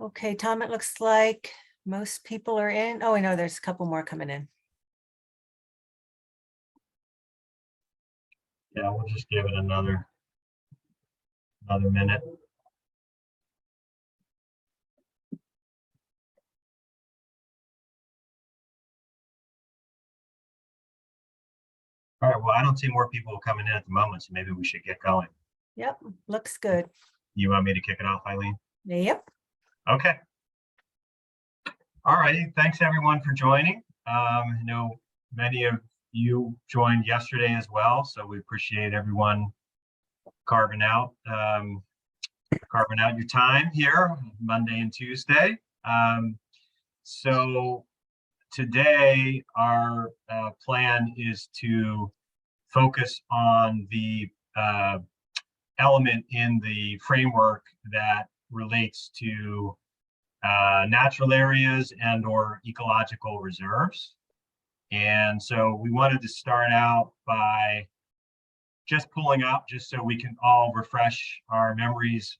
Okay, Tom, it looks like most people are in. Oh, I know there's a couple more coming in. Yeah, we'll just give it another minute. All right, well, I don't see more people coming in at the moment, so maybe we should get going. Yep, looks good. You want me to kick it off, Eileen? Yep. Okay. All righty, thanks everyone for joining. I know many of you joined yesterday as well, so we appreciate everyone carving out your time here Monday and Tuesday. So today our plan is to focus on the element in the framework that relates to natural areas and or ecological reserves. And so we wanted to start out by just pulling up, just so we can all refresh our memories,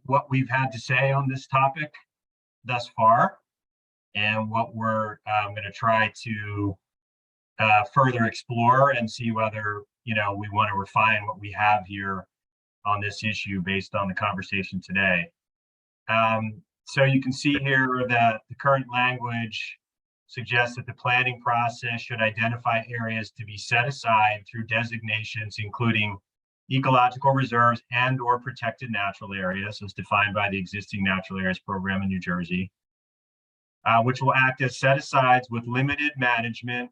what we've had to say on this topic thus far, and what we're going to try to further explore and see whether, we want to refine what we have here on this issue based on the conversation today. So you can see here that the current language suggests that the planning process should identify areas to be set aside through designations, including ecological reserves and or protected natural areas as defined by the existing natural areas program in New Jersey, which will act as set-asides with limited management,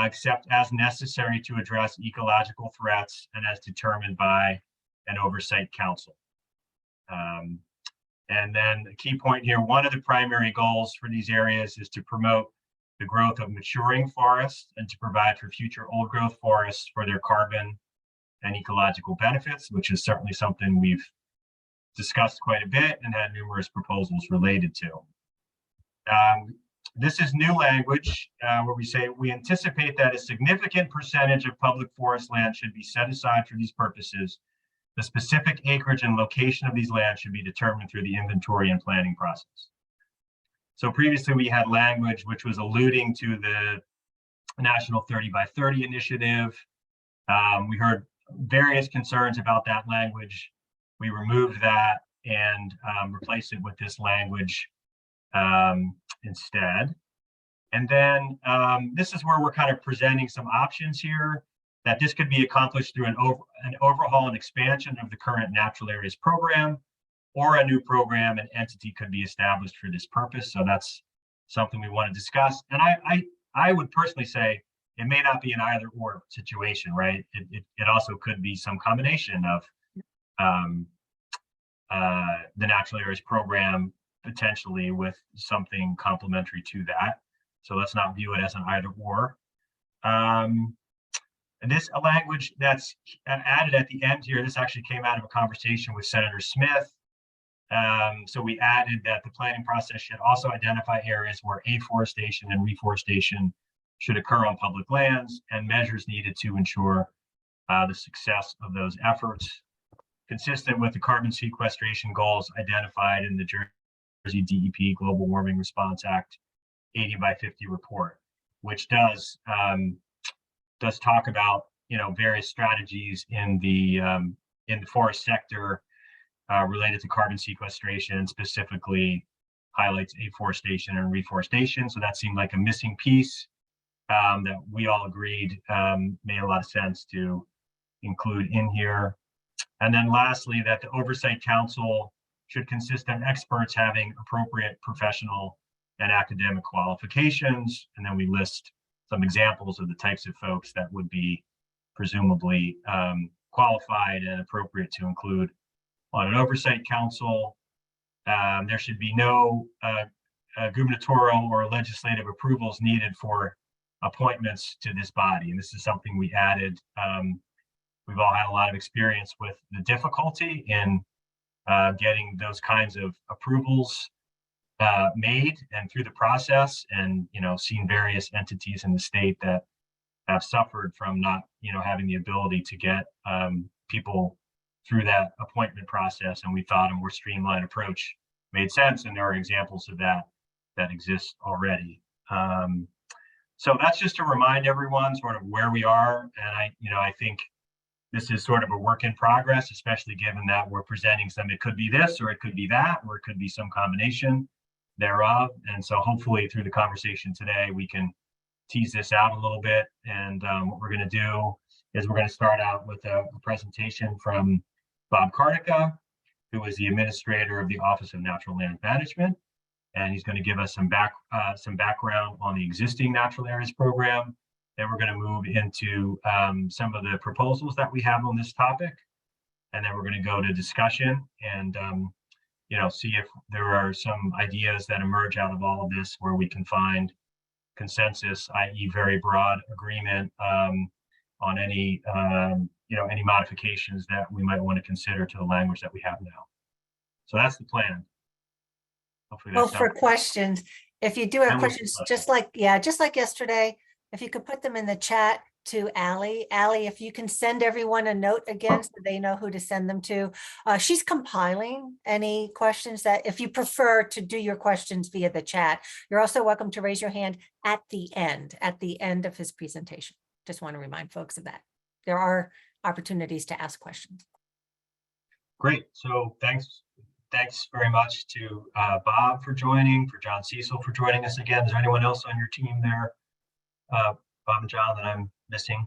except as necessary to address ecological threats and as determined by an oversight council. And then a key point here, one of the primary goals for these areas is to promote the growth of maturing forests and to provide for future old growth forests for their carbon and ecological benefits, which is certainly something we've discussed quite a bit and had numerous proposals related to. This is new language where we say we anticipate that a significant percentage of public forest land should be set aside for these purposes. The specific acreage and location of these lands should be determined through the inventory and planning process. So previously we had language which was alluding to the National 30 by 30 initiative. We heard various concerns about that language. We removed that and replaced it with this language instead. And then this is where we're kind of presenting some options here, that this could be accomplished through an overhaul and expansion of the current natural areas program, or a new program and entity could be established for this purpose. So that's something we want to discuss. And I would personally say it may not be an either or situation, right? It also could be some combination of the natural areas program potentially with something complementary to that. So let's not view it as an either or. And this language that's added at the end here, this actually came out of a conversation with Senator Smith. So we added that the planning process should also identify areas where afforestation and reforestation should occur on public lands and measures needed to ensure the success of those efforts, consistent with the carbon sequestration goals identified in the Jersey DEP Global Warming Response Act 80 by 50 report, which does talk about various strategies in the forest sector related to carbon sequestration, specifically highlights afforestation and reforestation. So that seemed like a missing piece that we all agreed made a lot of sense to include in here. And then lastly, that the Oversight Council should consist of experts having appropriate professional and academic qualifications. And then we list some examples of the types of folks that would be presumably qualified and appropriate to include on an oversight council. There should be no gubernatorial or legislative approvals needed for appointments to this body. And this is something we added. We've all had a lot of experience with the difficulty in getting those kinds of approvals made and through the process, and seen various entities in the state that have suffered from not having the ability to get people through that appointment process. And we thought a more streamlined approach made sense, and there are examples of that that exist already. So that's just to remind everyone sort of where we are. And I think this is sort of a work in progress, especially given that we're presenting some, it could be this, or it could be that, or it could be some combination thereof. And so hopefully through the conversation today, we can tease this out a little bit. And what we're going to do is we're going to start out with a presentation from Bob Kartica, who is the administrator of the Office of Natural Land Management. And he's going to give us some background on the existing natural areas program. Then we're going to move into some of the proposals that we have on this topic. And then we're going to go to discussion and see if there are some ideas that emerge out of all of this where we can find consensus, i.e. very broad agreement on any modifications that we might want to consider to the language that we have now. So that's the plan. Hopefully Well, for questions, if you do have questions, just like yesterday, if you could put them in the chat to Allie. Allie, if you can send everyone a note again so they know who to send them to. She's compiling any questions that, if you prefer to do your questions via the chat, you're also welcome to raise your hand at the end of his presentation. Just want to remind folks of that. There are opportunities to ask questions. Great. So thanks very much to Bob for joining, for John Cecil for joining us again. Is there anyone else on your team there, Bob and John, that I'm missing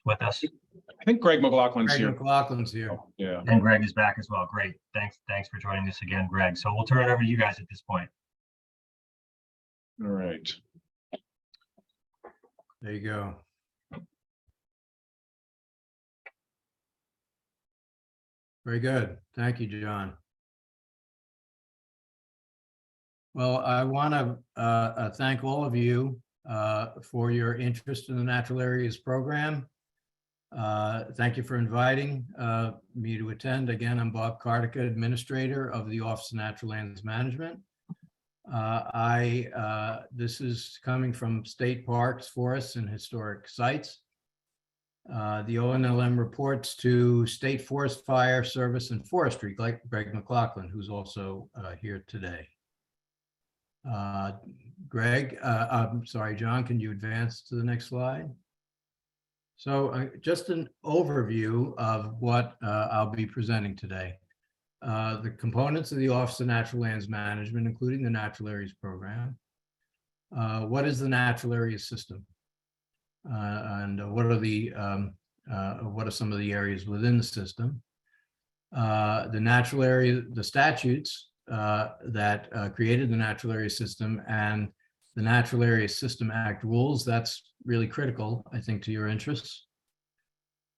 with us? I think Greg McLaughlin's here. McLaughlin's here. Oh, yeah. And Greg is back as well. Great. Thanks for joining us again, Greg. So we'll turn it over to you guys at this point. All right. There you go. Very good. Thank you, John. Well, I want to thank all of you for your interest in the Natural Areas program. Thank you for inviting me to attend. Again, I'm Bob Kartica, Administrator of the Office of Natural Lands Management. This is coming from state parks, forests, and historic sites. The ONLM reports to State Forest Fire Service and Forestry, like Greg McLaughlin, who's also here today. Greg, I'm sorry, John, can you advance to the next slide? So just an overview of what I'll be presenting today. The components of the Office of Natural Lands Management, including the Natural Areas Program. What is the Natural Areas System? And what are some of the areas within the system? The statutes that created the Natural Area System and the Natural Area System Act rules. That's really critical, I think, to your interests.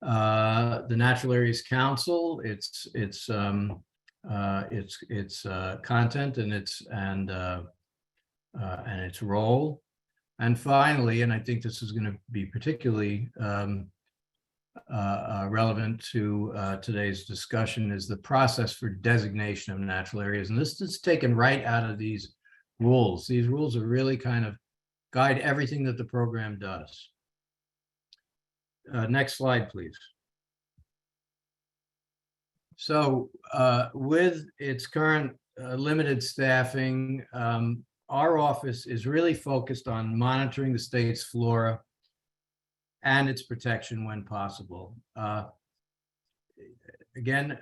The Natural Areas Council, its content and its role. And finally, and I think this is going to be particularly relevant to today's discussion, is the process for designation of natural areas. And this is taken right out of these rules. These rules are really kind of guide everything that the program does. Next slide, please. So with its current limited staffing, our office is really focused on monitoring the state's flora and its protection when possible. Again,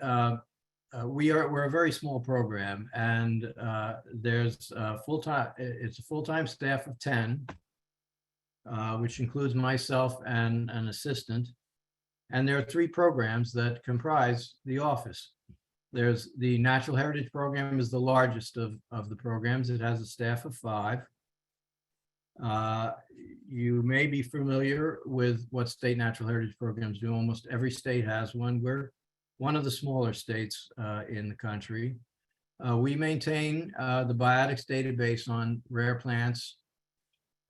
we're a very small program, and there's it's a full-time staff of 10, which includes myself and an assistant. And there are 3 programs that comprise the office. There's the Natural Heritage Program is the largest of the programs. It has a staff of 5. You may be familiar with what state natural heritage programs do. Almost every state has one. We're one of the smaller states in the country. We maintain the biotics database on rare plants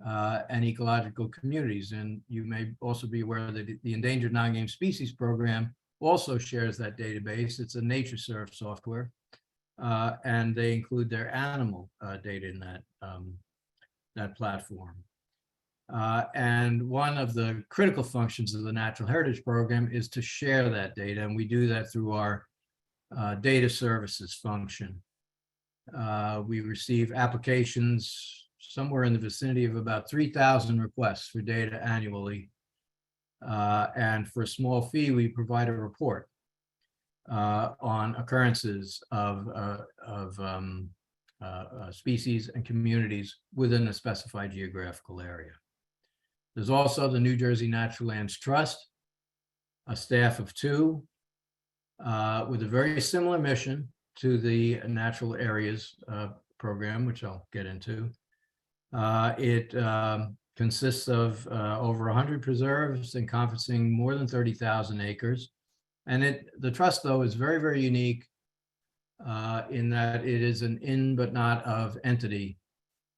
and ecological communities. And you may also be aware that the Endangered Non-Game Species Program also shares that database. It's a NatureServe software, and they include their animal data in that platform. And one of the critical functions of the Natural Heritage Program is to share that data, and we do that through our data services function. we receive applications somewhere in the vicinity of about 3,000 requests for data annually. And for a small fee, we provide a report on occurrences of species and communities within a specified geographical area. There's also the New Jersey Natural Lands Trust, a staff of 2 with a very similar mission to the Natural Areas program, which I'll get into. It consists of over 100 preserves encompassing more than 30,000 acres. And the trust, though, is very, very unique in that it is an in but not of entity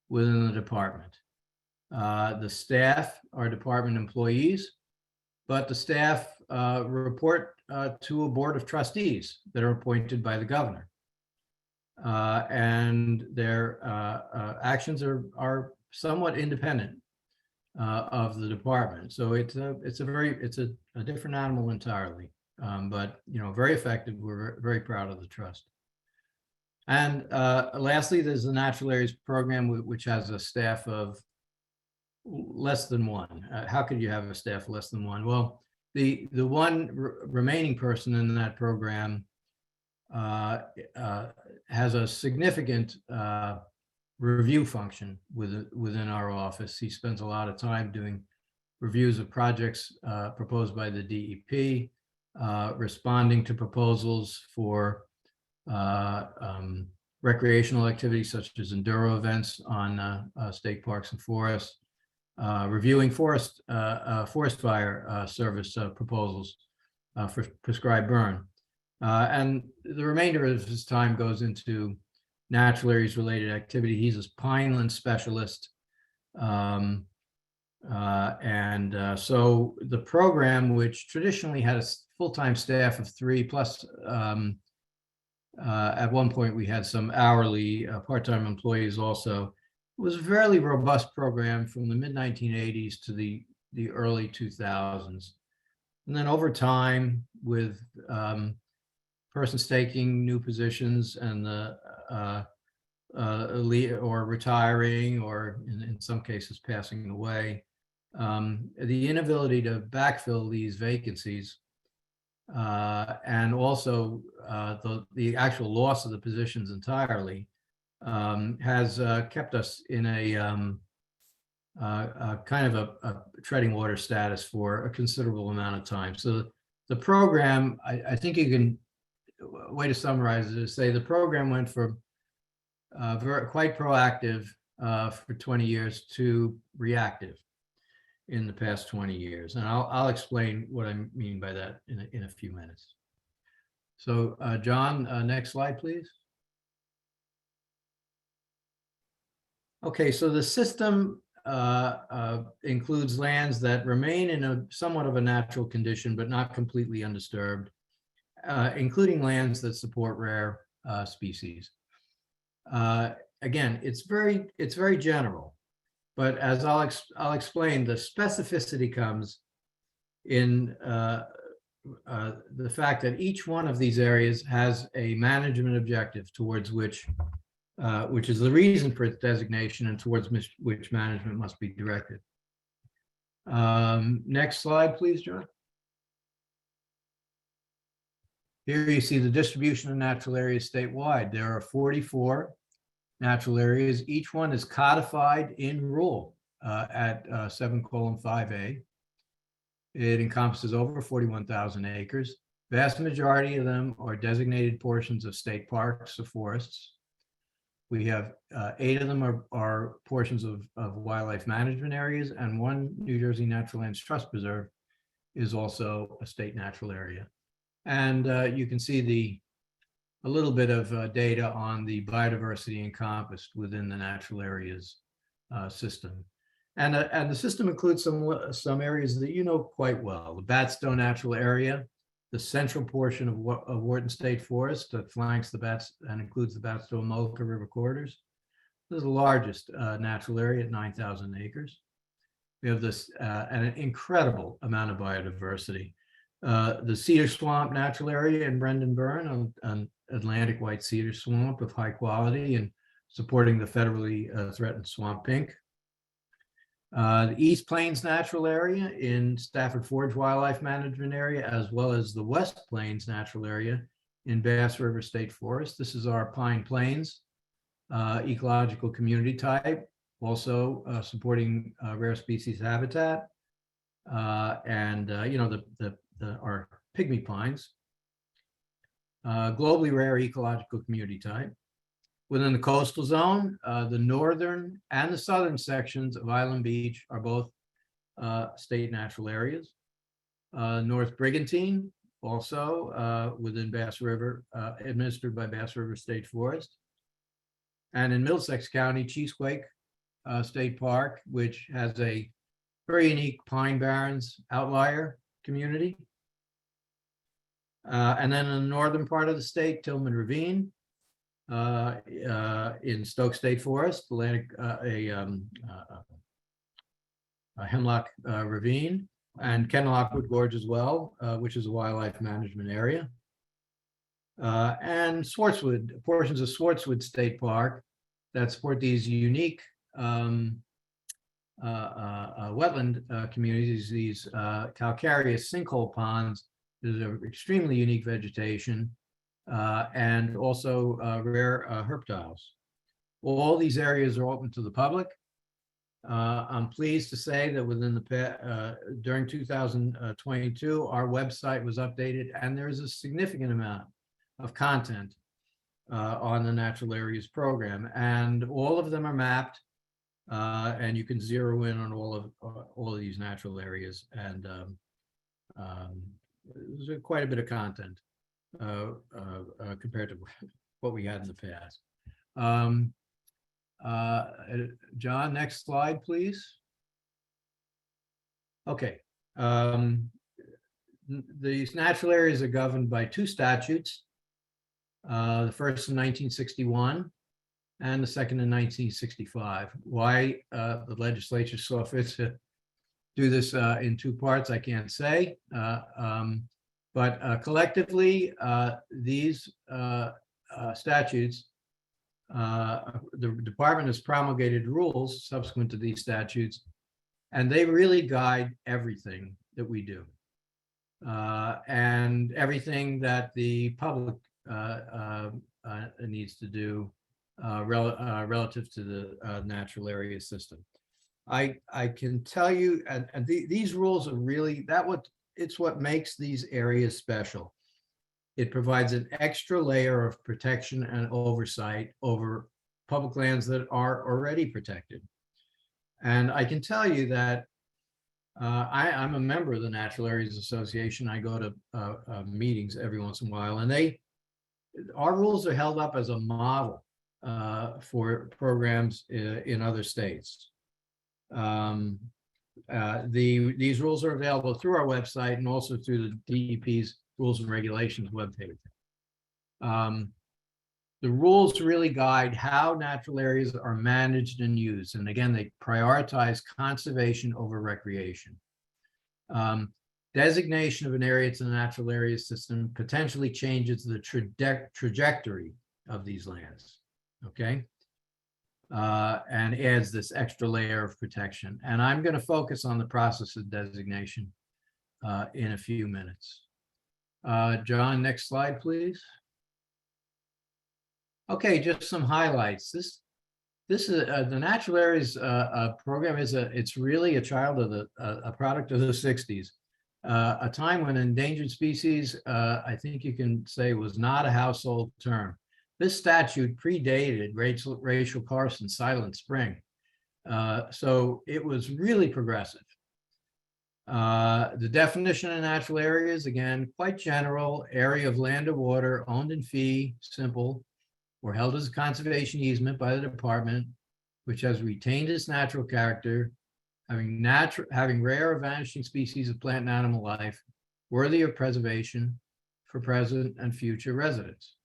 within the department. The staff are department employees, but the staff report to a board of trustees that are appointed by the governor. And their actions are somewhat independent of the department. So it's a different animal entirely, but very effective. We're very proud of the trust. And lastly, there's the Natural Areas program, which has a staff of less than 1. How could you have a staff less than 1? Well, the one remaining person in that program has a significant review function within our office. He spends a lot of time doing reviews of projects proposed by the DEP, responding to proposals for recreational activities such as enduro events on state parks and forests, reviewing forest fire service proposals for prescribed burn. And the remainder of his time goes into natural areas related activity. He's a pineland specialist. So the program, which traditionally had a full-time staff of 3 plus, at one point we had some hourly part-time employees also. It was a fairly robust program from the mid-1980s to the early 2000s. And then over time, with persons taking new positions and or retiring, or in some cases passing away, the inability to backfill these vacancies and also the actual loss of the positions entirely has kept us in a kind of a treading water status for a considerable amount of time. So the program, I think you can, a way to summarize it is say the program went from quite proactive for 20 years to reactive in the past 20 years. And I'll explain what I mean by that in a few minutes. So John, next slide, please. Okay, so the system includes lands that remain in a somewhat of a natural condition, but not completely undisturbed, including lands that support rare species. Again, it's very general, but as I'll explain, the specificity comes in the fact that each one of these areas has a management objective towards which is the reason for its designation and towards which management must be directed. Next slide, please, John. Here you see the distribution of natural areas statewide. There are 44 natural areas. Each one is codified in rule at 7:5A. It encompasses over 41,000 acres. Vast majority of them are designated portions of state parks or forests. We have 8 of them are portions of wildlife management areas, and 1 New Jersey Natural Lands Trust Preserve is also a state natural area. And you can see a little bit of data on the biodiversity encompassed within the natural areas system. And the system includes some areas that you know quite well. The Batstone Natural Area, the central portion of Wharton State Forest that flanks the Bats and includes the Batstone Mullica River corridors. This is the largest natural area at 9,000 acres. We have this an incredible amount of biodiversity. The Cedar Swamp Natural Area in Brendan Burn, an Atlantic white cedar swamp of high quality and supporting the federally threatened swamp pink. The East Plains Natural Area in Stafford Forge Wildlife Management Area, as well as the West Plains Natural Area in Bass River State Forest. This is our Pine Plains ecological community type, also supporting rare species habitat. And you know, our pygmy pines, globally rare ecological community type. Within the coastal zone, the northern and the southern sections of Island Beach are both state natural areas. North Brigantine, also within Bass River, administered by Bass River State Forest. And in Middlesex County, Cheesequake State Park, which has a very unique Pine Barrens outlier community. And then in the northern part of the state, Tillman Ravine, in Stoke State Forest, Atlantic, a Hemlock Ravine, and Kenlockwood Gorge as well, which is a wildlife management area. And Swartzwood, portions of Swartzwood State Park that support these unique wetland communities, these calcareous sinkhole ponds. There's an extremely unique vegetation and also rare herptiles. All these areas are open to the public. I'm pleased to say that within the during 2022, our website was updated, and there is a significant amount of content on the Natural Areas program, and all of them are mapped, and you can zero in on all of these natural areas, and there's quite a bit of content compared to what we had in the past. John, next slide, please. Okay. These natural areas are governed by two statutes. The first in 1961 and the second in 1965. Why the legislature saw fit to do this in two parts, I can't say. But collectively, these statutes, the department has promulgated rules subsequent to these statutes, and they really guide everything that we do and everything that the public needs to do relative to the natural area system. I can tell you, and these rules are really it's what makes these areas special. It provides an extra layer of protection and oversight over public lands that are already protected. And I can tell you that I'm a member of the Natural Areas Association. I go to meetings every once in a while, and our rules are held up as a model for programs in other states. These rules are available through our website and also through the DEP's Rules and Regulations webpage. The rules really guide how natural areas are managed and used. And again, they prioritize conservation over recreation. Designation of an area to the natural area system potentially changes the trajectory of these lands, okay? And adds this extra layer of protection. And I'm going to focus on the process of designation in a few minutes. John, next slide, please. Okay, just some highlights. This is the Natural Areas program it's really a child of a product of the 60s, a time when endangered species, I think you can say, was not a household term. This statute predated Rachel Carson's Silent Spring, so it was really progressive. The definition of natural areas, again, quite general: area of land or water owned in fee simple or held as a conservation easement by the department, which has retained its natural character, having rare or vanishing species of plant and animal life worthy of preservation for present and future residents.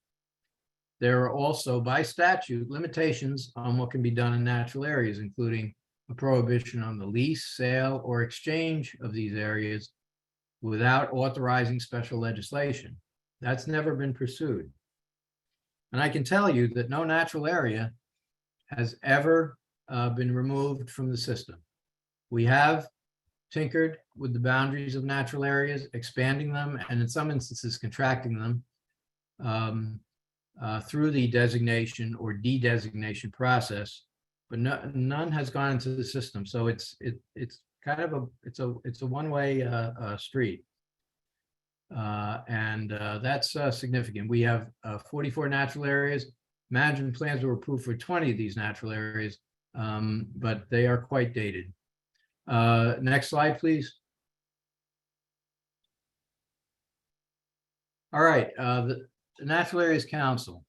There are also, by statute, limitations on what can be done in natural areas, including a prohibition on the lease, sale, or exchange of these areas without authorizing special legislation. That's never been pursued. And I can tell you that no natural area has ever been removed from the system. We have tinkered with the boundaries of natural areas, expanding them, and in some instances contracting them through the designation or de-designation process, but none has gone into the system. So it's kind of a one-way street. And that's significant. We have 44 natural areas. Management plans were approved for 20 of these natural areas, but they are quite dated. Next slide, please. All right, the Natural Areas Council.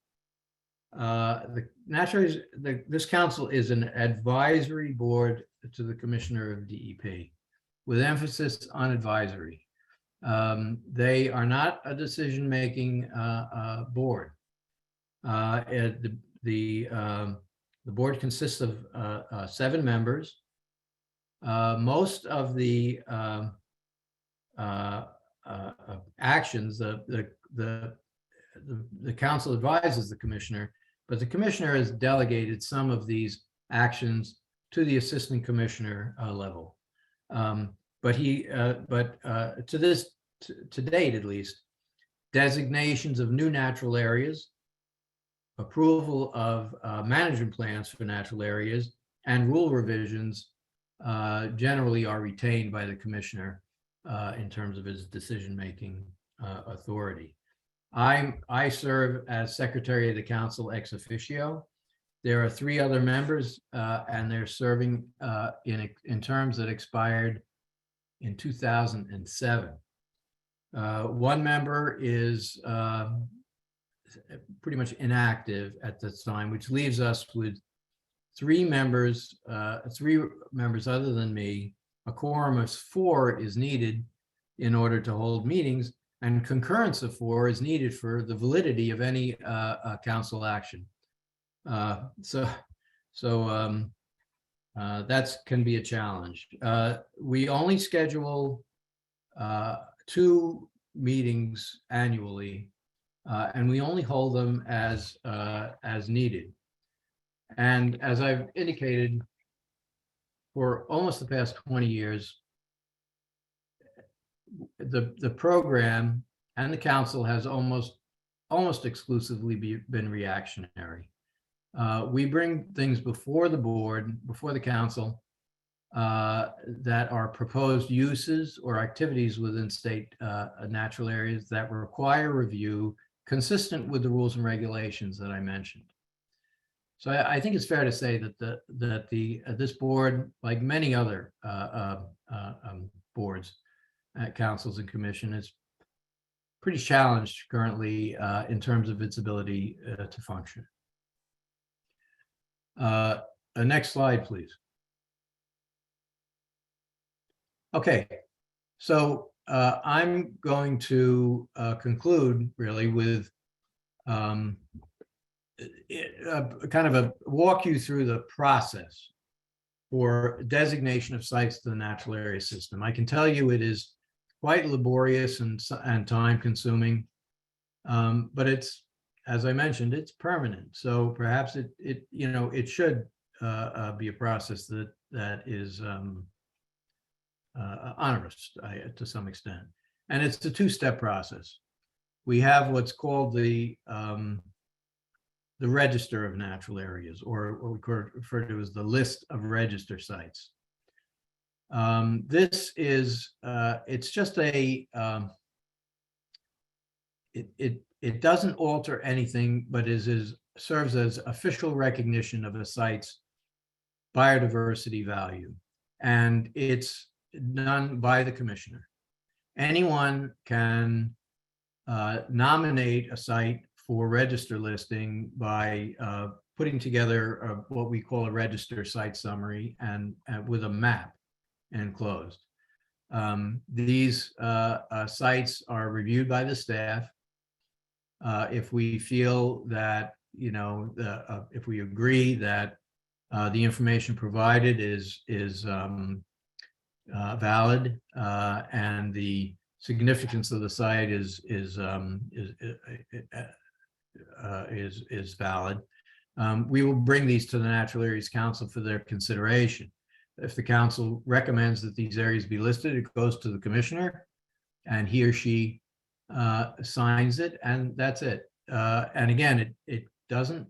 This council is an advisory board to the Commissioner of DEP, with emphasis on advisory. They are not a decision-making board. The board consists of 7 members. Most of the actions, the council advises the commissioner, but the commissioner has delegated some of these actions to the assistant commissioner level. But to date at least, designations of new natural areas, approval of management plans for natural areas, and rule revisions generally are retained by the commissioner in terms of his decision-making authority. I serve as secretary of the council ex officio. There are 3 other members, and they're serving in terms that expired in 2007. One member is pretty much inactive at this time, which leaves us with 3 members other than me. A quorum of 4 is needed in order to hold meetings, and concurrence of 4 is needed for the validity of any council action. That can be a challenge. We only schedule 2 meetings annually, and we only hold them as needed. And as I've indicated, for almost the past 20 years, the program and the council has almost exclusively been reactionary. We bring things before the board, before the council, that are proposed uses or activities within state natural areas that require review consistent with the rules and regulations that I mentioned. So I think it's fair to say that this board, like many other boards, councils and commission, is pretty challenged currently in terms of its ability to function. Next slide, please. Okay, so I'm going to conclude really with kind of walk you through the process for designation of sites to the natural area system. I can tell you it is quite laborious and time consuming, but it's, as I mentioned, it's permanent. So perhaps it should be a process that is onerous to some extent. And it's a 2-step process. We have what's called the register of natural areas, or what we refer to as the list of register sites. This is, it's just it doesn't alter anything, but serves as official recognition of a site's biodiversity value. And it's done by the commissioner. Anyone can nominate a site for register listing by putting together what we call a register site summary and with a map enclosed. These sites are reviewed by the staff. If we feel that, if we agree that the information provided is valid and the significance of the site is valid. We will bring these to the Natural Areas Council for their consideration. If the council recommends that these areas be listed, it goes to the commissioner, and he or she signs it, and that's it. And again, it doesn't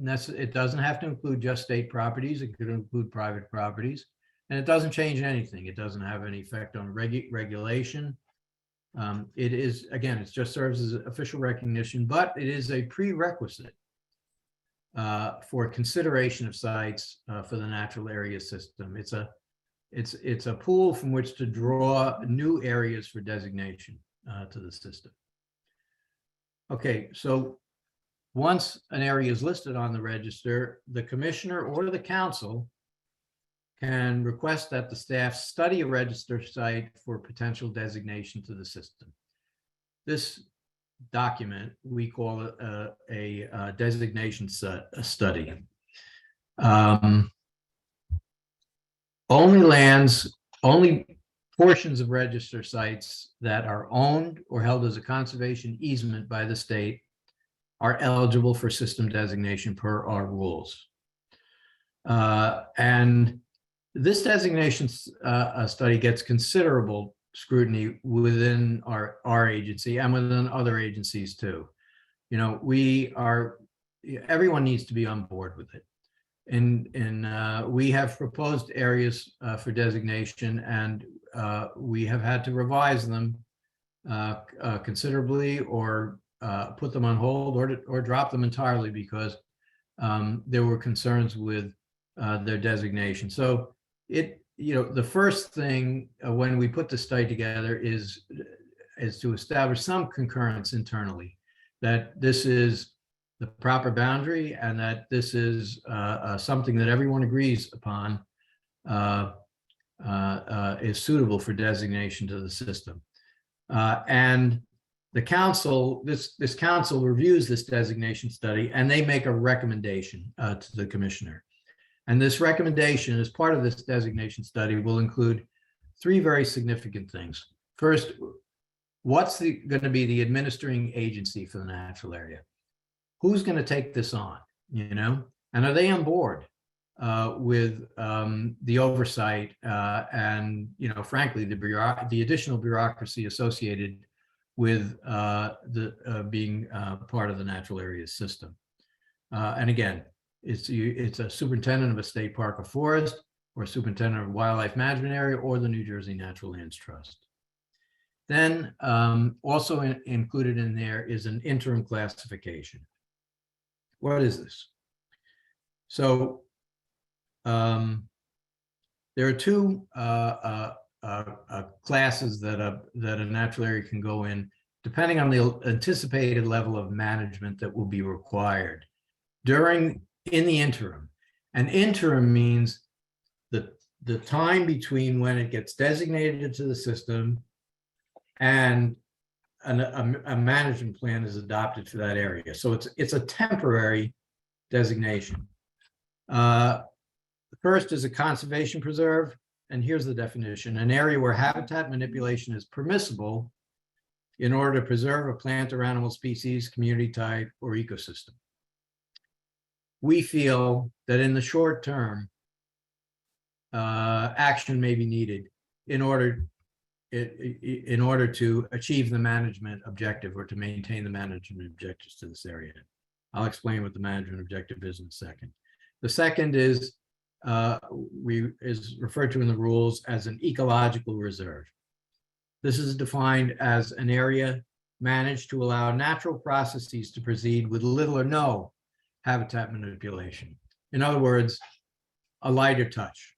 have to include just state properties. It could include private properties, and it doesn't change anything. It doesn't have any effect on regulation. It is, again, it just serves as official recognition, but it is a prerequisite for consideration of sites for the natural area system. It's a pool from which to draw new areas for designation to the system. Okay, so once an area is listed on the register, the commissioner or the council can request that the staff study a register site for potential designation to the system. This document, we call it a designation study. Only portions of register sites that are owned or held as a conservation easement by the state are eligible for system designation per our rules. And this designation study gets considerable scrutiny within our agency and within other agencies too. You know, everyone needs to be on board with it. And we have proposed areas for designation, and we have had to revise them considerably, or put them on hold, or drop them entirely because there were concerns with their designation. So the first thing when we put the study together is to establish some concurrence internally that this is the proper boundary, and that this is something that everyone agrees upon is suitable for designation to the system. And the council, this council reviews this designation study, and they make a recommendation to the commissioner. And this recommendation, as part of this designation study, will include three very significant things. First, what's going to be the administering agency for the natural area? Who's going to take this on, and are they on board with the oversight and, frankly, the additional bureaucracy associated with being part of the natural areas system? And again, it's a superintendent of a state park or forest, or a superintendent of a wildlife management area, or the New Jersey Natural Lands Trust. Then also included in there is an interim classification. What is this? So there are two classes that a natural area can go in, depending on the anticipated level of management that will be required in the interim. An interim means the time between when it gets designated into the system and a management plan is adopted for that area. So it's a temporary designation. The first is a conservation preserve, and here's the definition: an area where habitat manipulation is permissible in order to preserve a plant or animal species, community type, or ecosystem. We feel that in the short term, action may be needed in order to achieve the management objective, or to maintain the management objectives to this area. I'll explain what the management objective is in a second. The second is referred to in the rules as an ecological reserve. This is defined as an area managed to allow natural processes to proceed with little or no habitat manipulation. In other words, a lighter touch.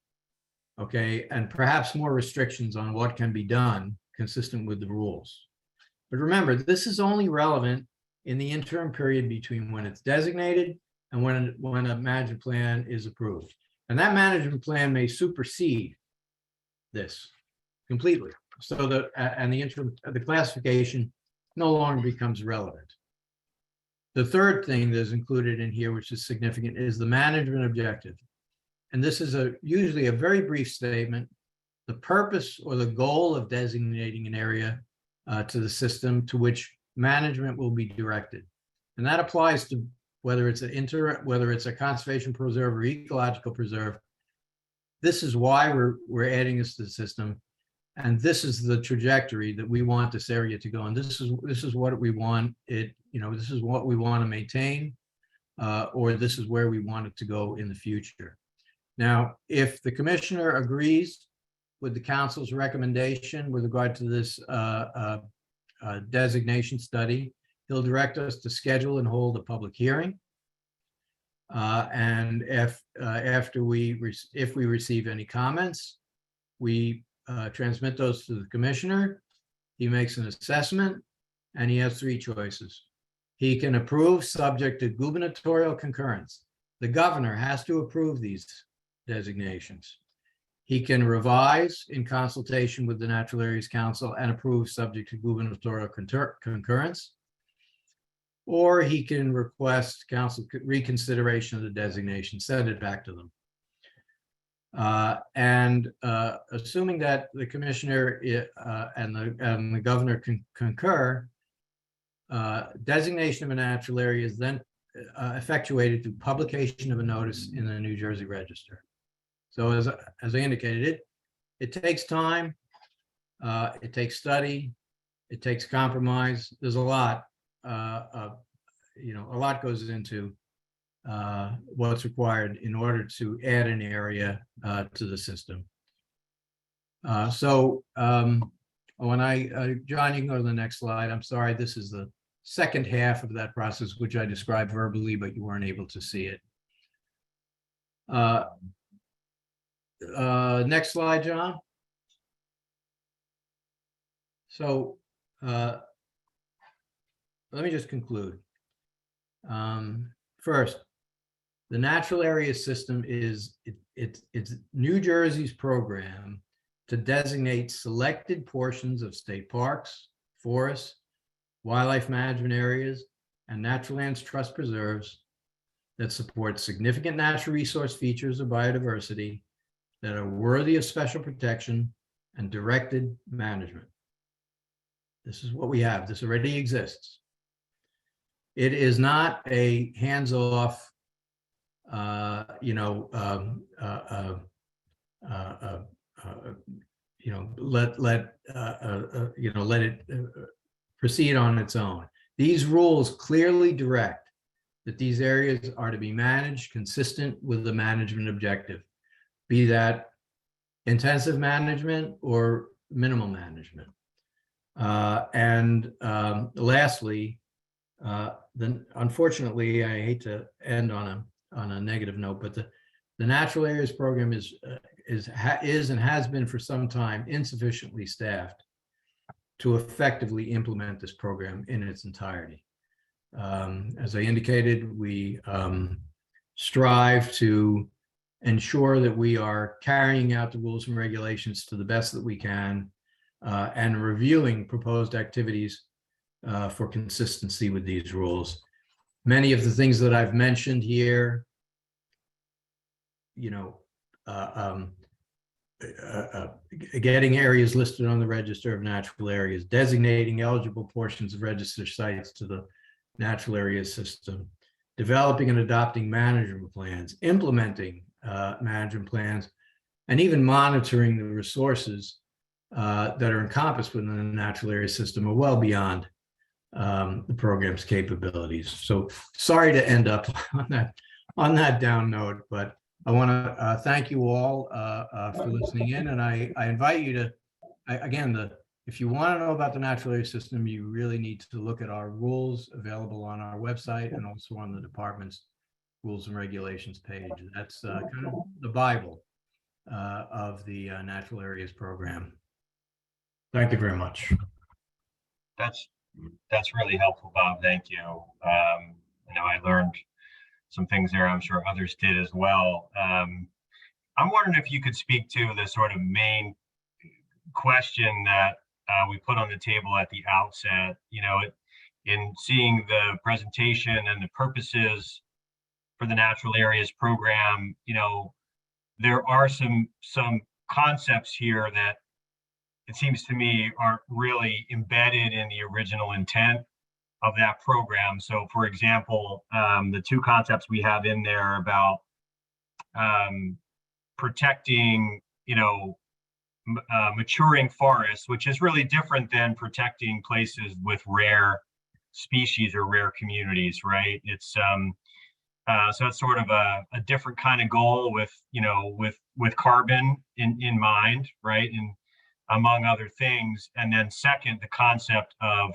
Okay, and perhaps more restrictions on what can be done consistent with the rules. But remember, this is only relevant in the interim period between when it's designated and when a management plan is approved. And that management plan may supersede this completely. So the classification no longer becomes relevant. The third thing that is included in here, which is significant, is the management objective. And this is usually a very brief statement the purpose or the goal of designating an area to the system to which management will be directed. And that applies to whether it's whether it's a conservation preserve or ecological preserve. This is why we're adding this to the system. And this is the trajectory that we want this area to go. And this is what we want it, this is what we want to maintain, or this is where we want it to go in the future. Now, if the commissioner agrees with the council's recommendation with regard to this designation study, he'll direct us to schedule and hold a public hearing. And if we receive any comments, we transmit those to the commissioner. He makes an assessment, and he has three choices. He can approve subject to gubernatorial concurrence. The governor has to approve these designations. He can revise in consultation with the Natural Areas Council and approve subject to gubernatorial concurrence. Or he can request council reconsideration of the designation, send it back to them. Assuming that the commissioner and the governor can concur, designation of a natural area is then effectuated through publication of a notice in the New Jersey Register. So as I indicated, it takes time, it takes study, it takes compromise. There's a lot, a lot goes into what's required in order to add an area to the system. When John, you can go to the next slide. I'm sorry, this is the second half of that process, which I described verbally, but you weren't able to see it. Next slide, John. So let me just conclude. First, the natural area system is it's New Jersey's program to designate selected portions of state parks, forests, wildlife management areas, and natural lands trust preserves that support significant natural resource features of biodiversity that are worthy of special protection and directed management. This is what we have. This already exists. It is not a hands-off, let it proceed on its own. These rules clearly direct that these areas are to be managed consistent with the management objective, be that intensive management or minimal management. Lastly, then unfortunately, I hate to end on a negative note, but the Natural Areas Program is and has been for some time insufficiently staffed to effectively implement this program in its entirety. As I indicated, we strive to ensure that we are carrying out the rules and regulations to the best that we can, and reviewing proposed activities for consistency with these rules. Many of the things that I've mentioned here, getting areas listed on the Register of Natural Areas, designating eligible portions of registered sites to the Natural Areas System, developing and adopting management plans, implementing management plans, and even monitoring the resources that are encompassed within the Natural Area System are well beyond the program's capabilities. So sorry to end up on that down note, but I want to thank you all for listening in, and I invite you to, if you want to know about the Natural Area System, you really need to look at our rules available on our website and also on the department's rules and regulations page. That's kind of the Bible of the Natural Areas Program. Thank you very much. That's really helpful, Bob. Thank you. I know I learned some things there. I'm sure others did as well. I'm wondering if you could speak to the sort of main question that we put on the table at the outset. In seeing the presentation and the purposes for the Natural Areas Program, there are some concepts here that it seems to me aren't really embedded in the original intent of that program. So for example, the two concepts we have in there about protecting, maturing forests, which is really different than protecting places with rare species or rare communities, right? It's so it's sort of a different kind of goal with carbon in mind, right? And among other things. And then second, the concept of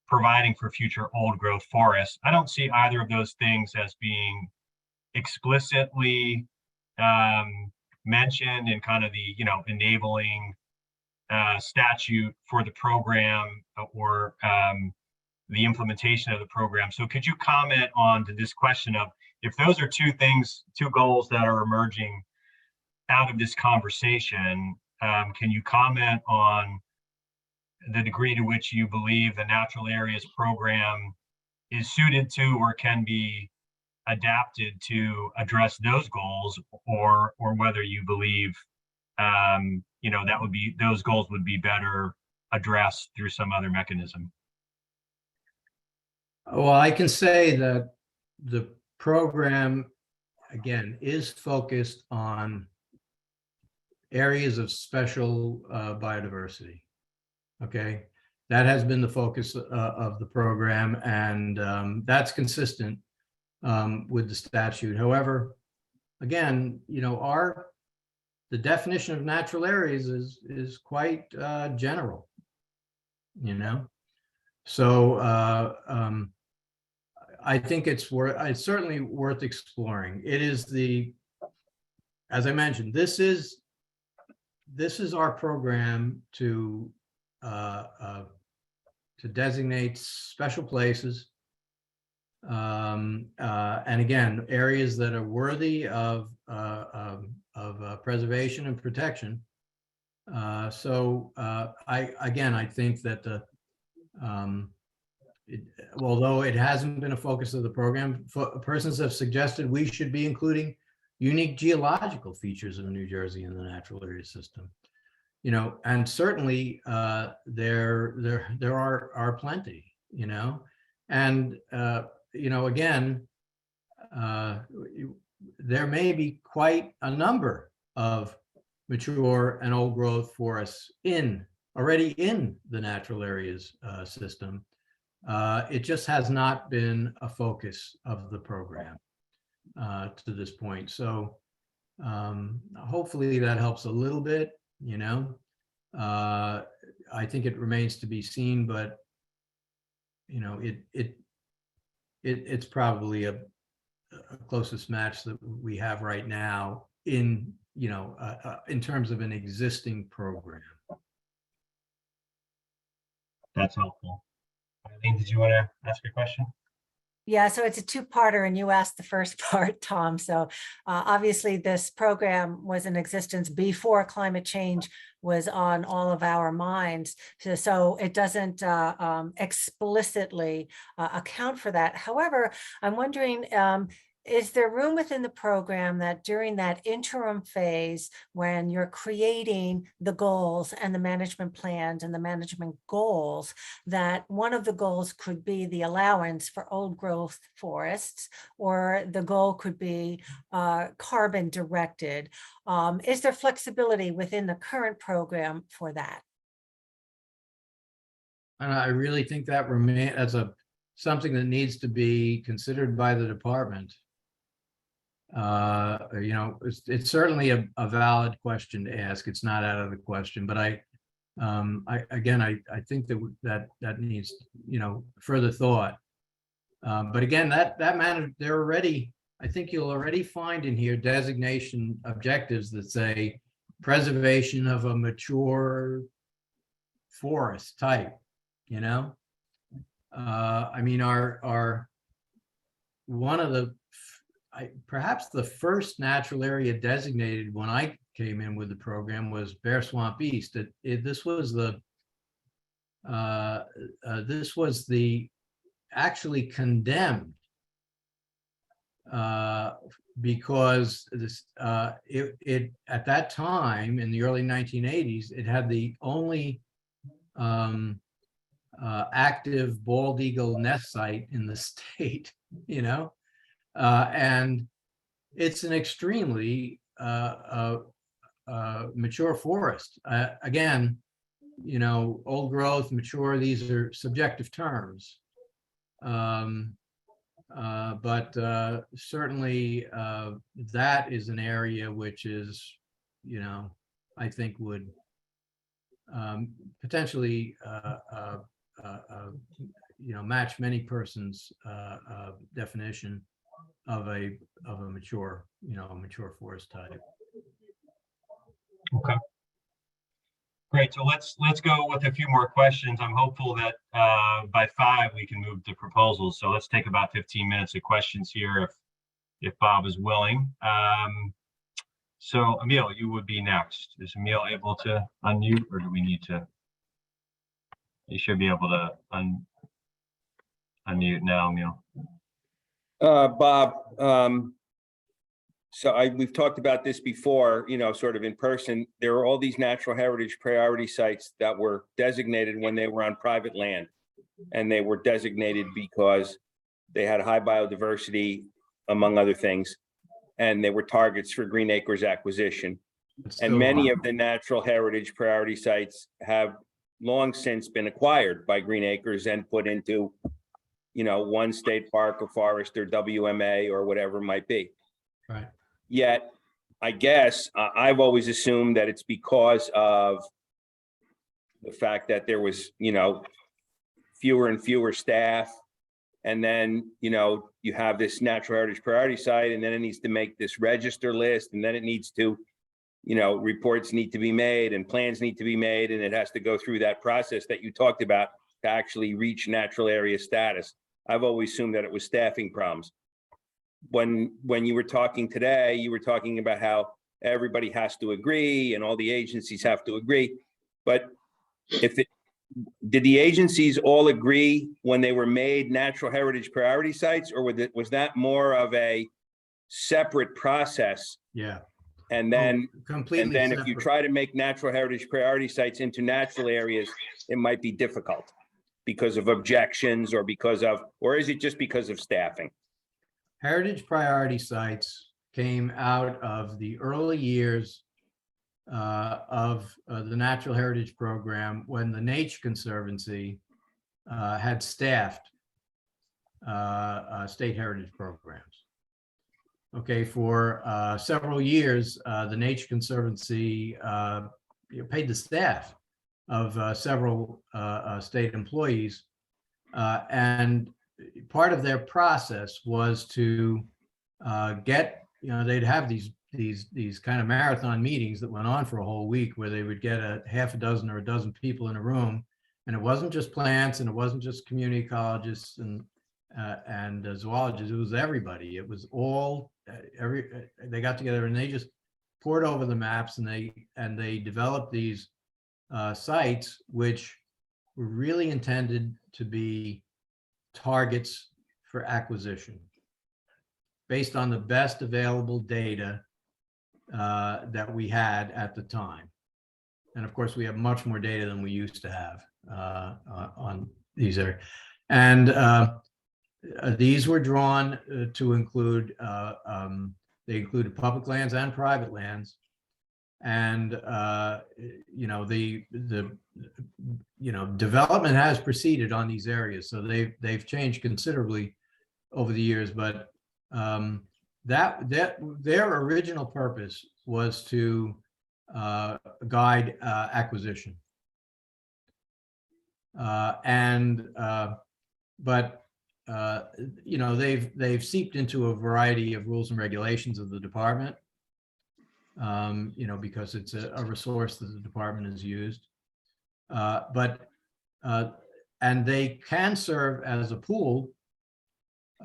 providing for future old growth forests. I don't see either of those things as being explicitly mentioned in kind of the enabling statute for the program or the implementation of the program. So could you comment on to this question of if those are two goals that are emerging out of this conversation, can you comment on the degree to which you believe the natural areas program is suited to or can be adapted to address those goals, or whether you believe those goals would be better addressed through some other mechanism? Well, I can say that the program, again, is focused on areas of special biodiversity. Okay, that has been the focus of the program, and that's consistent with the statute. However, again, the definition of natural areas is quite general, So I think it's certainly worth exploring. It is as I mentioned, this is our program to designate special places, and again, areas that are worthy of preservation and protection. I think that although it hasn't been a focus of the program, persons have suggested we should be including unique geological features of New Jersey in the natural area system. And certainly there are plenty, and again, there may be quite a number of mature and old growth forests already in the natural areas system. It just has not been a focus of the program to this point. So hopefully that helps a little bit. I think it remains to be seen, but it's probably a closest match that we have right now in terms of an existing program. That's helpful. Eileen, did you want to ask a question? Yeah, so it's a two-parter, and you asked the first part, Tom. So obviously this program was in existence before climate change was on all of our minds. So it doesn't explicitly account for that. However, I'm wondering, is there room within the program that during that interim phase, when you're creating the goals and the management plans and the management goals, that one of the goals could be the allowance for old growth forests, or the goal could be carbon directed? Is there flexibility within the current program for that? And I really think that remains as something that needs to be considered by the department. It's certainly a valid question to ask. It's not out of the question, but I think that needs further thought. But again, that matter, I think you'll already find in here designation objectives that say preservation of a mature forest type. I mean, our one of the perhaps the first natural area designated when I came in with the program was Bear Swamp East. This was the actually condemned because this, it at that time in the early 1980s, it had the only active bald eagle nest site in the state, you know, and it's an extremely mature forest. Again, you know, old growth, mature, these are subjective terms. But certainly that is an area which is, you know, I think would potentially, you know, match many persons' definition of a mature, you know, a mature forest type. Okay. Great. So let's go with a few more questions. I'm hopeful that by 5 we can move to proposals. So let's take about 15 minutes of questions here if Bob is willing. So Emil, you would be next. Is Emil able to unmute, or do we need to? You should be able to unmute now, Emil. Bob, so we've talked about this before, you know, sort of in person. There are all these natural heritage priority sites that were designated when they were on private land. And they were designated because they had high biodiversity, among other things. And they were targets for Green Acres acquisition. And many of the natural heritage priority sites have long since been acquired by Green Acres and put into, you know, one state park or forest or WMA or whatever it might be. Right. Yet, I guess I've always assumed that it's because of the fact that there was, you know, fewer and fewer staff. And then, you know, you have this natural heritage priority site, and then it needs to make this register list, and then it needs to, you know, reports need to be made and plans need to be made, and it has to go through that process that you talked about to actually reach natural area status. I've always assumed that it was staffing problems. When you were talking today, you were talking about how everybody has to agree and all the agencies have to agree. But did the agencies all agree when they were made natural heritage priority sites, or was that more of a separate process? Yeah. And then, completely if you separate. try to make natural heritage priority sites into natural areas, it might be difficult because of objections or is it just because of staffing? Heritage priority sites came out of the early years of the Natural Heritage Program, when the Nature Conservancy had staffed state heritage programs. Okay, for several years, the Nature Conservancy paid the staff of several state employees, and part of their process was to get, you know, they'd have these kind of marathon meetings that went on for a whole week, where they would get a half a dozen or a dozen people in a room, and it wasn't just plants, and it wasn't just community ecologists and zoologists. It was everybody. It was all they got together and they just poured over the maps, and they developed these sites which were really intended to be targets for acquisition based on the best available data that we had at the time. And of course, we have much more data than we used to have on these areas. And these were drawn to include, they included public lands and private lands. And, you know, the development has proceeded on these areas. So they've changed considerably over the years, but their original purpose was to guide acquisition. But you know, they've seeped into a variety of rules and regulations of the department. You know, because it's a resource that the department has used, and they can serve as a pool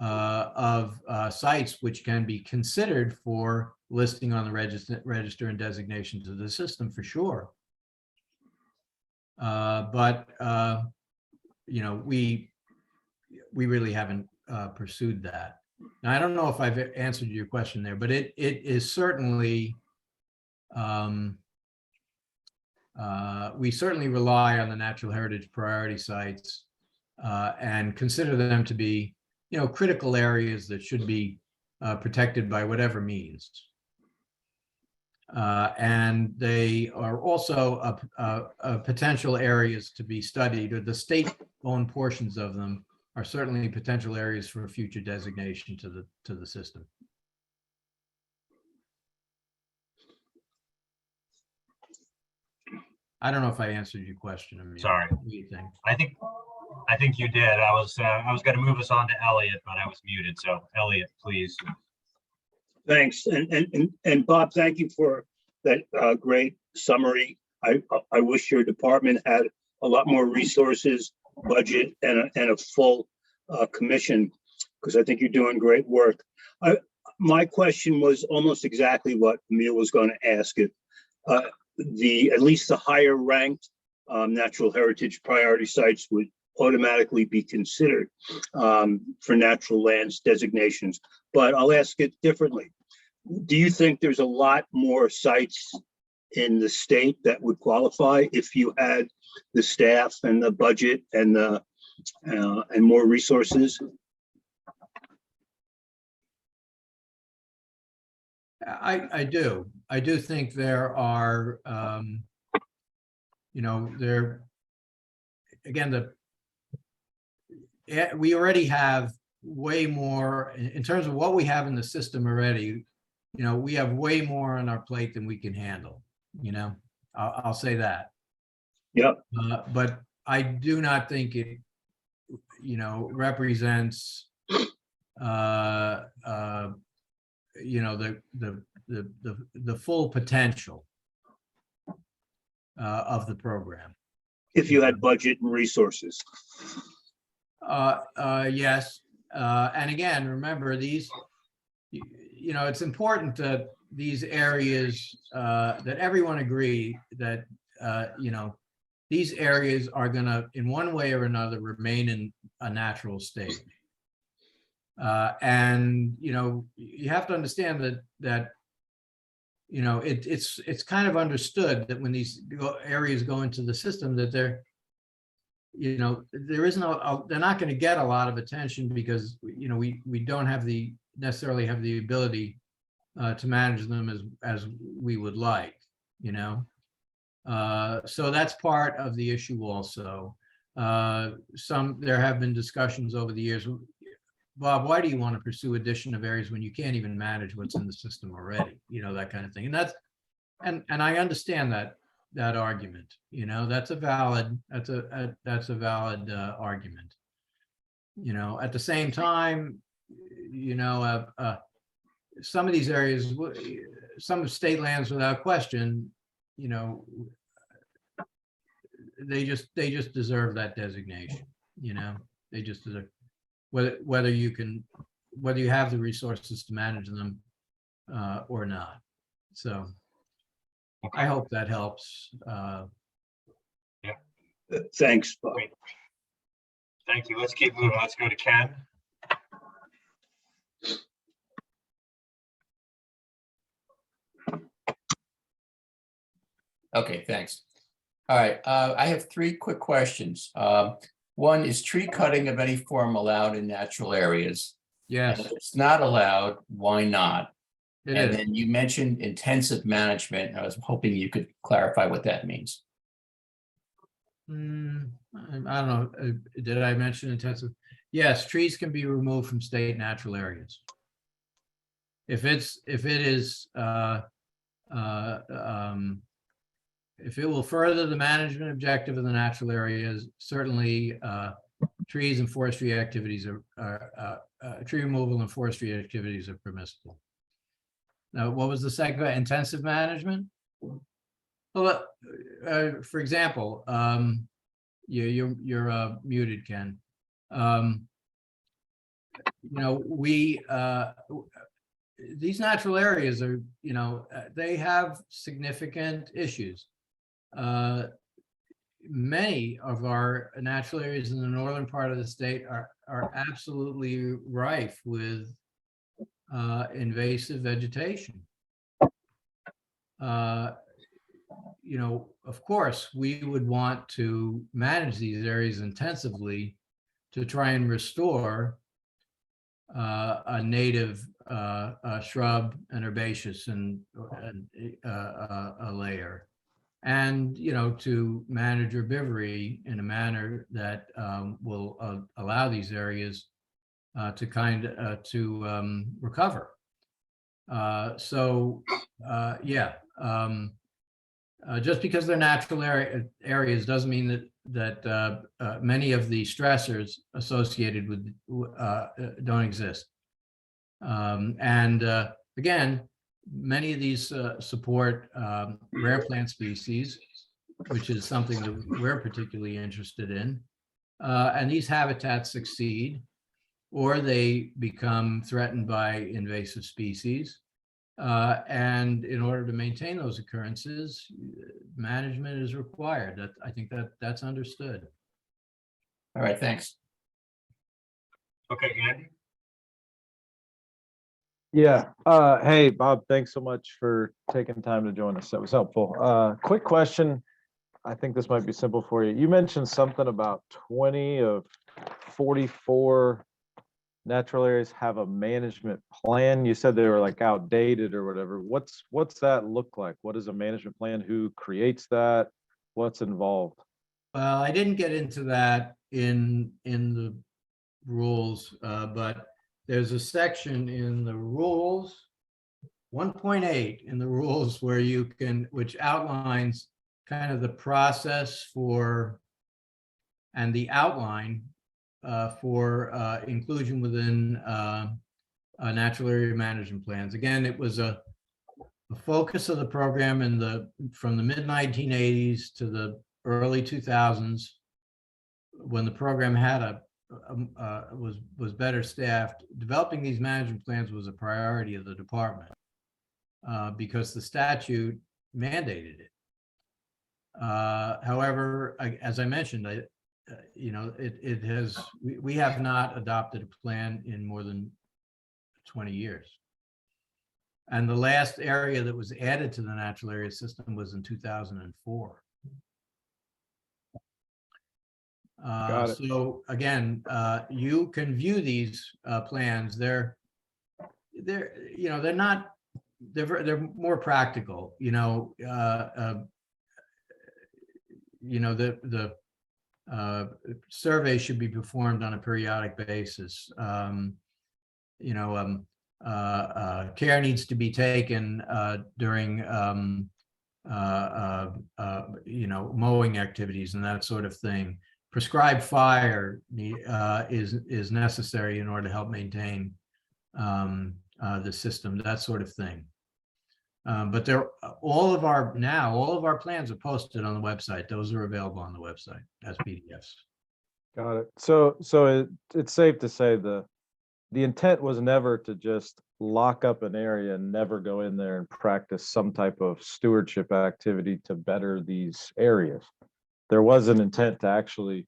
of sites which can be considered for listing on the register and designation to the system, for sure. But you know, we really haven't pursued that. Now, I don't know if I've answered your question there, but it is certainly, we certainly rely on the natural heritage priority sites and consider them to be, critical areas that should be protected by whatever means. And they are also potential areas to be studied, or the state-owned portions of them are certainly potential areas for future designation to the system. I don't know if I answered your question. Emil. Sorry. What do you think? I think you did. I was going to move us on to Elliot, but I was muted. So Elliot, please. Thanks. And Bob, thank you for that great summary. I wish your department had a lot more resources, budget, and a full commission, because I think you're doing great work. My question was almost exactly what Emil was going to ask it. At least the higher ranked natural heritage priority sites would automatically be considered for natural lands designations. But I'll ask it differently. Do you think there's a lot more sites in the state that would qualify if you had the staff and the budget and the and more resources? I do. I do think there are, there, again, we already have way more in terms of what we have in the system already. We have way more on our plate than we can handle. I'll say that. Yep. But I do not think it, represents, the full potential of the program. If you had budget and resources. Yes. And again, remember these, it's important that these areas, that everyone agree that, these areas are going to, in one way or another, remain in a natural state. And, you have to understand that it's kind of understood that when these areas go into the system, that they're, there isn't they're not going to get a lot of attention because, we don't necessarily have the ability to manage them as we would like, so that's part of the issue also. There have been discussions over the years. Bob, why do you want to pursue addition of areas when you can't even manage what's in the system already? That kind of thing. And and I understand that argument. That's a valid argument. At the same time, some of these areas, some of state lands, without question, they just deserve that designation. They just deserve, whether you have the resources to manage them or not. So I hope that helps. Thanks, Bob. Great. Thank you. Let's keep moving. Let's go to Ken. Okay, thanks. All right, I have 3 quick questions. One, is tree cutting of any form allowed in natural areas? Yes, And if it's not allowed, why not? it And is. then you mentioned intensive management. I was hoping you could clarify what that means. I don't know. Did I mention intensive? Yes, trees can be removed from state natural areas. If it will further the management objective of the natural areas, certainly trees and forestry activities tree removal and forestry activities are permissible. Now, what was the second? Intensive management? Well, for example, you're muted, Ken. These natural areas are, they have significant issues. Many of our natural areas in the northern part of the state are absolutely rife with invasive vegetation. Of course, we would want to manage these areas intensively to try and restore a native shrub and herbaceous and a layer, and to manage herbivory in a manner that will allow these areas to recover. Just because they're natural areas doesn't mean that many of the stressors associated with don't exist. Again, many of these support rare plant species, which is something that we're particularly interested in. And these habitats succeed, or they become threatened by invasive species. And in order to maintain those occurrences, management is required. I think that's understood. All right, thanks. Okay, Andy? Yeah. Hey, Bob, thanks so much for taking time to join us. That was helpful. Quick question. I think this might be simple for you. You mentioned something about 20 of 44 natural areas have a management plan. You said they were like outdated or whatever. What's that look like? What is a management plan? Who creates that? What's involved? Well, I didn't get into that in the rules, but there's a section in the rules, 1.8 in the rules, where which outlines kind of the process for and the outline for inclusion within natural area management plans. Again, it was a focus of the program from the mid 1980s to the early 2000s, when the program had was better staffed. Developing these management plans was a priority of the department because the statute mandated it. However, as I mentioned, we have not adopted a plan in more than 20 years. And the last area that was added to the natural area system was in 2004. Got it. So again, you can view these plans. They're more practical. The survey should be performed on a periodic basis. Care needs to be taken during mowing activities and that sort of thing. Prescribed fire is necessary in order to help maintain the system, that sort of thing. But all of our plans are posted on the website. Those are available on the website as PDFs. Got it. So it's safe to say the intent was never to just lock up an area and never go in there and practice some type of stewardship activity to better these areas. There was an intent to actually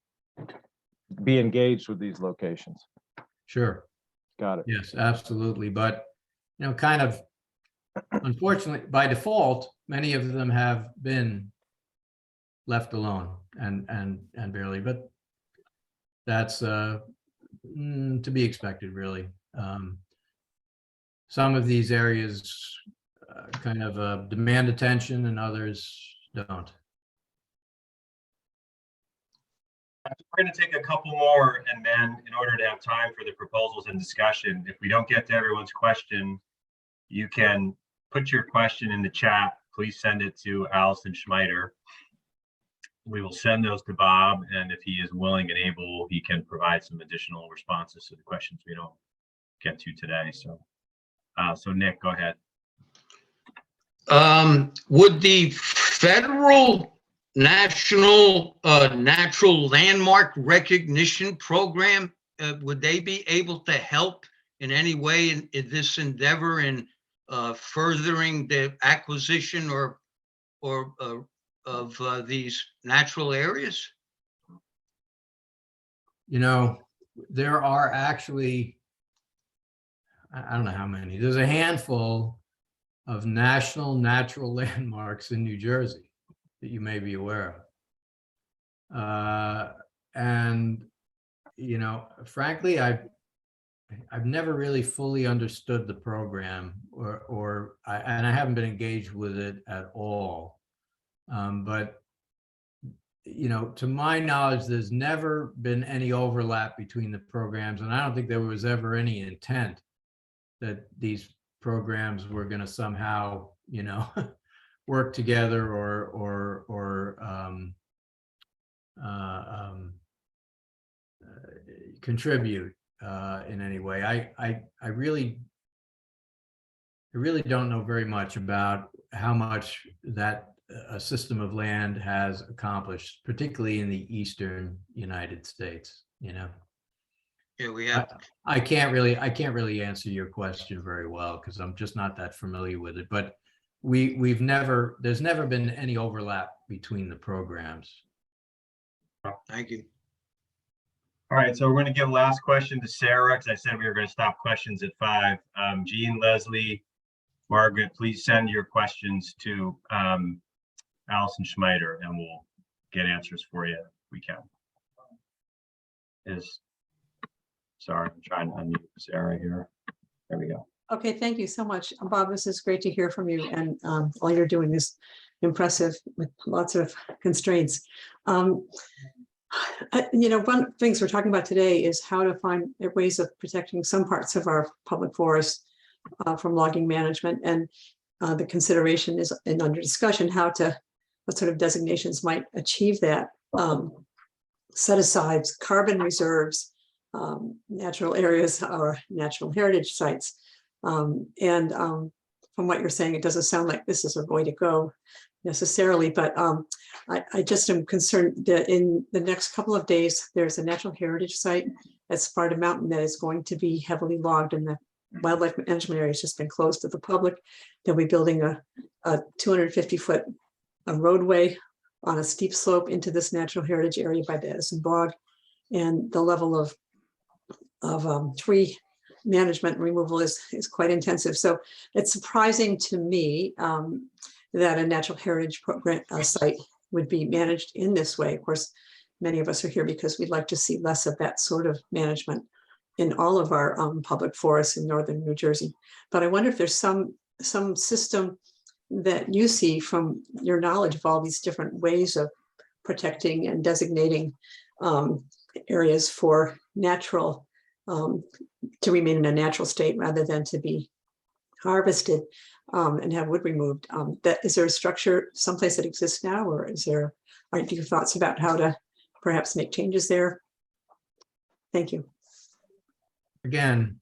be engaged with these locations. Sure. Got it. Yes, absolutely. But, kind of, unfortunately, by default, many of them have been left alone and barely, but that's to be expected, really. Some of these areas kind of demand attention and others don't. We're going to take a couple more, and then in order to have time for the proposals and discussion, if we don't get to everyone's question, you can put your question in the chat. Please send it to Allison Schmeider. We will send those to Bob, and if he is willing and able, he can provide some additional responses to the questions we don't get to today. So Nick, go ahead. Would the federal national natural landmark recognition program, would they be able to help in any way in this endeavor in furthering the acquisition or of these natural areas? There are actually I don't know how many, there's a handful of national natural landmarks in New Jersey that you may be aware of. And, you know, frankly, I've never really fully understood the program and I haven't been engaged with it at all. But you know, to my knowledge, there's never been any overlap between the programs, and I don't think there was ever any intent that these programs were going to somehow, you know, work together or contribute in any way. I really don't know very much about how much that a system of land has accomplished, particularly in the eastern United States, you know. Yeah, we have, I can't really answer your question very well because I'm just not that familiar with it, but there's never been any overlap between the programs. thank you. All right, so we're going to give last question to Sarah, because I said we were going to stop questions at 5. Jean, Leslie, Margaret, please send your questions to Allison Schmeider, and we'll get answers for you if we can. Sorry, I'm trying to unmute Sarah here. There we go. Okay, thank you so much. Bob, this is great to hear from you, and all you're doing is impressive with lots of constraints. You know, one of the things we're talking about today is how to find ways of protecting some parts of our public forest from logging management, and the consideration is under discussion what sort of designations might achieve that. Set asides, carbon reserves, natural areas or natural heritage sites. From what you're saying, it doesn't sound like this is a way to go necessarily, but I just am concerned that in the next couple of days, there's a natural heritage site at Sparta Mountain that is going to be heavily logged, and the wildlife management area has just been closed to the public. They'll be building a 250-foot roadway on a steep slope into this natural heritage area by the Edison Bog, and the level of tree management and removal is quite intensive. So it's surprising to me that a natural heritage program site would be managed in this way. Of course, many of us are here because we'd like to see less of that sort of management in all of our public forests in northern New Jersey. But I wonder if there's some system that you see from your knowledge of all these different ways of protecting and designating areas for natural, to remain in a natural state rather than to be harvested and have wood removed. Is there a structure someplace that exists now, or are your thoughts about how to perhaps make changes there? Thank you. Again,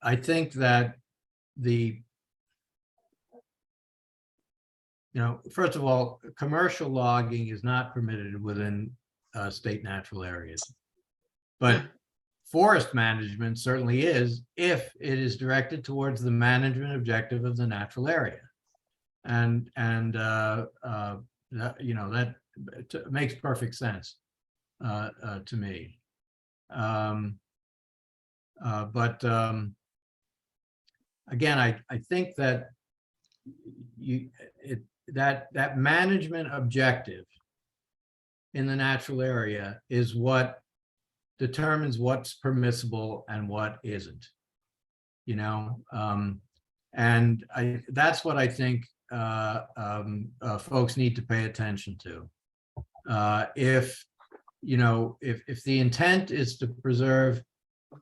I think that first of all, commercial logging is not permitted within state natural areas, but forest management certainly is, if it is directed towards the management objective of the natural area. And that, you know, that makes perfect sense to me. Again, I think that that management objective in the natural area is what determines what's permissible and what isn't, you know. And that's what I think folks need to pay attention to. If the intent is to preserve,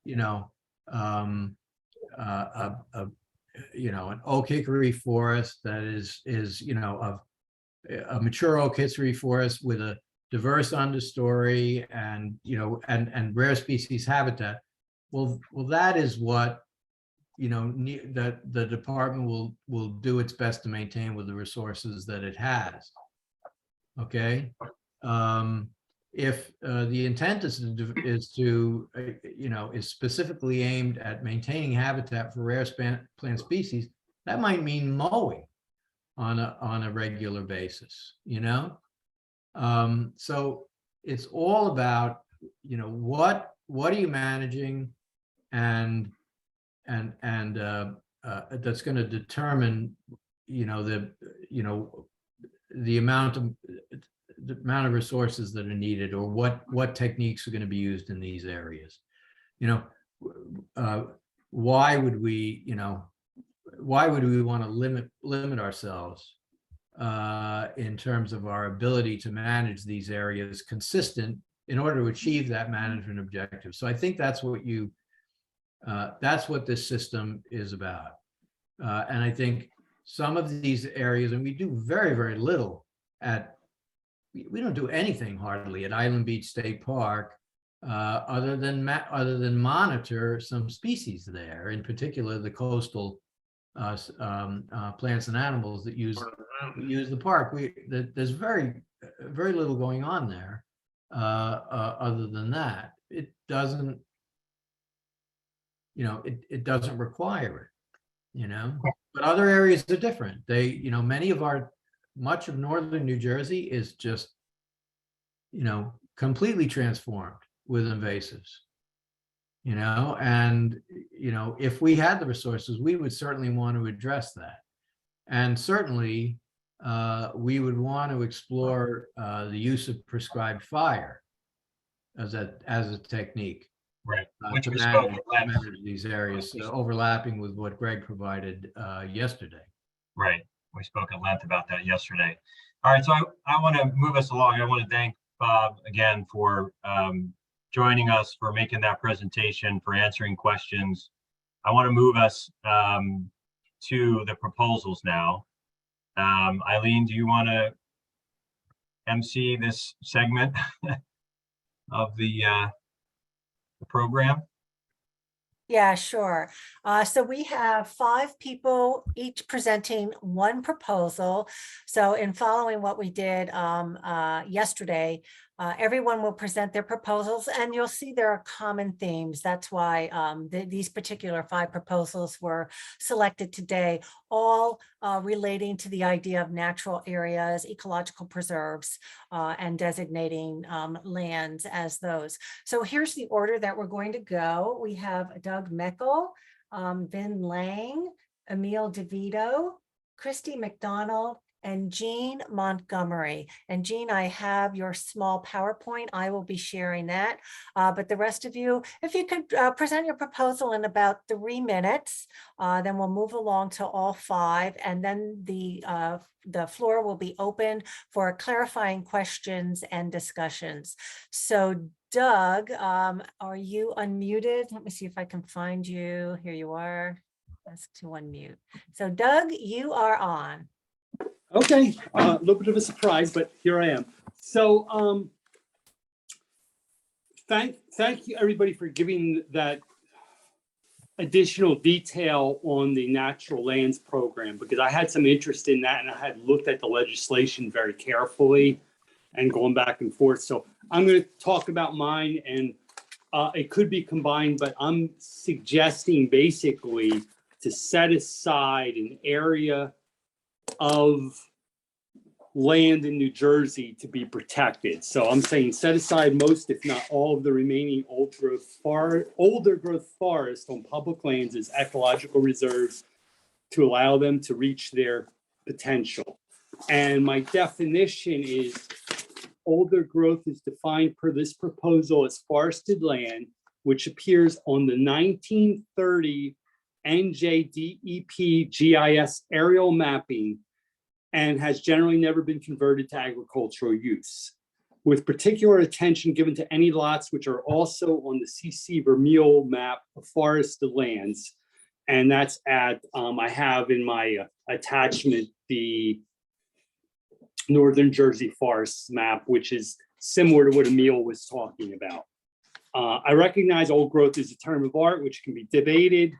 an oak hickory forest that is of a mature oak hickory forest with a diverse understory and rare species habitat, well that is what that the department will do its best to maintain with the resources that it has. Okay. If the intent is specifically aimed at maintaining habitat for rare plant species, that might mean mowing on a regular basis, so it's all about, what are you managing, and that's going to determine, the amount of resources that are needed, or what techniques are going to be used in these areas. Why would we want to limit ourselves in terms of our ability to manage these areas consistent in order to achieve that management objective? So I think that's what this system is about. And I think some of these areas, and we do very, very little we don't do anything hardly at Island Beach State Park, other than monitor some species there, in particular the coastal plants and animals that use the park. There's very, very little going on there. Other than that, it doesn't, it doesn't require it, but other areas are different. Much of northern New Jersey is just, completely transformed with invasives, and, if we had the resources, we would certainly want to address that. And certainly, we would want to explore the use of prescribed fire as a technique. Right. To manage these areas, overlapping with what Greg provided yesterday. Right. We spoke at length about that yesterday. All right. So I want to move us along. I want to thank Bob again for joining us, for making that presentation, for answering questions. I want to move us to the proposals now. Eileen, do you want to MC this segment of the program? Yeah, sure. So we have 5 people each presenting one proposal. So in following what we did yesterday, everyone will present their proposals, and you'll see there are common themes. That's why these particular 5 proposals were selected today, all relating to the idea of natural areas, ecological preserves, and designating lands as those. So here's the order that we're going to go. We have Doug Meckel, Vin Lang, Emil DeVito, Christy McDonald, and Jean Montgomery. And Jean, I have your small PowerPoint. I will be sharing that. But the rest of you, if you could present your proposal in about 3 minutes, then we'll move along to all 5. And then the floor will be open for clarifying questions and discussions. So Doug, are you unmuted? Let me see if I can find you. Here you are. Ask to unmute. So Doug, you are on. Okay, a little bit of a surprise, but here I am. So thank you everybody for giving that additional detail on the natural lands program, because I had some interest in that and I had looked at the legislation very carefully and going back and forth. So I'm going to talk about mine, and it could be combined, but I'm suggesting basically to set aside an area of land in New Jersey to be protected. So I'm saying set aside most, if not all, of the remaining older growth forest on public lands as ecological reserves to allow them to reach their potential. And my definition is older growth is defined per this proposal as forested land, which appears on the 1930 NJFTF GIS aerial mapping and has generally never been converted to agricultural use, with particular attention given to any lots which are also on the CC Vermeil map of forested lands. And that's at, I have in my attachment, the Northern Jersey forests map, which is similar to what Emil was talking about. I recognize old growth is a term of art which can be debated.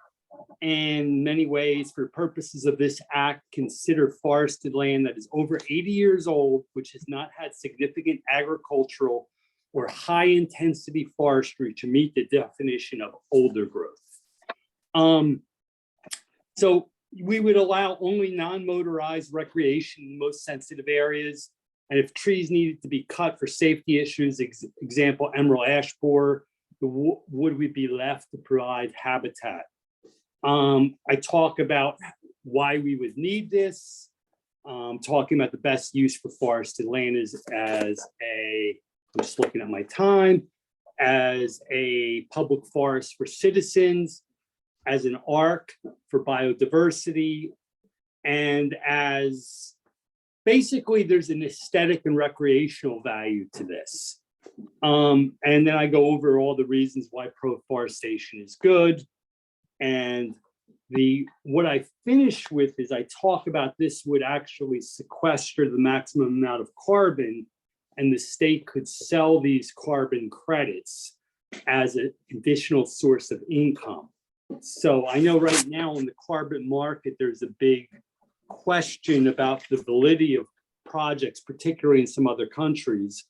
In many ways, for purposes of this act, consider forested land that is over 80 years old, which has not had significant agricultural or high intensity forestry to meet the definition of older growth. So we would allow only non-motorized recreation in most sensitive areas. And if trees needed to be cut for safety issues, example, emerald ash borer, the wood would be left to provide habitat. I talk about why we would need this, talking about the best use for forested land is as a, I'm just looking at my time, as a public forest for citizens, as an arc for biodiversity, and as basically there's an aesthetic and recreational value to this. And then I go over all the reasons why pro-forestation is good. And what I finish with is I talk about this would actually sequester the maximum amount of carbon, and the state could sell these carbon credits as an additional source of income. So I know right now in the carbon market, there's a big question about the validity of projects, particularly in some other countries.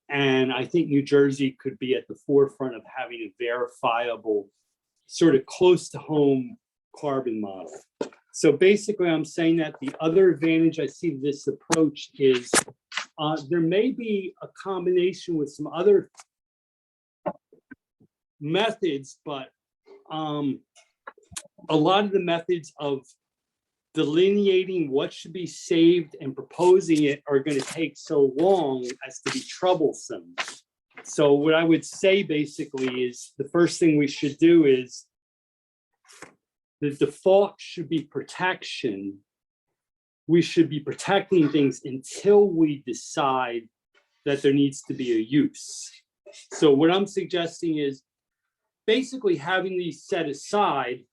And I think New Jersey could be at the forefront of having a verifiable, sort of close to home carbon model. So basically, I'm saying that the other advantage I see of this approach is there may be a combination with some other methods, but a lot of the methods of delineating what should be saved and proposing it are going to take so long as to be troublesome. So what I would say basically is the first thing we should do is the default should be protection. We should be protecting things until we decide that there needs to be a use. So what I'm suggesting is basically having these set aside,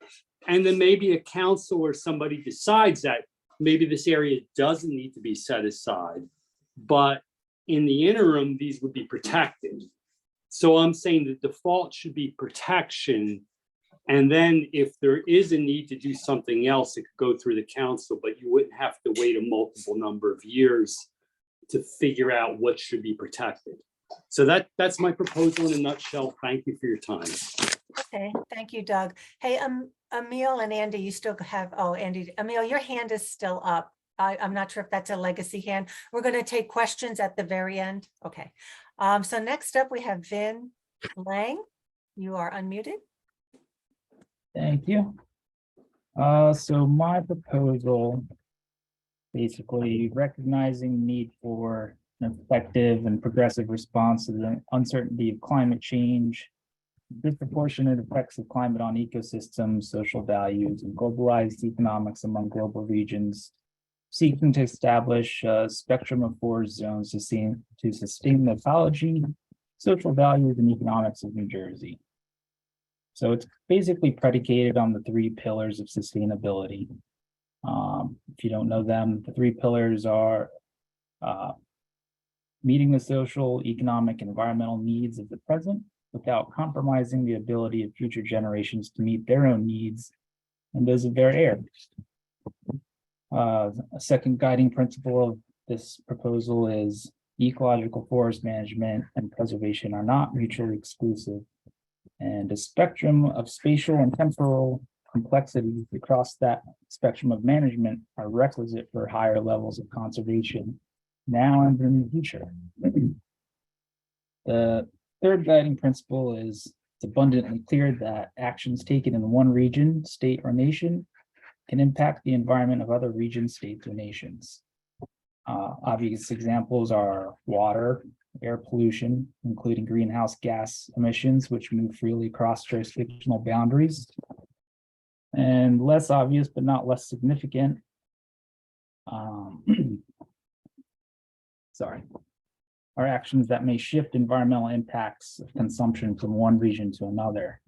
and then maybe a council or somebody decides that maybe this area doesn't need to be set aside, but in the interim, these would be protected. So I'm saying the default should be protection. And then if there is a need to do something else, it could go through the council, but you wouldn't have to wait a multiple number of years to figure out what should be protected. So that's my proposal in a nutshell. Thank you for your time. Okay, thank you, Doug. Hey, Emil and Andy, you still have, oh, Andy, Emil, your hand is still up. I'm not sure if that's a legacy hand. We're going to take questions at the very end. Okay. So next up we have Vin Lang. You are unmuted. Thank you. So my proposal, basically recognizing the need for an effective and progressive response to the uncertainty of climate change, disproportionate effects of climate on ecosystems, social values, and globalized economics among global regions, seeking to establish a spectrum of forest zones to sustain the ecology, social values, and economics of New Jersey. So it's basically predicated on the 3 pillars of sustainability. If you don't know them, the 3 pillars are meeting the social, economic, and environmental needs of the present without compromising the ability of future generations to meet their own needs and those of their heirs. A second guiding principle of this proposal is ecological forest management and preservation are not mutually exclusive, and a spectrum of spatial and temporal complexities across that spectrum of management are requisite for higher levels of conservation now and in the future. The third guiding principle is it's abundantly clear that actions taken in one region, state, or nation can impact the environment of other regions, states, or nations. Obvious examples are water, air pollution, including greenhouse gas emissions, which move freely across jurisdictional boundaries. And less obvious, but not less significant, are actions that may shift environmental impacts of consumption from one region to another.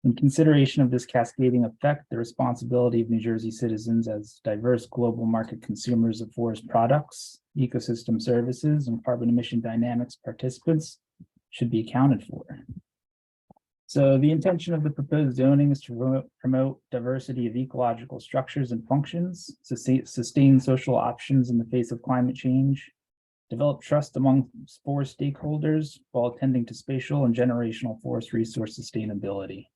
In consideration of this cascading effect, the responsibility of New Jersey citizens as diverse global market consumers of forest products, ecosystem services, and carbon emission dynamics participants should be accounted for. So the intention of the proposed zoning is to promote diversity of ecological structures and functions, sustain social options in the face of climate change, develop trust among forest stakeholders while attending to spatial and generational forest resource sustainability.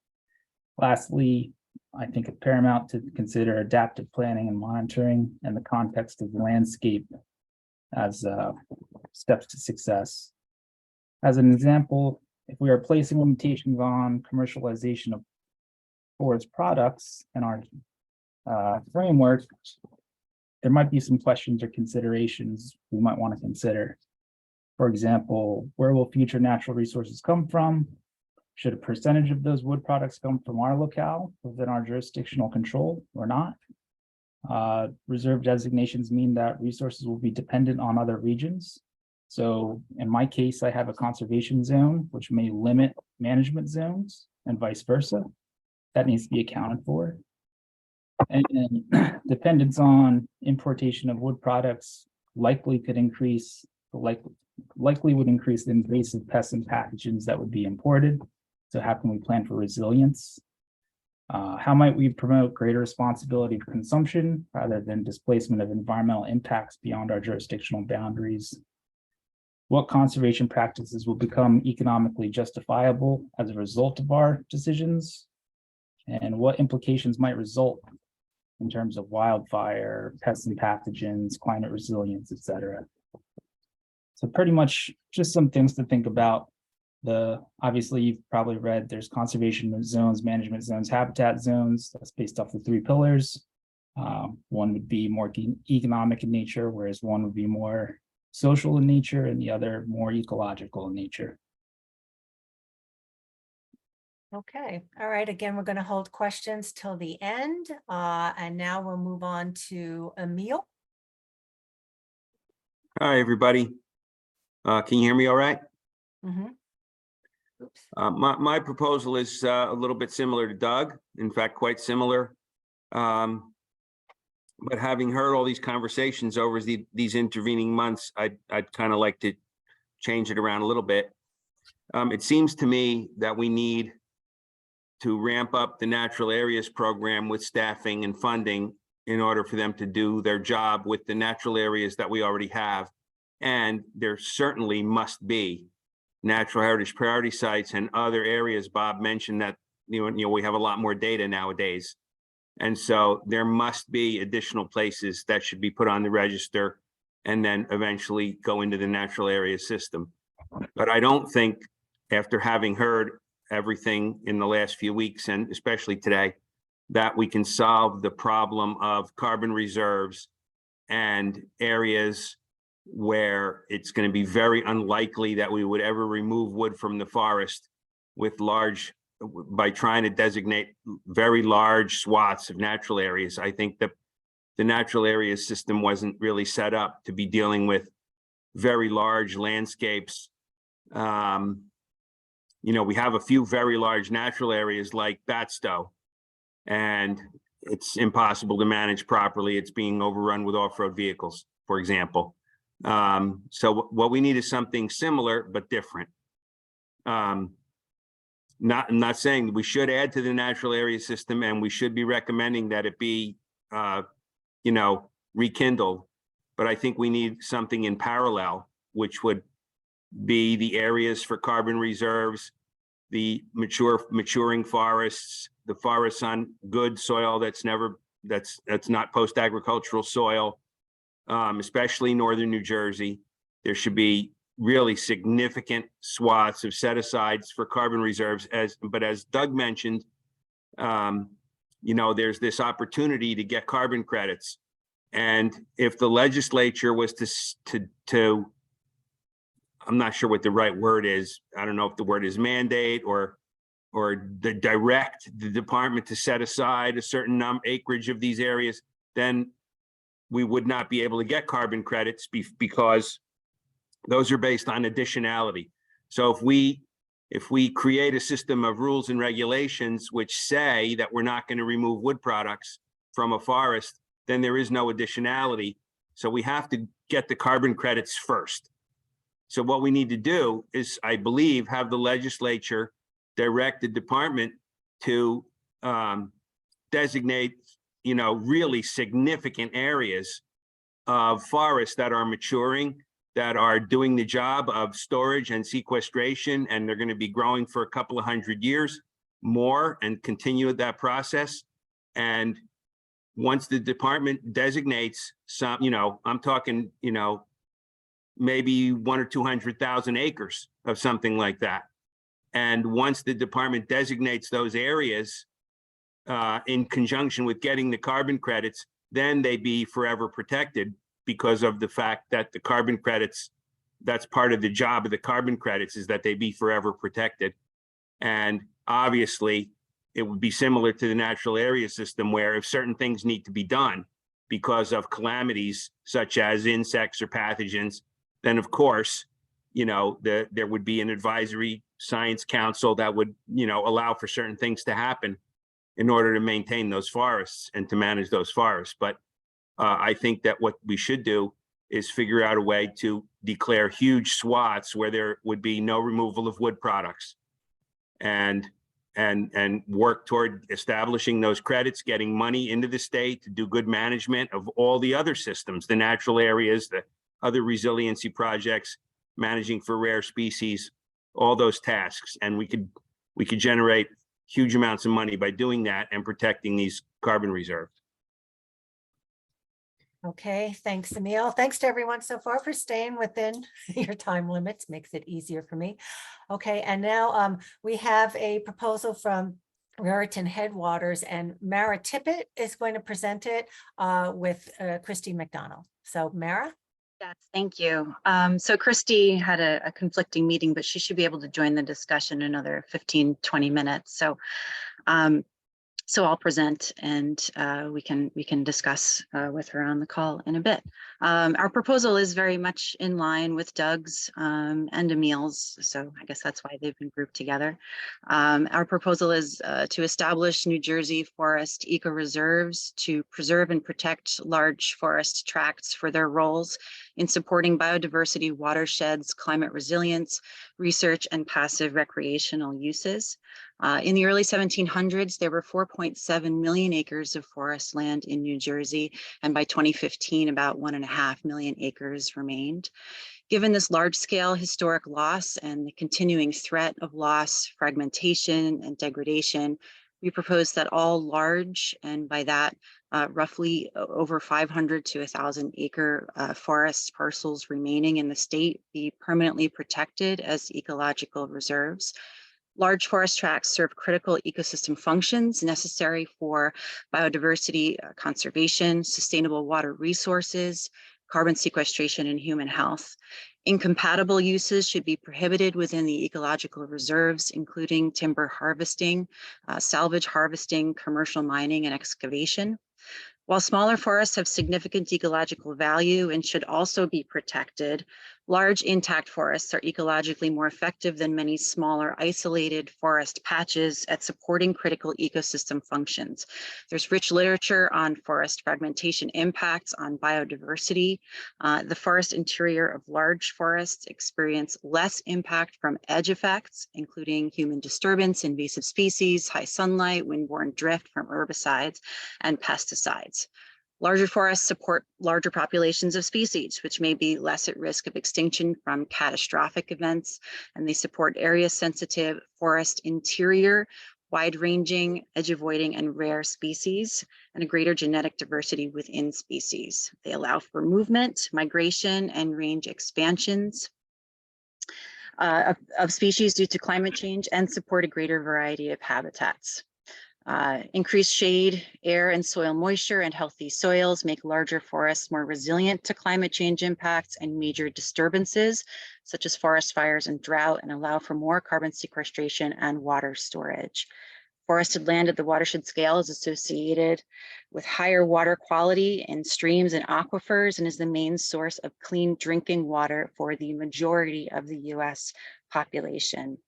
Lastly, I think it's paramount to consider adaptive planning and monitoring and the context of the landscape as steps to success. As an example, if we are placing limitations on commercialization of forest products in our framework, there might be some questions or considerations we might want to consider. For example, where will future natural resources come from? Should a percentage of those wood products come from our locale within our jurisdictional control or not? Reserve designations mean that resources will be dependent on other regions. So in my case, I have a conservation zone, which may limit management zones and vice versa. That needs to be accounted for. And dependence on importation of wood products likely would increase the invasive pests and pathogens that would be imported. So how can we plan for resilience? How might we promote greater responsibility for consumption rather than displacement of environmental impacts beyond our jurisdictional boundaries? What conservation practices will become economically justifiable as a result of our decisions? And what implications might result in terms of wildfire, pests and pathogens, climate resilience, et cetera? So pretty much just some things to think about. Obviously, you've probably read there's conservation zones, management zones, habitat zones. That's based off the 3 pillars. One would be more economic in nature, whereas one would be more social in nature, and the other more ecological in nature. Okay, all right. Again, we're going to hold questions till the end. And now we'll move on to Emil. Hi, everybody. Can you hear me all right? Mhm. Oops. My proposal is a little bit similar to Doug, in fact, quite similar. But having heard all these conversations over these intervening months, I'd kind of like to change it around a little bit. It seems to me that we need to ramp up the natural areas program with staffing and funding in order for them to do their job with the natural areas that we already have. And there certainly must be natural heritage priority sites and other areas. Bob mentioned that, you know, we have a lot more data nowadays. And so there must be additional places that should be put on the register and then eventually go into the natural area system. But I don't think, after having heard everything in the last few weeks, and especially today, that we can solve the problem of carbon reserves and areas where it's going to be very unlikely that we would ever remove wood from the forest by trying to designate very large swaths of natural areas. I think that the natural areas system wasn't really set up to be dealing with very large landscapes. You know, we have a few very large natural areas like Batstow, and it's impossible to manage properly. It's being overrun with off-road vehicles, for example. So what we need is something similar but different. I'm not saying we should add to the natural area system, and we should be recommending that it be, you know, rekindled. But I think we need something in parallel, which would be the areas for carbon reserves, the maturing forests, the forests on good soil that's not post-agricultural soil, especially northern New Jersey. There should be really significant swaths of set-asides for carbon reserves. But as Doug mentioned, you know, there's this opportunity to get carbon credits. And if the legislature was to I'm not sure what the right word is. I don't know if the word is mandate or direct the department to set aside a certain acreage of these areas, then we would not be able to get carbon credits because those are based on additionality. So if we create a system of rules and regulations which say that we're not going to remove wood products from a forest, then there is no additionality. So we have to get the carbon credits first. So what we need to do is, I believe, have the legislature direct the department to designate, you know, really significant areas of forests that are maturing, that are doing the job of storage and sequestration, and they're going to be growing for a couple of 100 years more and continue that process. And once the department designates some, you know, I'm talking, you know, maybe 100,000 or 200,000 acres of something like that. And once the department designates those areas, in conjunction with getting the carbon credits, then they be forever protected because of the fact that the carbon credits, that's part of the job of the carbon credits, is that they be forever protected. And obviously, it would be similar to the natural area system, where if certain things need to be done because of calamities such as insects or pathogens, then of course, there would be an advisory science council that would, allow for certain things to happen in order to maintain those forests and to manage those forests. But I think that what we should do is figure out a way to declare huge swaths where there would be no removal of wood products, and work toward establishing those credits, getting money into the state to do good management of all the other systems, the natural areas, the other resiliency projects, managing for rare species, all those tasks. And we could generate huge amounts of money by doing that and protecting these carbon reserves. Okay, thanks, Emil. Thanks to everyone so far for staying within your time limits, makes it easier for me. Okay, and now we have a proposal from Raritan Headwaters, and Mara Tippett is going to present it with Christy McDonald. So Mara? Yes, thank you. So Christy had a conflicting meeting, but she should be able to join the discussion in another 15, 20 minutes. So I'll present, and we can discuss with her on the call in a bit. Our proposal is very much in line with Doug's and Emil's, so I guess that's why they've been grouped together. Our proposal is to establish New Jersey forest eco-reserves to preserve and protect large forest tracts for their roles in supporting biodiversity, watersheds, climate resilience, research, and passive recreational uses. In the early 1700s, there were 4.7 million acres of forest land in New Jersey, and by 2015, about 1.5 million acres remained. Given this large-scale historic loss and the continuing threat of loss, fragmentation, and degradation, we propose that all large, and by that, roughly over 500 to 1,000 acre forest parcels remaining in the state be permanently protected as ecological reserves. Large forest tracts serve critical ecosystem functions necessary for biodiversity conservation, sustainable water resources, carbon sequestration, and human health. Incompatible uses should be prohibited within the ecological reserves, including timber harvesting, salvage harvesting, commercial mining, and excavation. While smaller forests have significant ecological value and should also be protected, large intact forests are ecologically more effective than many smaller isolated forest patches at supporting critical ecosystem functions. There's rich literature on forest fragmentation impacts on biodiversity. The forest interior of large forests experience less impact from edge effects, including human disturbance, invasive species, high sunlight, windborne drift from herbicides, and pesticides. Larger forests support larger populations of species, which may be less at risk of extinction from catastrophic events, and they support area-sensitive forest interior, wide-ranging, edge-avoiding, and rare species, and a greater genetic diversity within species. They allow for movement, migration, and range expansions of species due to climate change, and support a greater variety of habitats. Increased shade, air and soil moisture, and healthy soils make larger forests more resilient to climate change impacts and major disturbances, such as forest fires and drought, and allow for more carbon sequestration and water storage. Forested land at the watershed scale is associated with higher water quality in streams and aquifers, and is the main source of clean drinking water for the majority of the US population.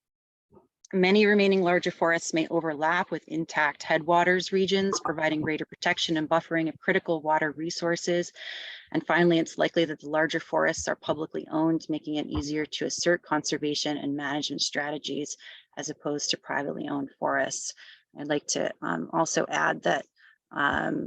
Many remaining larger forests may overlap with intact headwaters regions, providing greater protection and buffering of critical water resources. And finally, it's likely that the larger forests are publicly owned, making it easier to assert conservation and management strategies as opposed to privately owned forests. I'd like to also add that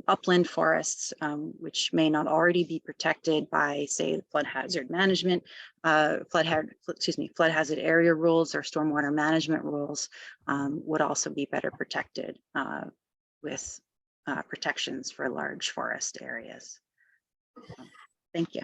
upland forests, which may not already be protected by, say, flood hazard management, flood hazard area rules or stormwater management rules, would also be better protected with protections for large forest areas. Thank you.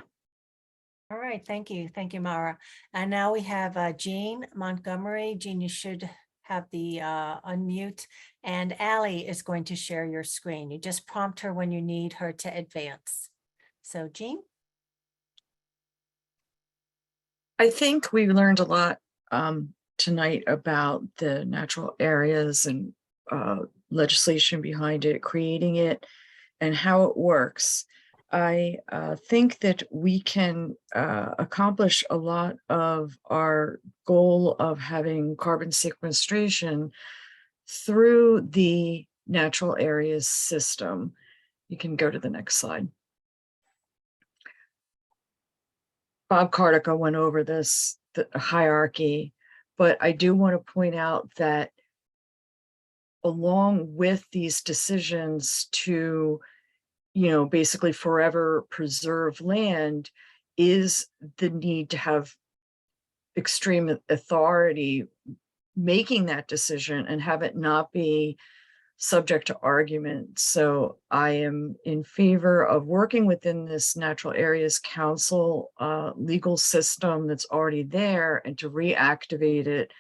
All right, thank you. Thank you, Mara. And now we have Jean Montgomery. Jean, you should have the unmute, and Ally is going to share your screen. You just prompt her when you need her to advance. So Jean? I think we learned a lot tonight about the natural areas and legislation behind it, creating it, and how it works. I think that we can accomplish a lot of our goal of having carbon sequestration through the natural areas system. You can go to the next slide. Bob Cardica went over this, the hierarchy, but I do want to point out that along with these decisions to, basically forever preserve land is the need to have extreme authority making that decision and have it not be subject to argument. So I am in favor of working within this Natural Areas Council legal system that's already there and to reactivate it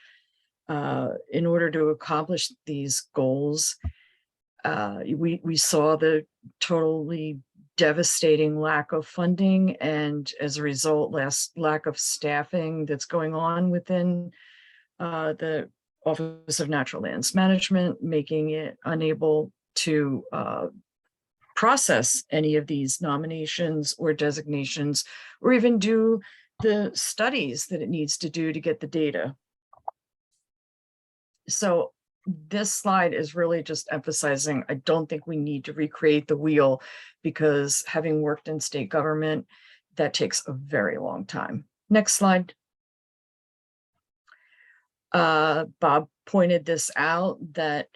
in order to accomplish these goals. We saw the totally devastating lack of funding and as a result, lack of staffing that's going on within the Office of Natural Lands Management, making it unable to process any of these nominations or designations, or even do the studies that it needs to do to get the data. So this slide is really just emphasizing, I don't think we need to recreate the wheel because having worked in state government, that takes a very long time. Next slide. Bob pointed this out that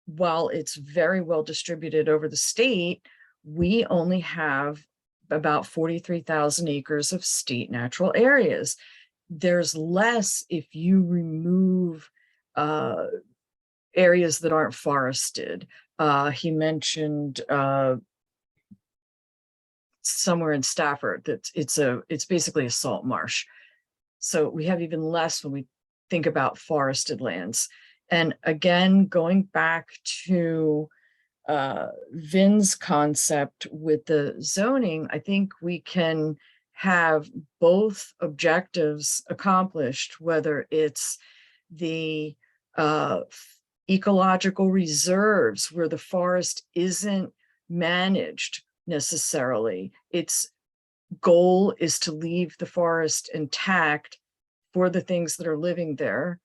while it's very well distributed over the state, we only have about 43,000 acres of state natural areas. There's less if you remove areas that aren't forested. He mentioned somewhere in Stafford that it's basically a salt marsh. So we have even less when we think about forested lands. And again, going back to Vin's concept with the zoning, I think we can have both objectives accomplished, whether it's the ecological reserves where the forest isn't managed necessarily. Its goal is to leave the forest intact for the things that are living there.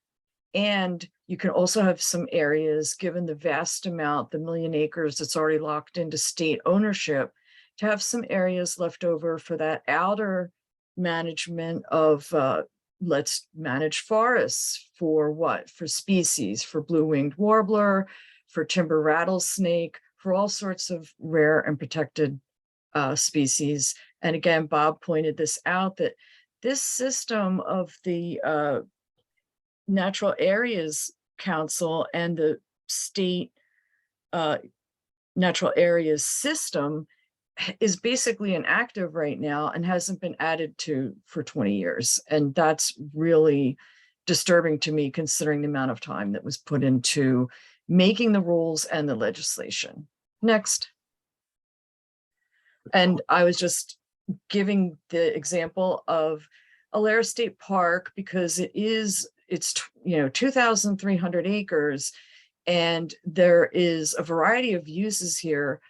And you can also have some areas, given the vast amount, the 1 million acres that's already locked into state ownership, to have some areas left over for that outer management of let's manage forests for what? For species, for blue-winged warbler, for timber rattlesnake, for all sorts of rare and protected species. And again, Bob pointed this out, that this system of the Natural Areas Council and the state natural areas system is basically inactive right now and hasn't been added to for 20 years. And that's really disturbing to me, considering the amount of time that was put into making the rules and the legislation. Next. And I was just giving the example of Alair State Park because it's 2,300 acres and there is a variety of uses here.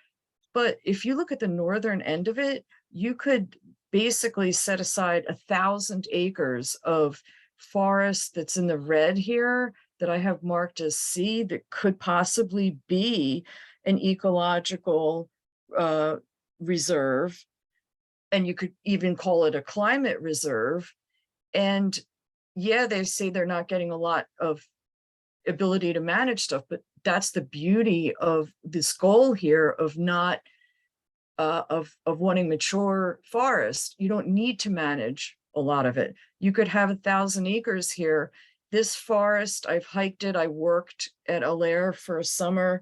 But if you look at the northern end of it, you could basically set aside 1,000 acres of forest that's in the red here that I have marked as C that could possibly be an ecological reserve. And you could even call it a climate reserve. And yeah, they say they're not getting a lot of ability to manage stuff, but that's the beauty of this goal here of not of wanting mature forest. You don't need to manage a lot of it. You could have 1,000 acres here. This forest, I've hiked it. I worked at Alair for a summer.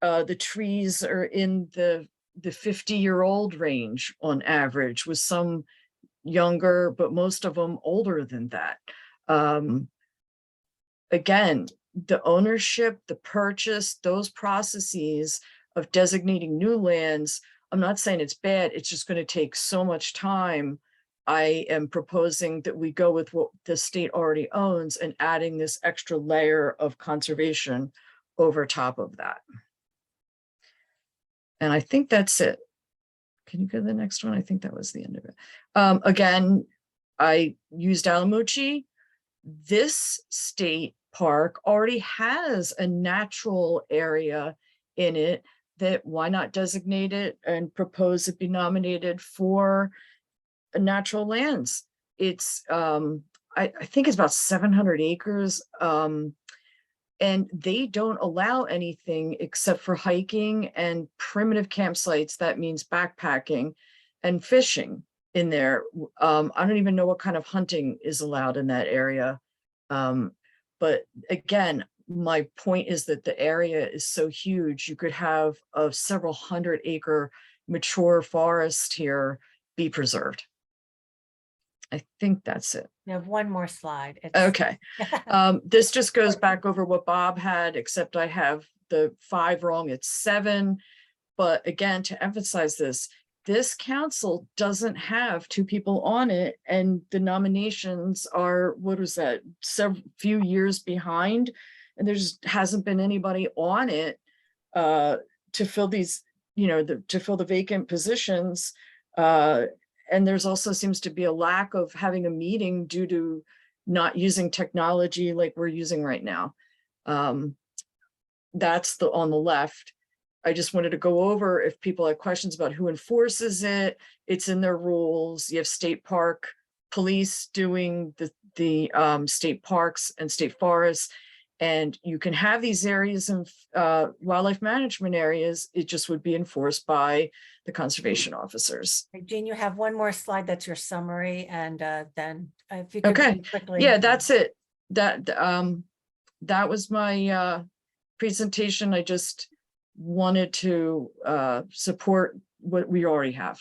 The trees are in the 50-year-old range on average, with some younger, but most of them older than that. Again, the ownership, the purchase, those processes of designating new lands, I'm not saying it's bad, it's just going to take so much time. I am proposing that we go with what the state already owns and adding this extra layer of conservation over top of that. And I think that's it. Can you go to the next one? I think that was the end of it. Again, I used Alamucci. This state park already has a natural area in it, that why not designate it and propose it be nominated for natural lands? It's I think it's about 700 acres. And they don't allow anything except for hiking and primitive campsites. That means backpacking and fishing in there. I don't even know what kind of hunting is allowed in that area. But again, my point is that the area is so huge, you could have a several 100-acre mature forest here be preserved. I think that's it. You have one more slide. It's- Okay. This just goes back over what Bob had, except I have the 5 wrong, it's 7. But again, to emphasize this council doesn't have 2 people on it, and the nominations are, what was that, few years behind, and there just hasn't been anybody on it to fill these, to fill the vacant positions. And there's also seems to be a lack of having a meeting due to not using technology like we're using right now. That's on the left. I just wanted to go over if people had questions about who enforces it. It's in their rules. You have state park police doing the state parks and state forests. And you can have these areas of wildlife management areas. It just would be enforced by the conservation officers. Jean, you have one more slide. That's your summary. And then if you could Okay. really quickly. Yeah, that's it. That was my presentation. I just wanted to support what we already have.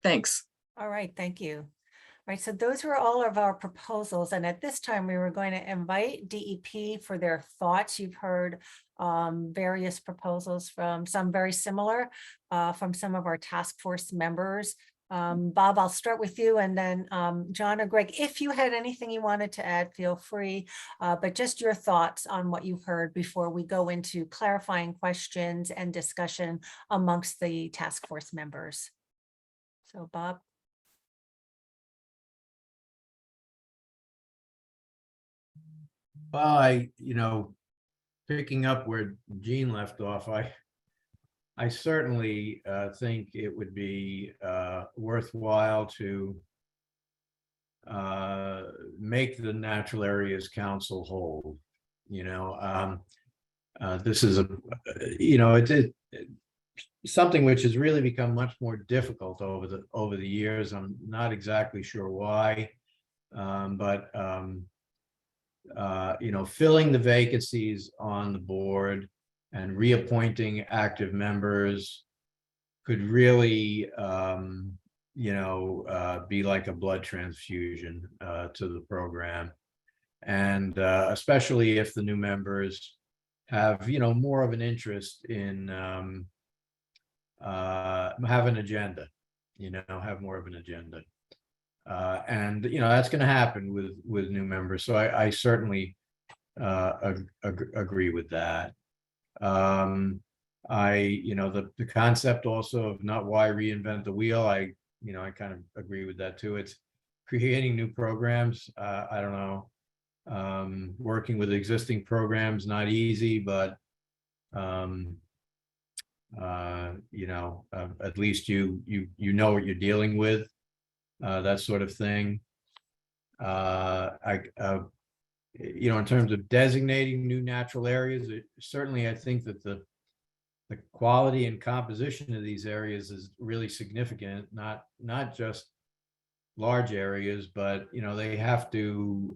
Thanks. All right, thank you. All right, so those were all of our proposals. And at this time, we were going to invite DEP for their thoughts. You've heard various proposals from some very similar from some of our task force members. Bob, I'll start with you, and then John or Greg, if you had anything you wanted to add, feel free, but just your thoughts on what you've heard before we go into clarifying questions and discussion amongst the task force members. So Bob. Well, picking up where Jean left off, I certainly think it would be worthwhile to make the Natural Areas Council whole. This is it's something which has really become much more difficult over the years. I'm not exactly sure why, but filling the vacancies on the board and reappointing active members could really, be like a blood transfusion to the program. And especially if the new members have, more of an interest in have an agenda, have more of an agenda. And that's going to happen with new members. So I certainly agree with that. The concept also of not why reinvent the wheel. I kind of agree with that too. It's creating new programs. I don't know. Working with existing programs not easy, but at least you know what you're dealing with. That sort of thing. In terms of designating new natural areas, certainly I think that the quality and composition of these areas is really significant, not just large areas, but they have to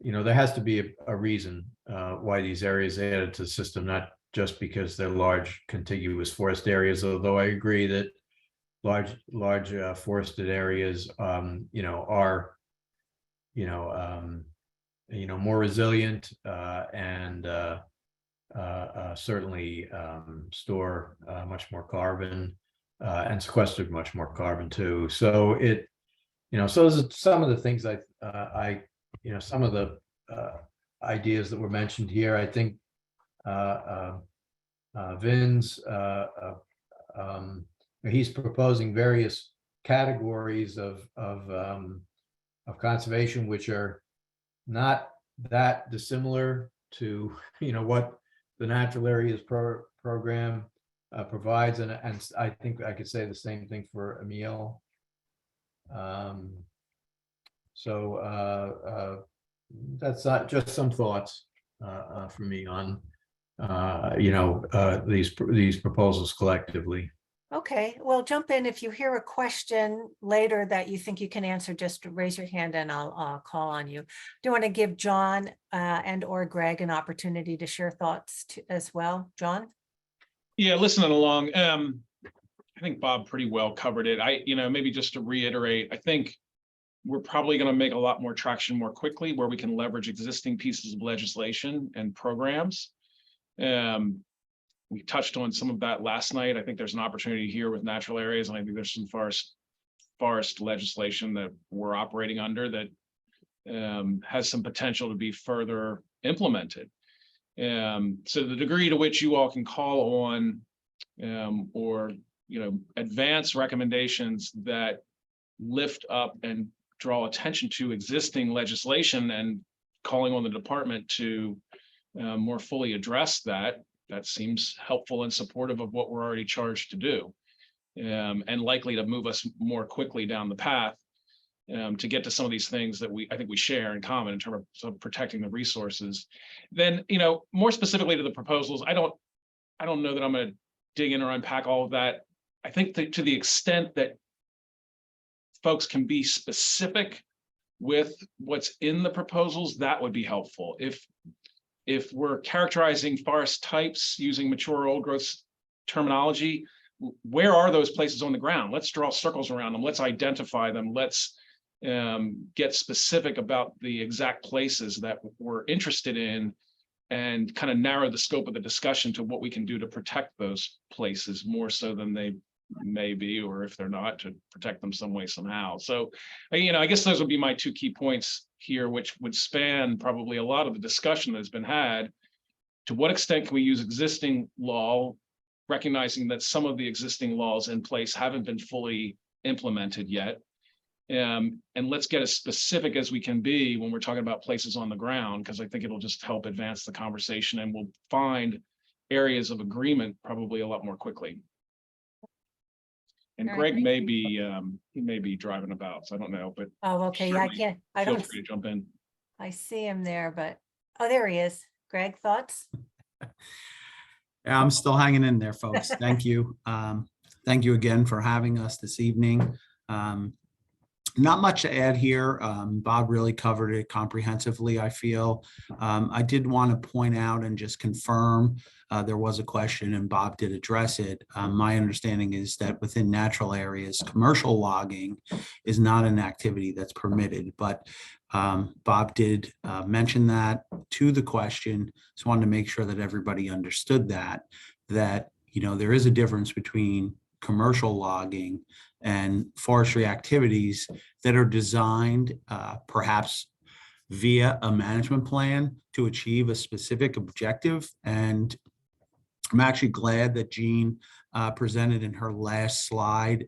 there has to be a reason why these areas are added to the system, not just because they're large contiguous forest areas, although I agree that large forested areas are more resilient and certainly store much more carbon and sequester much more carbon too. So so those are some of the things some of the ideas that were mentioned here. I think Vin's he's proposing various categories of conservation, which are not that dissimilar to what the Natural Areas Program provides, and I think I could say the same thing for Emil. So that's just some thoughts for me on these proposals collectively. Okay, well, jump in. If you hear a question later that you think you can answer, just raise your hand and I'll call on you. Do you want to give John and or Greg an opportunity to share thoughts as well? John? Yeah, listening along. I think Bob pretty well covered it. Maybe just to reiterate, I think we're probably going to make a lot more traction more quickly where we can leverage existing pieces of legislation and programs. We touched on some of that last night. I think there's an opportunity here with natural areas, and I think there's some forest legislation that we're operating under that has some potential to be further implemented. So the degree to which you all can call on or advance recommendations that lift up and draw attention to existing legislation and calling on the department to more fully address that seems helpful and supportive of what we're already charged to do, and likely to move us more quickly down the path to get to some of these things that I think we share in common in terms of protecting the resources. Then, more specifically to the proposals, I don't know that I'm going to dig in or unpack all of that. I think that to the extent that folks can be specific with what's in the proposals, that would be helpful. If we're characterizing forest types using mature old growth terminology, where are those places on the ground? Let's draw circles around them. Let's identify them. Let's get specific about the exact places that we're interested in and kind of narrow the scope of the discussion to what we can do to protect those places more so than they may be, or if they're not, to protect them some way, somehow. So, I guess those would be my two key points here, which would span probably a lot of the discussion that's been had. To what extent can we use existing law, recognizing that some of the existing laws in place haven't been fully implemented yet? And let's get as specific as we can be when we're talking about places on the ground, because I think it'll just help advance the conversation and we'll find areas of agreement probably a lot more quickly. And Greg may be driving about, so I don't know, but Oh, okay. Yeah, I can't. I feel don't. free to jump in. I see him there, but there he is. Greg, thoughts? Yeah, I'm still hanging in there, folks. Thank you. Thank you again for having us this evening. Not much to add here. Bob really covered it comprehensively, I feel. I did want to point out and just confirm there was a question and Bob did address it. My understanding is that within natural areas, commercial logging is not an activity that's permitted, but Bob did mention that to the question. Just wanted to make sure that everybody understood that there is a difference between commercial logging and forestry activities that are designed perhaps via a management plan to achieve a specific objective. And I'm actually glad that Jean presented in her last slide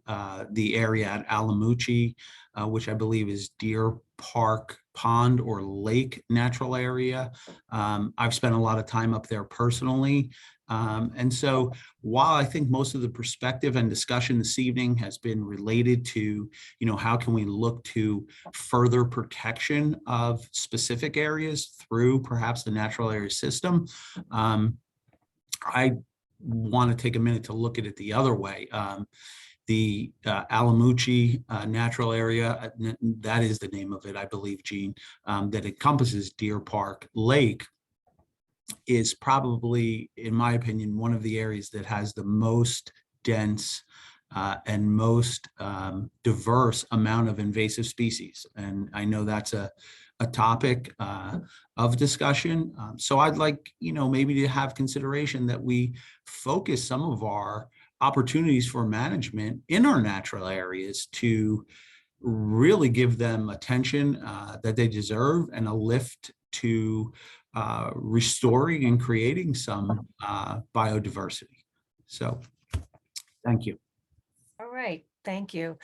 the area at Alamucci, which I believe is Deer Park Pond or Lake Natural Area. I've spent a lot of time up there personally. And so while I think most of the perspective and discussion this evening has been related to, how can we look to further protection of specific areas through perhaps the natural area system, I want to take a minute to look at it the other way. The Alamucci natural area, that is the name of it, I believe, Jean, that encompasses Deer Park Lake, is probably, in my opinion, one of the areas that has the most dense and most diverse amount of invasive species. And I know that's a a topic of discussion. So I'd like, maybe to have consideration that we focus some of our opportunities for management in our natural areas to really give them attention that they deserve and a lift to restoring and creating some biodiversity. So, thank you. All right, thank you.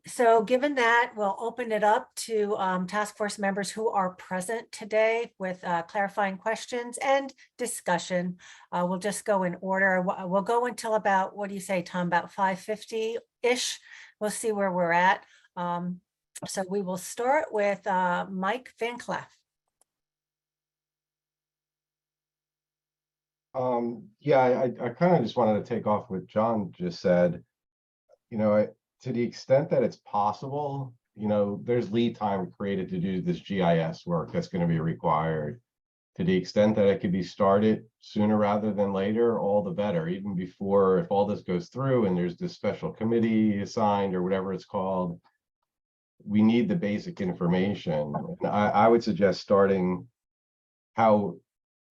So given that, we'll open it up to task force members who are present today with clarifying questions and discussion. We'll just go in order. We'll go until about, what do you say, Tom, about 5:50-ish? We'll see where we're at. So we will start with Mike Van Cleef. Yeah, I kind of just wanted to take off what John just said. To the extent that it's possible, there's lead time created to do this GIS work that's going to be required. To the extent that it could be started sooner rather than later, all the better, even before, if all this goes through and there's this special committee assigned or whatever it's called, we need the basic information. And I would suggest starting how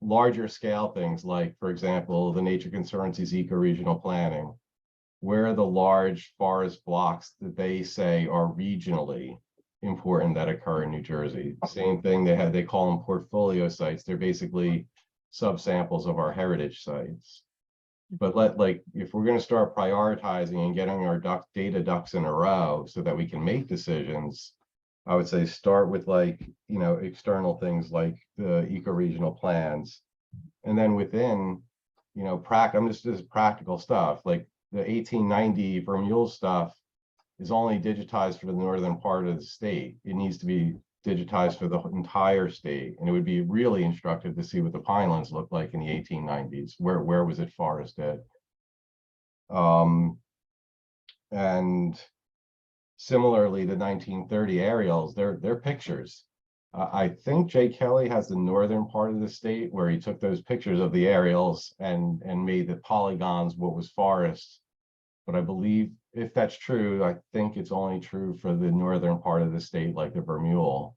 larger scale things like, for example, the Nature Conservancy's eco-regional planning, where are the large forest blocks that they say are regionally important that occur in New Jersey. Same thing, they call them portfolio sites. They're basically subsamples of our heritage sites. But if we're going to start prioritizing and getting our data ducks in a row so that we can make decisions, I would say start with external things like the eco-regional plans. And then within, I'm just practical stuff, like the 1890 Vermeule stuff is only digitized for the northern part of the state. It needs to be digitized for the entire state. And it would be really instructive to see what the pinelands looked like in the 1890s. Where was it forested? And similarly, the 1930 aerials, they're pictures. I think Jay Kelly has the northern part of the state where he took those pictures of the aerials and made the polygons what was forest. But I believe if that's true, I think it's only true for the northern part of the state, like the Vermeule.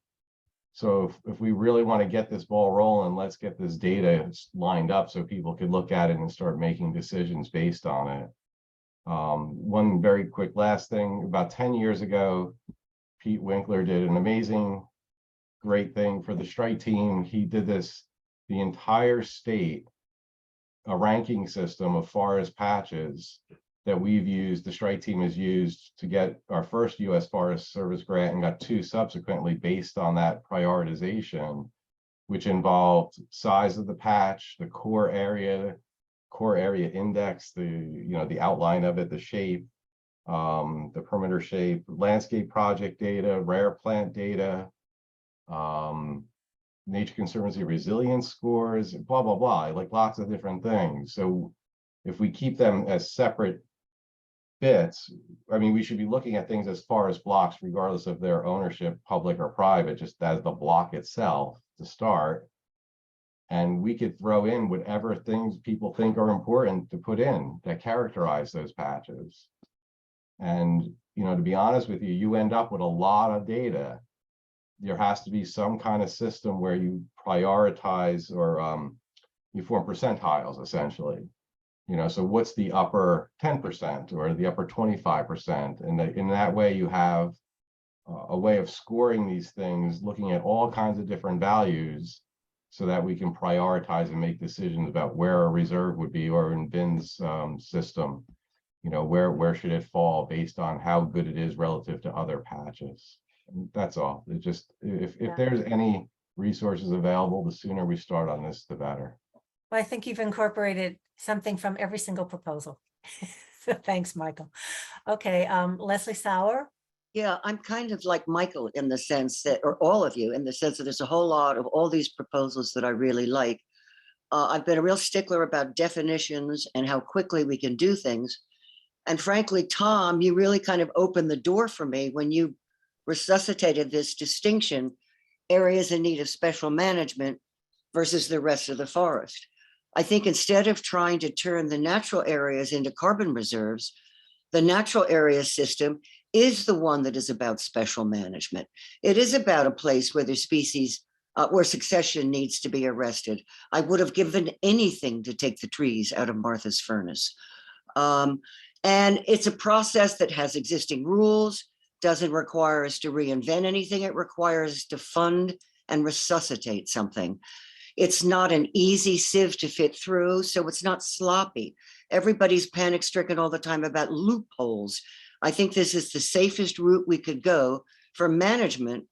So if we really want to get this ball rolling, let's get this data lined up so people can look at it and start making decisions based on it. One very quick last thing, about 10 years ago, Pete Winkler did an amazing, great thing for the strike team. He did the entire state, a ranking system of forest patches that we've used, the strike team has used to get our first U.S. Forest Service grant and got 2 subsequently based on that prioritization, which involved size of the patch, the core area index, the outline of it, the shape, the perimeter shape, landscape project data, rare plant data, Nature Conservancy resilience scores, blah, blah, blah, like lots of different things. So if we keep them as separate bits, we should be looking at things as forest blocks, regardless of their ownership, public or private, just as the block itself to start. And we could throw in whatever things people think are important to put in that characterize those patches. And, to be honest with you, you end up with a lot of data. There has to be some kind of system where you prioritize or you form percentiles, essentially. So what's the upper 10% or the upper 25%? And in that way, you have a way of scoring these things, looking at all kinds of different values so that we can prioritize and make decisions about where a reserve would be, or in Ben's system, where should it fall based on how good it is relative to other patches. And that's all. It just, if there's any resources available, the sooner we start on this, the better. Well, I think you've incorporated something from every single proposal. So thanks, Michael. Okay, Leslie Sauer. Yeah, I'm kind of like Michael in the sense that, or all of you, in the sense that there's a whole lot of all these proposals that I really like. I've been a real stickler about definitions and how quickly we can do things. And frankly, Tom, you really kind of opened the door for me when you resuscitated this distinction, areas in need of special management versus the rest of the forest. I think instead of trying to turn the natural areas into carbon reserves, the natural area system is the one that is about special management. It is about a place where the species, where succession needs to be arrested. I would have given anything to take the trees out of Martha's Furnace. And it's a process that has existing rules, doesn't require us to reinvent anything. It requires us to fund and resuscitate something. It's not an easy sieve to fit through, so it's not sloppy. Everybody's panic stricken all the time about loopholes. I think this is the safest route we could go for management.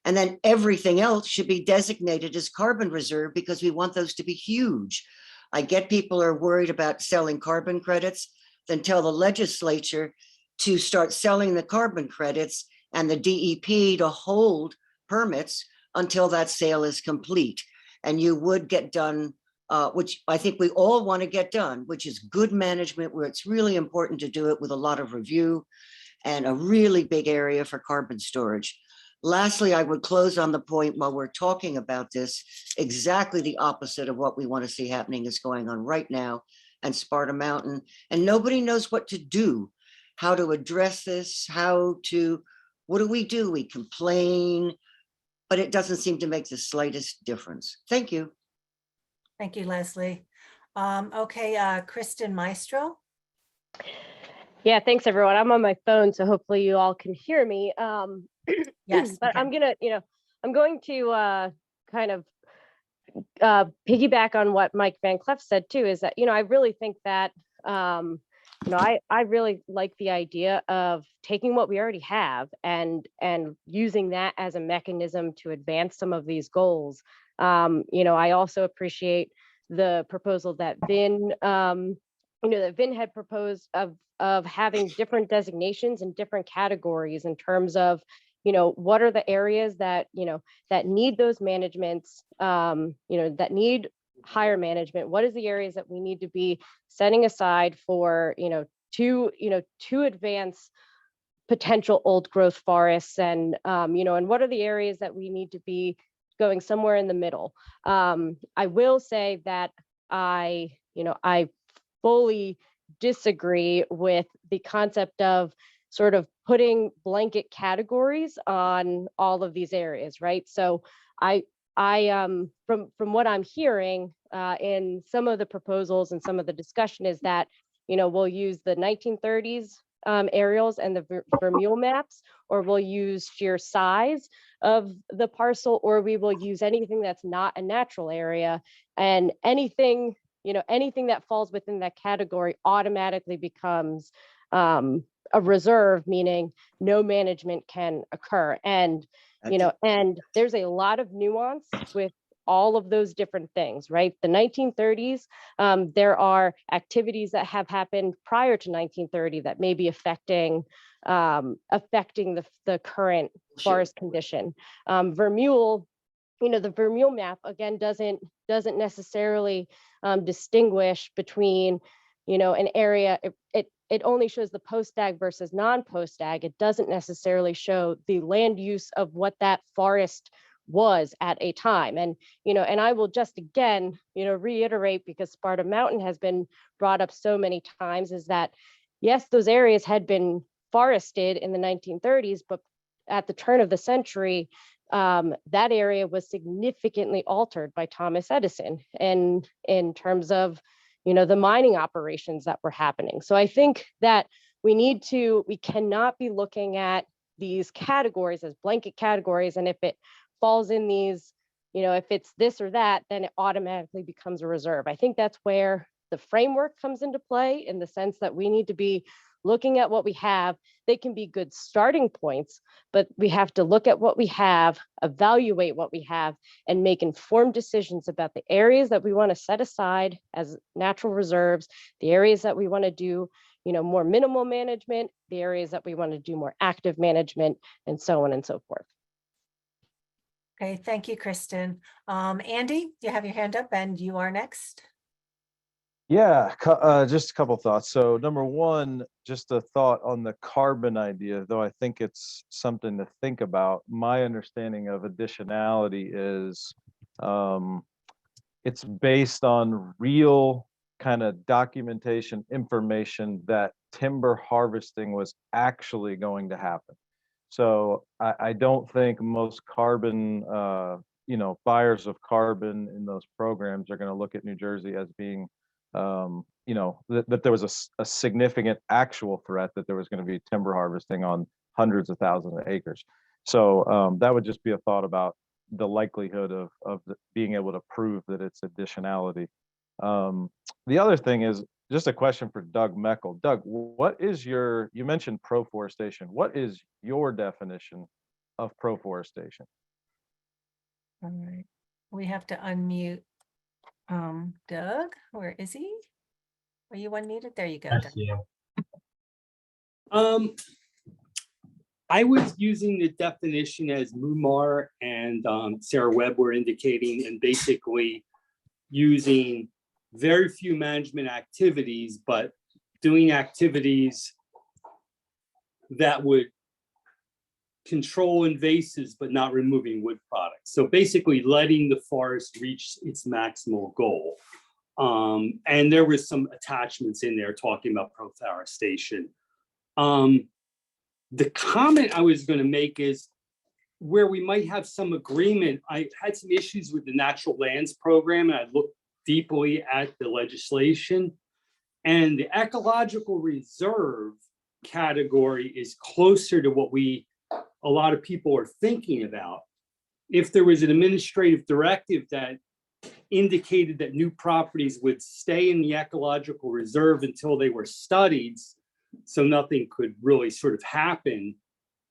And then everything else should be designated as carbon reserve because we want those to be huge. I get people are worried about selling carbon credits, then tell the legislature to start selling the carbon credits and the DEP to hold permits until that sale is complete. And you would get done, which I think we all want to get done, which is good management, where it's really important to do it with a lot of review and a really big area for carbon storage. Lastly, I would close on the point while we're talking about this, exactly the opposite of what we want to see happening is going on right now and Sparta Mountain. And nobody knows what to do, how to address this, what do? We complain, but it doesn't seem to make the slightest difference. Thank you. Thank you, Leslie. Okay, Kristen Maestro. Yeah, thanks everyone. I'm on my phone, so hopefully you all can hear me. Yes, but I'm going to kind of piggyback on what Mike Van Cleef said too, is that, I really think that, I really like the idea of taking what we already have and using that as a mechanism to advance some of these goals. I also appreciate the proposal that Vin, that Vin had proposed of having different designations and different categories in terms of, what are the areas that, that need those managements, that need higher management. What is the areas that we need to be setting aside for, to advance potential old growth forests, and and what are the areas that we need to be going somewhere in the middle. I will say that I fully disagree with the concept of sort of putting blanket categories on all of these areas, right? So from what I'm hearing in some of the proposals and some of the discussion is that, we'll use the 1930s aerials and the Vermeule maps, or we'll use sheer size of the parcel, or we will use anything that's not a natural area, and anything that falls within that category automatically becomes a reserve, meaning no management can occur. And and there's a lot of nuance with all of those different things, right? The 1930s, there are activities that have happened prior to 1930 that may be affecting the current forest condition. Vermeule, the Vermeule map again doesn't necessarily distinguish between an area. It only shows the post-ag versus non-post-ag. It doesn't necessarily show the land use of what that forest was at a time. And and I will just again reiterate, because Sparta Mountain has been brought up so many times, is that yes, those areas had been forested in the 1930s, but at the turn of the century, that area was significantly altered by Thomas Edison, and in terms of the mining operations that were happening. So I think that we cannot be looking at these categories as blanket categories, and if it falls in these, if it's this or that, then it automatically becomes a reserve. I think that's where the framework comes into play, in the sense that we need to be looking at what we have. They can be good starting points, but we have to look at what we have, evaluate what we have, and make informed decisions about the areas that we want to set aside as natural reserves, the areas that we want to do more minimal management, the areas that we want to do more active management, and so on and so forth. Okay, thank you, Kristen. Andy, you have your hand up and you are next. Yeah, just a couple thoughts. So number one, just a thought on the carbon idea, though I think it's something to think about. My understanding of additionality is it's based on real kind of documentation information that timber harvesting was actually going to happen. So I don't think most carbon, buyers of carbon in those programs are going to look at New Jersey as being, that there was a significant actual threat that there was going to be timber harvesting on hundreds of thousands of acres. So that would just be a thought about the likelihood of being able to prove that it's additionality. The other thing is just a question for Doug Meckel. Doug, you mentioned proforestation. What is your definition of proforestation? All right, we have to unmute Doug. Where is he? Are you unmuted? There you go. I Doug. see him. I was using the definition as Mumar and Sarah Webb were indicating, and basically using very few management activities, but doing activities that would control invasives, but not removing wood products. So basically letting the forest reach its maximal goal. And there was some attachments in there talking about proforestation. The comment I was going to make is where we might have some agreement. I had some issues with the natural lands program, and I looked deeply at the legislation, and the ecological reserve category is closer to what a lot of people are thinking about. If there was an administrative directive that indicated that new properties would stay in the ecological reserve until they were studied, so nothing could really sort of happen,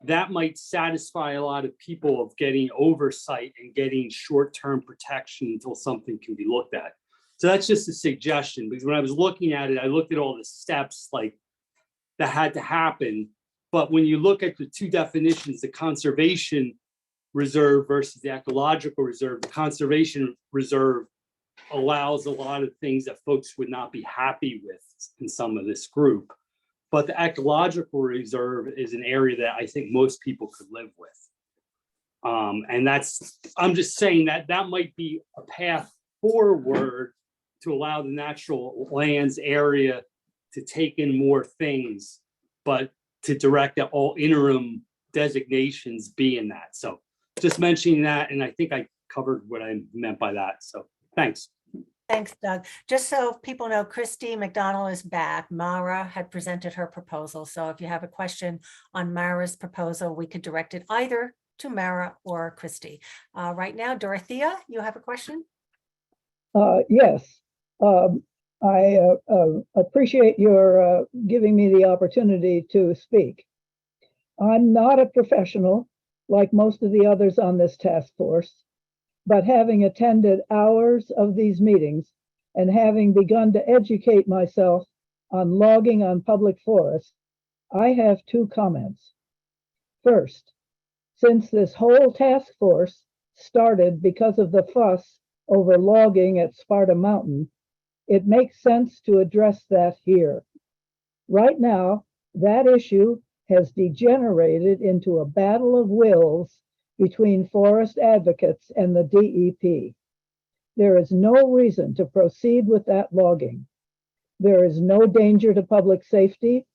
that might satisfy a lot of people of getting oversight and getting short-term protection until something can be looked at. So that's just a suggestion, because when I was looking at it, I looked at all the steps like that had to happen. But when you look at the two definitions, the conservation reserve versus the ecological reserve, the conservation reserve allows a lot of things that folks would not be happy with in some of this group. But the ecological reserve is an area that I think most people could live with. And I'm just saying that might be a path forward to allow the natural lands area to take in more things, but to direct that all interim designations be in that. So just mentioning that, and I think I covered what I meant by that. So thanks. Thanks, Doug. Just so people know, Christy McDonald is back. Mara had presented her proposal. So if you have a question on Mara's proposal, we could direct it either to Mara or Christy. Right now, Dorothea, you have a question? Yes. I appreciate your giving me the opportunity to speak. I'm not a professional like most of the others on this task force, but having attended hours of these meetings and having begun to educate myself on logging on public forests, I have two comments. First, since this whole task force started because of the fuss over logging at Sparta Mountain, it makes sense to address that here. Right now, that issue has degenerated into a battle of wills between forest advocates and the DEP. There is no reason to proceed with that logging. There is no danger to public safety.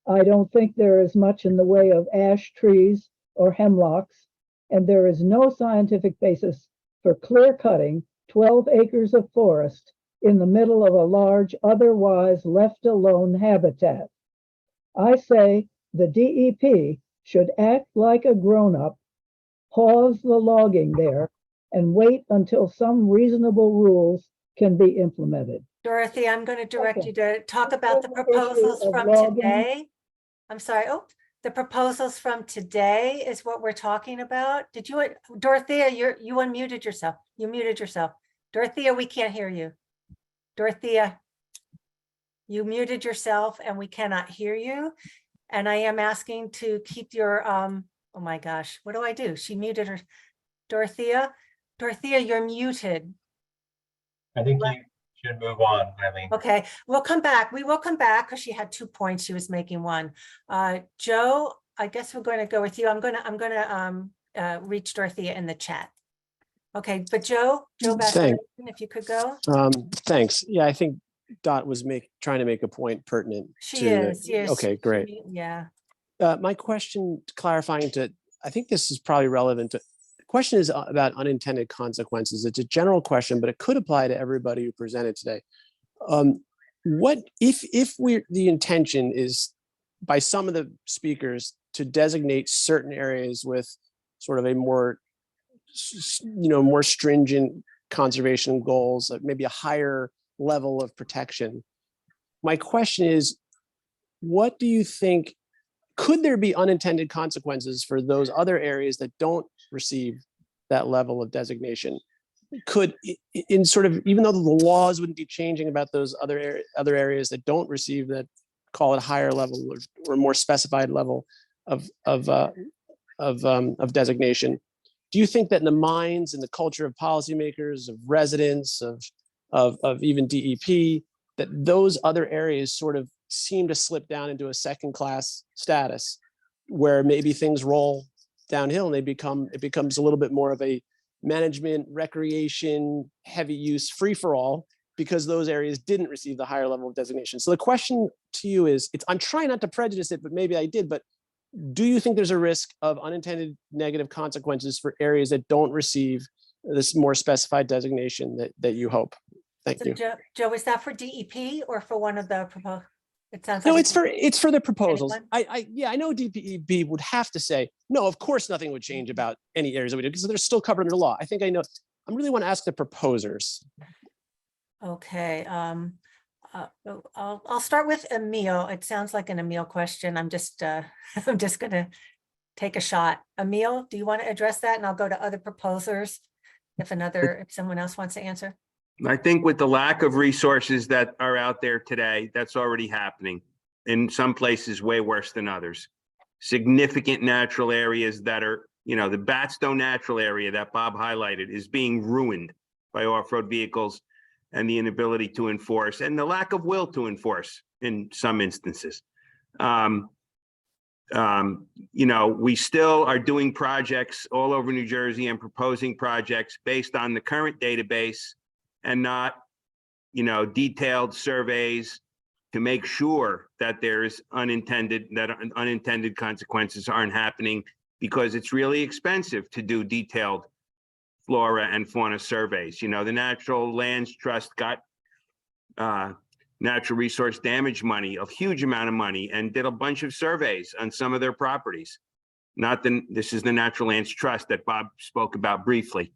I don't think there is much in the way of ash trees or hemlocks, and there is no scientific basis for clear cutting 12 acres of forest in the middle of a large, otherwise left alone habitat. I say the DEP should act like a grown-up, pause the logging there, and wait until some reasonable rules can be implemented. Dorothy, I'm going to direct you to talk about the Issue proposals of from logging. today. I'm sorry. Oh, the proposals from today is what we're talking about. Did you, Dorothea, you unmuted yourself. You muted yourself. Dorothea, we can't hear you. Dorothea, you muted yourself and we cannot hear you. And I am asking to keep your, oh my gosh, what do I do? She muted her. Dorothea, you're muted. I think you should move on, Eileen. Okay, we'll come back. We will come back because she had 2 points. She was making one. Joe, I guess we're going to go with you. I'm gonna reach Dorothea in the chat. Okay, but Joe Thanks. if you could go. Thanks. Yeah, I think Dot was trying to make a point pertinent She to the- is, yes. Okay, great. Yeah. My question clarifying to, I think this is probably relevant to, the question is about unintended consequences. It's a general question, but it could apply to everybody who presented today. What if the intention is by some of the speakers to designate certain areas with sort of a more, more stringent conservation goals, maybe a higher level of protection. My question is, what do you think, could there be unintended consequences for those other areas that don't receive that level of designation? Could, in sort of, even though the laws wouldn't be changing about those other areas that don't receive that, call it higher level or more specified level of designation, do you think that in the minds and the culture of policymakers, of residents, of even DEP, that those other areas sort of seem to slip down into a second class status where maybe things roll downhill and it becomes a little bit more of a management, recreation, heavy use, free for all, because those areas didn't receive the higher level of designation? So the question to you is, I'm trying not to prejudice it, but maybe I did, but do you think there's a risk of unintended negative consequences for areas that don't receive this more specified designation that you hope? Thank you. Joe, is that for DEP or for one of the proposed? It sounds No, like it's for the proposals. Anyone? I know DEP would have to say, no, of course, nothing would change about any areas that we do because they're still covered under law. I know. I really want to ask the proposers. Okay. I'll start with Emil. It sounds like an Emil question. I'm just gonna take a shot. Emil, do you want to address that? And I'll go to other proposers if someone else wants to answer. I think with the lack of resources that are out there today, that's already happening. In some places, way worse than others. Significant natural areas that are, the Batstone natural area that Bob highlighted is being ruined by off-road vehicles and the inability to enforce and the lack of will to enforce in some instances. We still are doing projects all over New Jersey and proposing projects based on the current database and not, detailed surveys to make sure that there's unintended consequences aren't happening, because it's really expensive to do detailed flora and fauna surveys. The Natural Lands Trust got natural resource damage money, a huge amount of money, and did a bunch of surveys on some of their properties. This is the Natural Lands Trust that Bob spoke about briefly.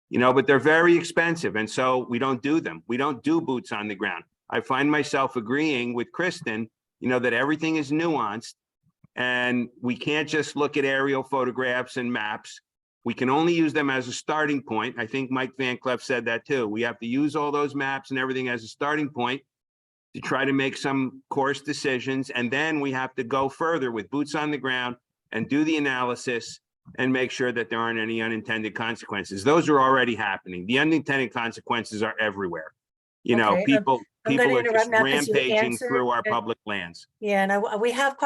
But they're very expensive, and so we don't do them. We don't do boots on the ground. I find myself agreeing with Kristen, that everything is nuanced, and we can't just look at aerial photographs and maps. We can only use them as a starting point. I think Mike Van Cleef said that too. We have to use all those maps and everything as a starting point to try to make some course decisions, and then we have to go further with boots on the ground and do the analysis and make sure that there aren't any unintended consequences. Those are already happening. The unintended consequences are everywhere. Okay, People I'm going to are just interrupt now because you rampaging answered through our and- public lands. Yeah, and we have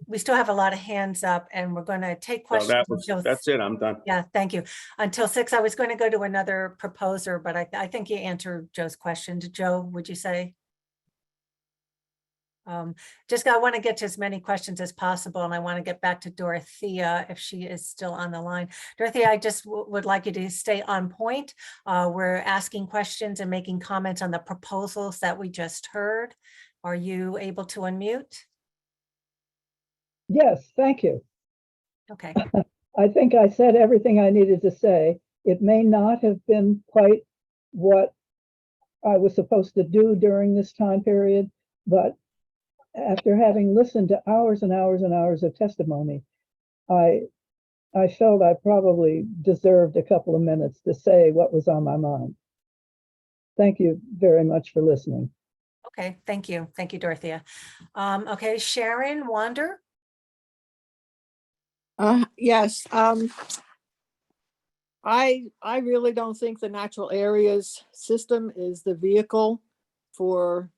we still have a lot of hands up, and we're going to take So questions. that's it. I'm done. Yeah, thank you. Until 6, I was going to go to another proposer, but I think you answered Joe's question. Joe, would you say? I want to get to as many questions as possible, and I want to get back to Dorothea if she is still on the line. Dorothea, I just would like you to stay on point. We're asking questions and making comments on the proposals that we just heard. Are you able to unmute? Yes, thank you. Okay. I think I said everything I needed to say. It may not have been quite what I was supposed to do during this time period, but after having listened to hours and hours and hours of testimony, I felt I probably deserved a couple of minutes to say what was on my mind. Thank you very much for listening. Okay, thank you. Thank you, Dorothea. Okay, Sharon Wander. Yes, I really don't think the natural areas system is the vehicle for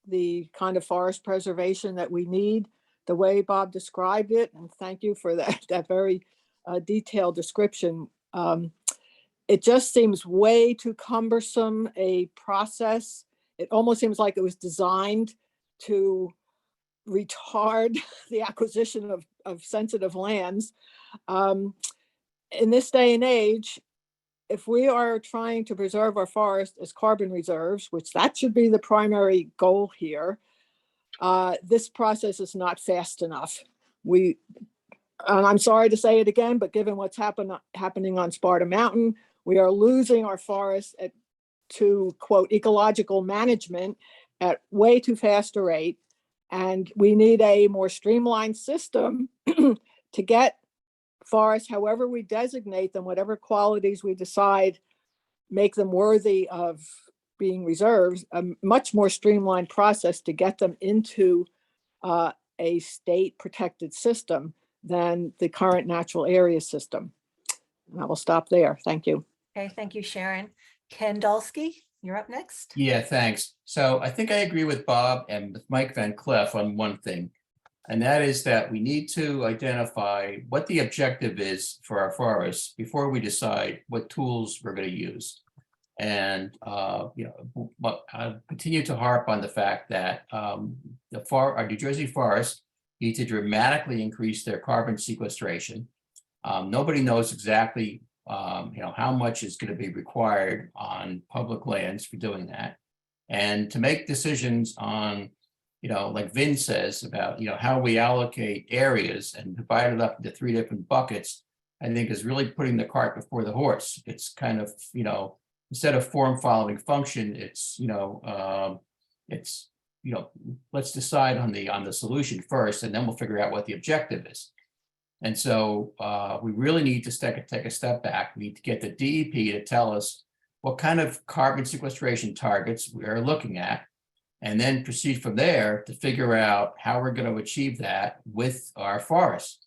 the kind of forest preservation that we need, the way Bob described it, and thank you for that very detailed description. It just seems way too cumbersome a process It almost seems like it was designed to retard the acquisition of sensitive lands. In this day and age, if we are trying to preserve our forest as carbon reserves, which that should be the primary goal here, this process is not fast enough. And I'm sorry to say it again, but given what's happening on Sparta Mountain, we are losing our forests to quote ecological management at way too fast a rate. And we need a more streamlined system to get forests, however we designate them, whatever qualities we decide make them worthy of being reserves, a much more streamlined process to get them into a state protected system than the current natural area system. And I will stop there. Thank you. Okay, thank you, Sharon. Ken Dolsky, you're up next. Yeah, thanks. So I think I agree with Bob and with Mike Van Cleef on one thing. And that is that we need to identify what the objective is for our forests before we decide what tools we're going to use. And you know, but I continue to harp on the fact that our New Jersey forests need to dramatically increase their carbon sequestration. Nobody knows exactly you know, how much is going to be required on public lands for doing that. And to make decisions on, you know, like Vin says about, you know, how we allocate areas and divide it up into 3 different buckets, I think is really putting the cart before the horse. It's kind of, you know, instead of form following function, it's, you know, let's decide on the solution first, and then we'll figure out what the objective is. And so we really need to take a step back. We need to get the DEP to tell us what kind of carbon sequestration targets we are looking at, and then proceed from there to figure out how we're going to achieve that with our forests.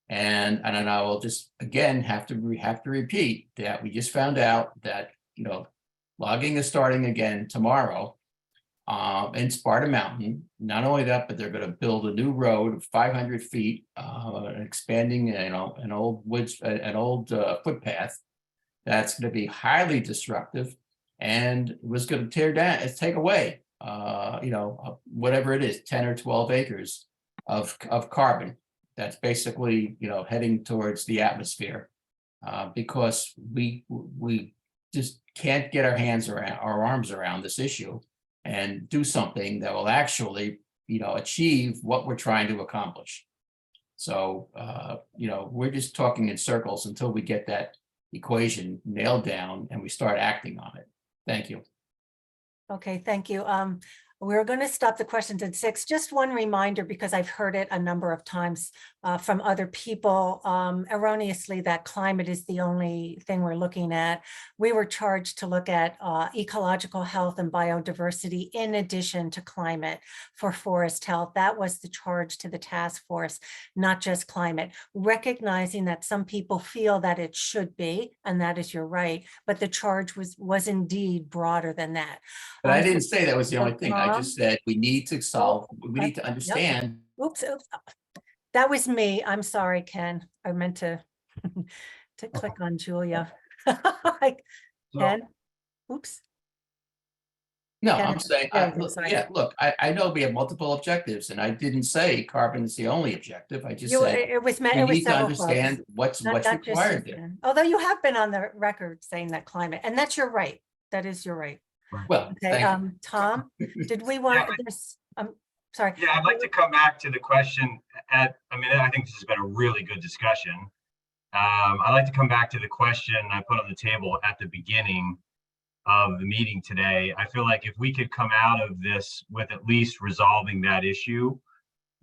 And then I will just again have to repeat that we just found out that, you know, logging is starting again tomorrow in Sparta Mountain. Not only that, but they're going to build a new road of 500 feet, expanding, you know, an old footpath that's going to be highly disruptive, and was going to tear down, take away, you know, whatever it is, 10 or 12 acres of carbon. That's basically, you know, heading towards the atmosphere, because we just can't get our arms around this issue and do something that will actually, you know, achieve what we're trying to accomplish. So, you know, we're just talking in circles until we get that equation nailed down and we start acting on it. Thank you. Okay, thank you. We're going to stop the questions at 6. Just one reminder, because I've heard it a number of times from other people erroneously, that climate is the only thing we're looking at. We were charged to look at ecological health and biodiversity in addition to climate for forest health. That was the charge to the task force, not just climate. Recognizing that some people feel that it should be, and that is your right, but the charge was indeed broader than that. But I didn't say that was the only thing. I just said we need to solve, we need to understand. Oops, that was me. I'm sorry, Ken. I meant to click on Julia. Ken, oops. No, Ken, I'm saying, look, I know we have multiple objectives, and I didn't say carbon is the only objective. I just said we need to understand what's required there. Although you have been on the record saying that climate, and that's your right. That is your right. Well, okay, Tom, did we want this? Sorry. Yeah, I'd like to come back to the question I think this has been a really good discussion. I'd like to come back to the question I put on the table at the beginning of the meeting today. I feel like if we could come out of this with at least resolving that issue,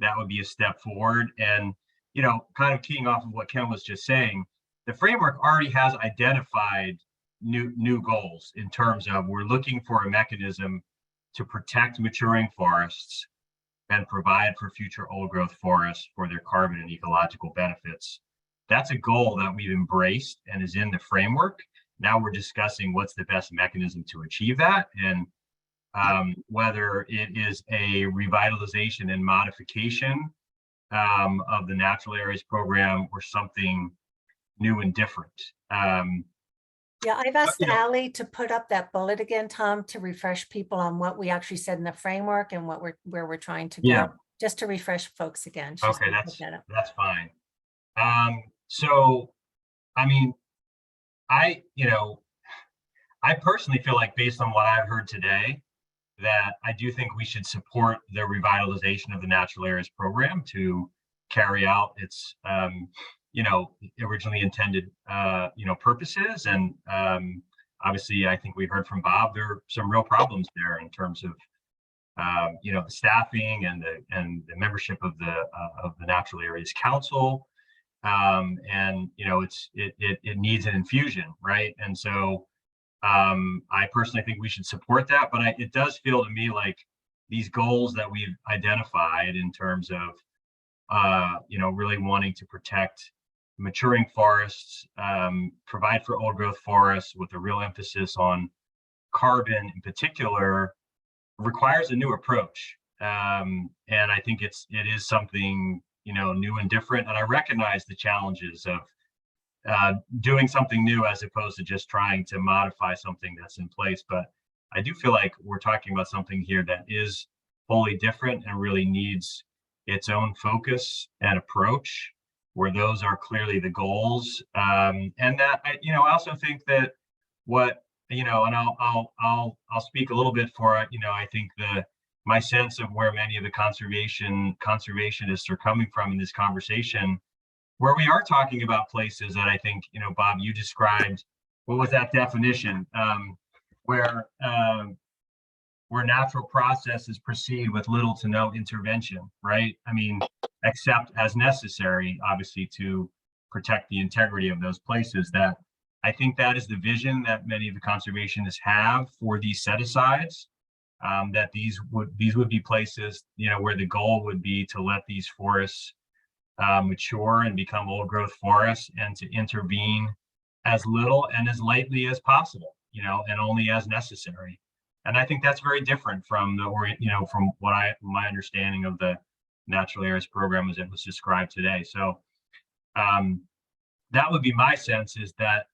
that would be a step forward. And, you know, kind of keying off of what Ken was just saying, the framework already has identified new goals in terms of we're looking for a mechanism to protect maturing forests and provide for future old growth forests for their carbon and ecological benefits. That's a goal that we've embraced and is in the framework. Now we're discussing what's the best mechanism to achieve that, and whether it is a revitalization and modification of the natural areas program or something new and different. Yeah, I've asked you know, Ally to put up that bullet again, Tom, to refresh people on what we actually said in the framework and where we're trying to Yeah. go, just to refresh folks again. She's Okay, gonna put that up. that's fine. So, I mean, I personally feel like based on what I've heard today, that I do think we should support the revitalization of the natural areas program to carry out its, originally intended, purposes. And obviously, I think we heard from Bob, there are some real problems there in terms of, the staffing and the membership of the Natural Areas Council. And it needs an infusion, right? And so I personally think we should support that, but it does feel to me like these goals that we've identified in terms of really wanting to protect maturing forests, provide for old growth forests with a real emphasis on carbon in particular, requires a new approach. And I think it is something new and different. And I recognize the challenges of doing something new as opposed to just trying to modify something that's in place. But I do feel like we're talking about something here that is wholly different and really needs its own focus and approach, where those are clearly the goals. And that I also think that and I'll speak a little bit for I think my sense of where many of the conservationists are coming from in this conversation, where we are talking about places that I think, Bob, you described, what was that definition? Where natural processes proceed with little to no intervention, right? I mean, except as necessary, obviously, to protect the integrity of those places. That I think that is the vision that many of the conservationists have for these set-asides. That these would be places, where the goal would be to let these forests mature and become old growth forests, and to intervene as little and as lightly as possible, and only as necessary. And I think that's very different from from my understanding of the Natural Areas Program as it was described today. So that would be my sense, is that,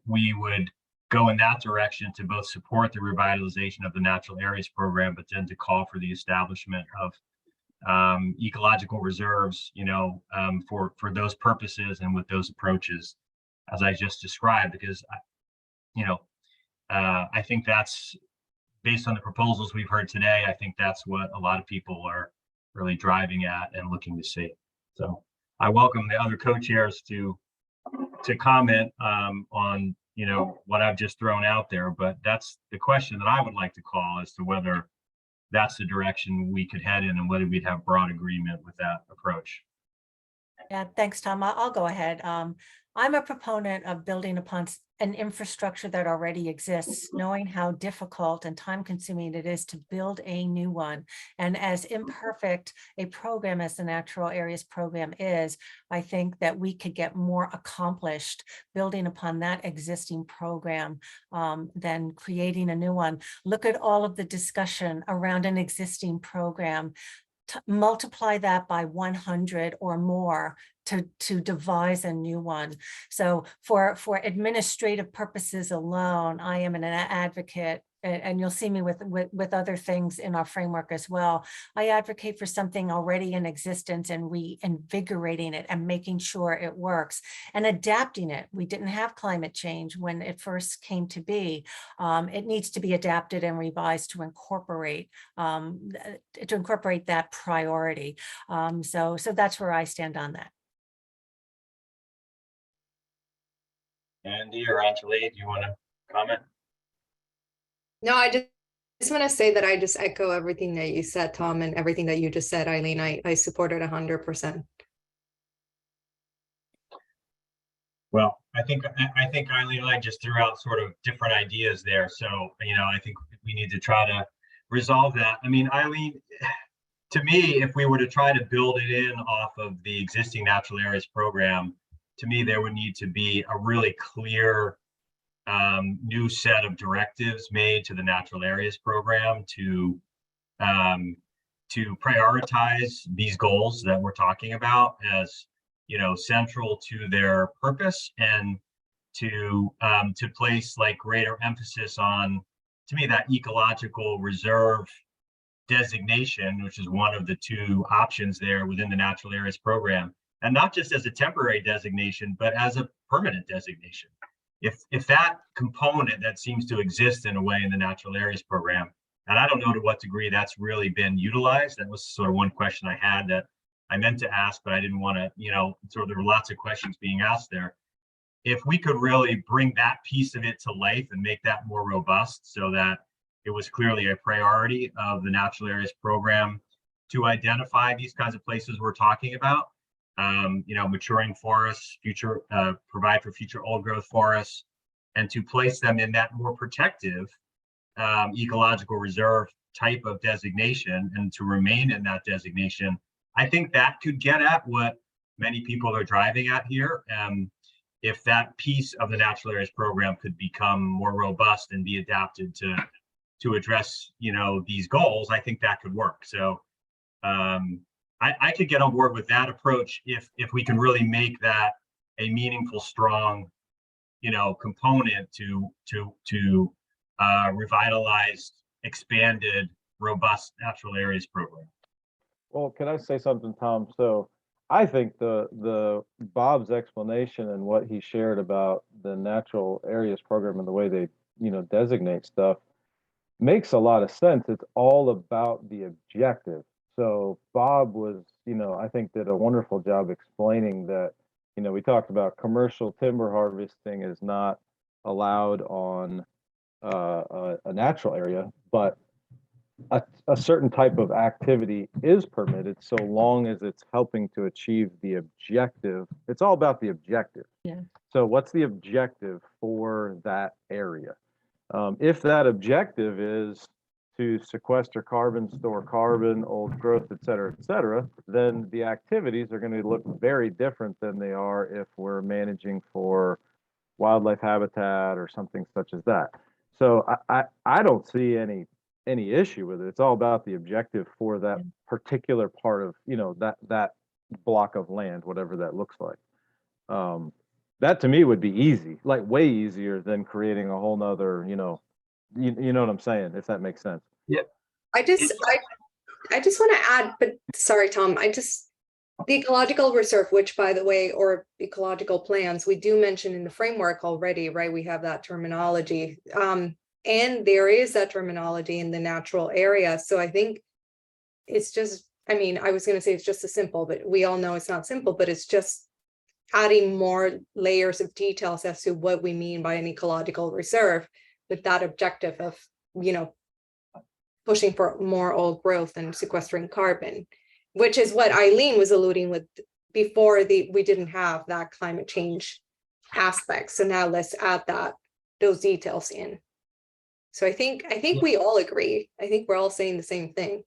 we would go in that direction to both support the revitalization of the Natural Areas Program, but then to call for the establishment of ecological reserves, for those purposes and with those approaches, as I just described, because, I think that's based on the proposals we've heard today. I think that's what a lot of people are really driving at and looking to see. So I welcome the other co-chairs to comment on, what I've just thrown out there, but that's the question that I would like to call as to whether that's the direction we could head in and whether we'd have broad agreement with that approach. Yeah, thanks, Tom. I'll go ahead. I'm a proponent of building upon an infrastructure that already exists, knowing how difficult and time consuming it is to build a new one. And as imperfect a program as the Natural Areas Program is, I think that we could get more accomplished building upon that existing program than creating a new one. Look at all of the discussion around an existing program. Multiply that by 100 or more to devise a new one. So for administrative purposes alone, I am an advocate, and you'll see me with other things in our framework as well. I advocate for something already in existence and reinvigorating it and making sure it works and adapting it. We didn't have climate change when it first came to be. It needs to be adapted and revised to incorporate that priority. So that's where I stand on that. Andy or Anjali, do you want to comment? No, I just want to say that I just echo everything that you said, Tom, and everything that you just said, Eileen. I support it 100%. Well, I think Eileen and I just threw out sort of different ideas there. So, I think we need to try to resolve that. I mean, Eileen, to me, if we were to try to build it in off of the existing Natural Areas Program, to me, there would need to be a really clear new set of directives made to the Natural Areas Program to prioritize these goals that we're talking about as, central to their purpose, and to place like greater emphasis on, to me, that ecological reserve designation, which is one of the two options there within the natural areas program, and not just as a temporary designation, but as a permanent designation. If that component that seems to exist in a way in the natural areas program, and I don't know to what degree that's really been utilized. That was sort of one question I had that I meant to ask, but I didn't want to, sort of there were lots of questions being asked there. If we could really bring that piece of it to life and make that more robust so that it was clearly a priority of the natural areas program to identify these kinds of places we're talking about, maturing forests, provide for future old growth forests, and to place them in that more protective ecological reserve type of designation and to remain in that designation, I think that could get at what many people are driving at here. If that piece of the natural areas program could become more robust and be adapted to address, these goals, I think that could work. So I could get on board with that approach if we can really make that a meaningful, strong, component to revitalized, expanded, robust natural areas program. Well, can I say something, Tom? So I think the Bob's explanation and what he shared about the natural areas program and the way they, designate stuff makes a lot of sense. It's all about the objective. So Bob was, I think did a wonderful job explaining that, we talked about commercial timber harvesting is not allowed on a natural area, but a certain type of activity is permitted so long as it's helping to achieve the objective. It's all about the objective. Yeah. So what's the objective for that area? If that objective is to sequester carbon, store carbon, old growth, et cetera, then the activities are going to look very different than they are if we're managing for wildlife habitat or something such as that. So I don't see any issue with it. It's all about the objective for that particular part of, that block of land, whatever that looks like. That to me would be easy, like way easier than creating a whole nother, you know what I'm saying, if that makes sense. Yeah. I just want to add, but sorry, Tom, the ecological reserve, which by the way, or ecological plans, we do mention in the framework already, right? We have that terminology. And there is that terminology in the natural area. So I think it's just, I was going to say it's just as simple, but we all know it's not simple, but it's just adding more layers of details as to what we mean by an ecological reserve with that objective of, pushing for more old growth and sequestering carbon, which is what Eileen was alluding with before we didn't have that climate change aspect. So now let's add those details in. So I think we all agree. I think we're all saying the same thing.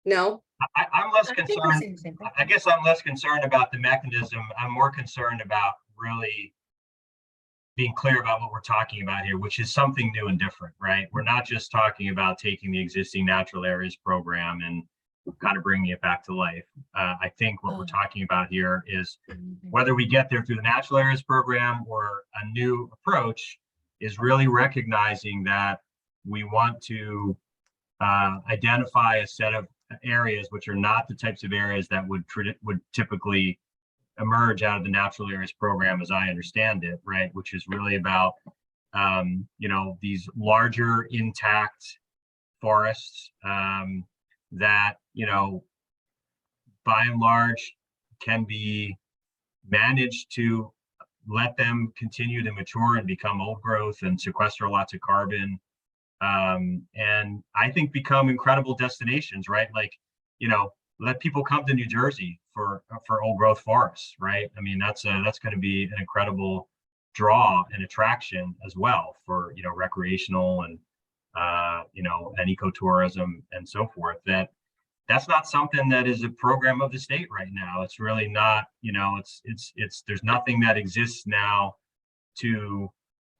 No? I'm less concerned. I guess I'm less concerned about the mechanism. I'm more concerned about really being clear about what we're talking about here, which is something new and different, right? We're not just talking about taking the existing natural areas program and kind of bringing it back to life. I think what we're talking about here is whether we get there through the natural areas program or a new approach is really recognizing that we want to identify a set of areas which are not the types of areas that would typically emerge out of the natural areas program, as I understand it, right? Which is really about, these larger intact forests that, by and large can be managed to let them continue to mature and become old growth and sequester lots of carbon. And I think become incredible destinations, right? Like, let people come to New Jersey for old growth forests, right? That's going to be an incredible draw and attraction as well for, recreational and, and ecotourism and so forth. That's not something that is a program of the state right now. It's really not, there's nothing that exists now to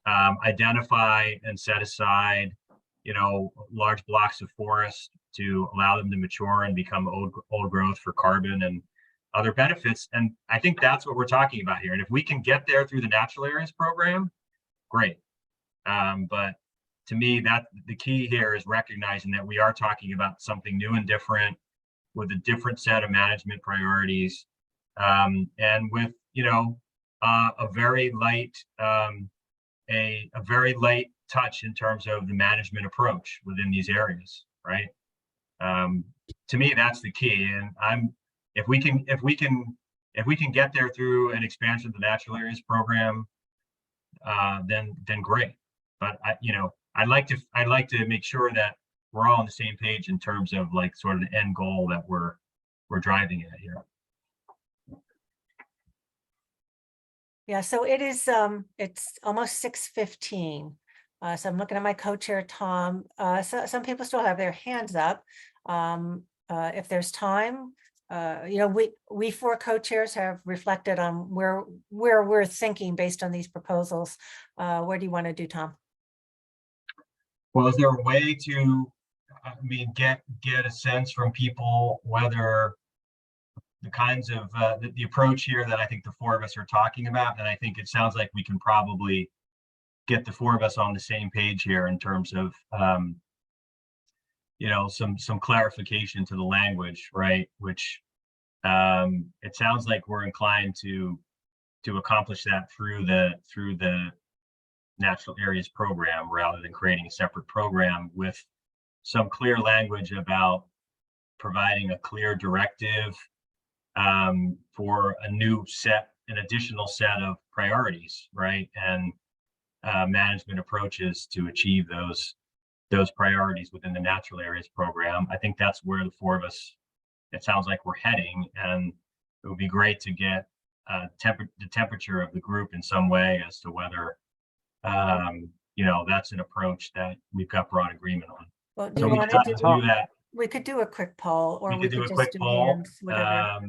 identify and set aside, large blocks of forest to allow them to mature and become old growth for carbon and other benefits. And I think that's what we're talking about here. And if we can get there through the natural areas program, great. But to me, that the key here is recognizing that we are talking about something new and different with a different set of management priorities, and with, you know, a very light touch in terms of the management approach within these areas, right? To me, that's the key. And if we can get there through an expansion of the natural areas program, then great. But I'd like to make sure that we're all on the same page in terms of like sort of the end goal that we're driving at here. Yeah, so it is, it's almost 6:15. So I'm looking at my co-chair, Tom. So some people still have their hands up. If there's time, we four co-chairs have reflected on where we're thinking based on these proposals. Where do you want to do, Tom? Well, is there a way to, get a sense from people whether the kinds of the approach here that I think the four of us are talking about, and I think it sounds like we can probably get the four of us on the same page here in terms of some clarification to the language, right? Which it sounds like we're inclined to accomplish that through the natural areas program rather than creating a separate program with some clear language about providing a clear directive for an additional set of priorities, right? And management approaches to achieve those priorities within the natural areas program. I think that's where the four of us, it sounds like we're heading, and it would be great to get the temperature of the group in some way as to whether that's an approach that we've got broad agreement on. Well, do So you we want can to do that. We could do a quick poll, or we do could a quick just do poll. hands, whatever.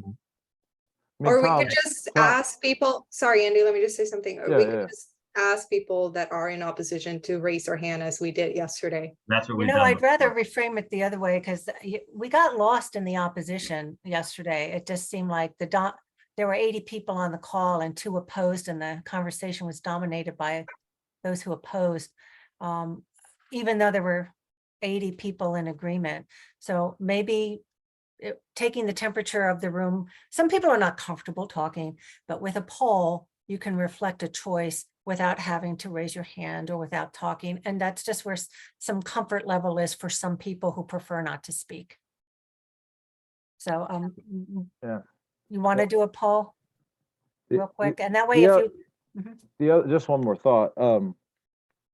Or we Tom, could just ask people, sorry, Andy, let me just say something. Or we Yeah, could yeah. just ask people that are in opposition to raise their hand as we did yesterday. That's what we've No, done. I'd rather before. reframe it the other way, because we got lost in the opposition yesterday. It just seemed like there were 80 people on the call and 2 opposed, and the conversation was dominated by those who opposed, even though there were 80 people in agreement. So maybe taking the temperature of the room, some people are not comfortable talking, but with a poll, you can reflect a choice without having to raise your hand or without talking. And that's just where some comfort level is for some people who prefer not to speak. So Yeah. you want to do a poll real quick? And that way, the, if you, the other, just one more thought.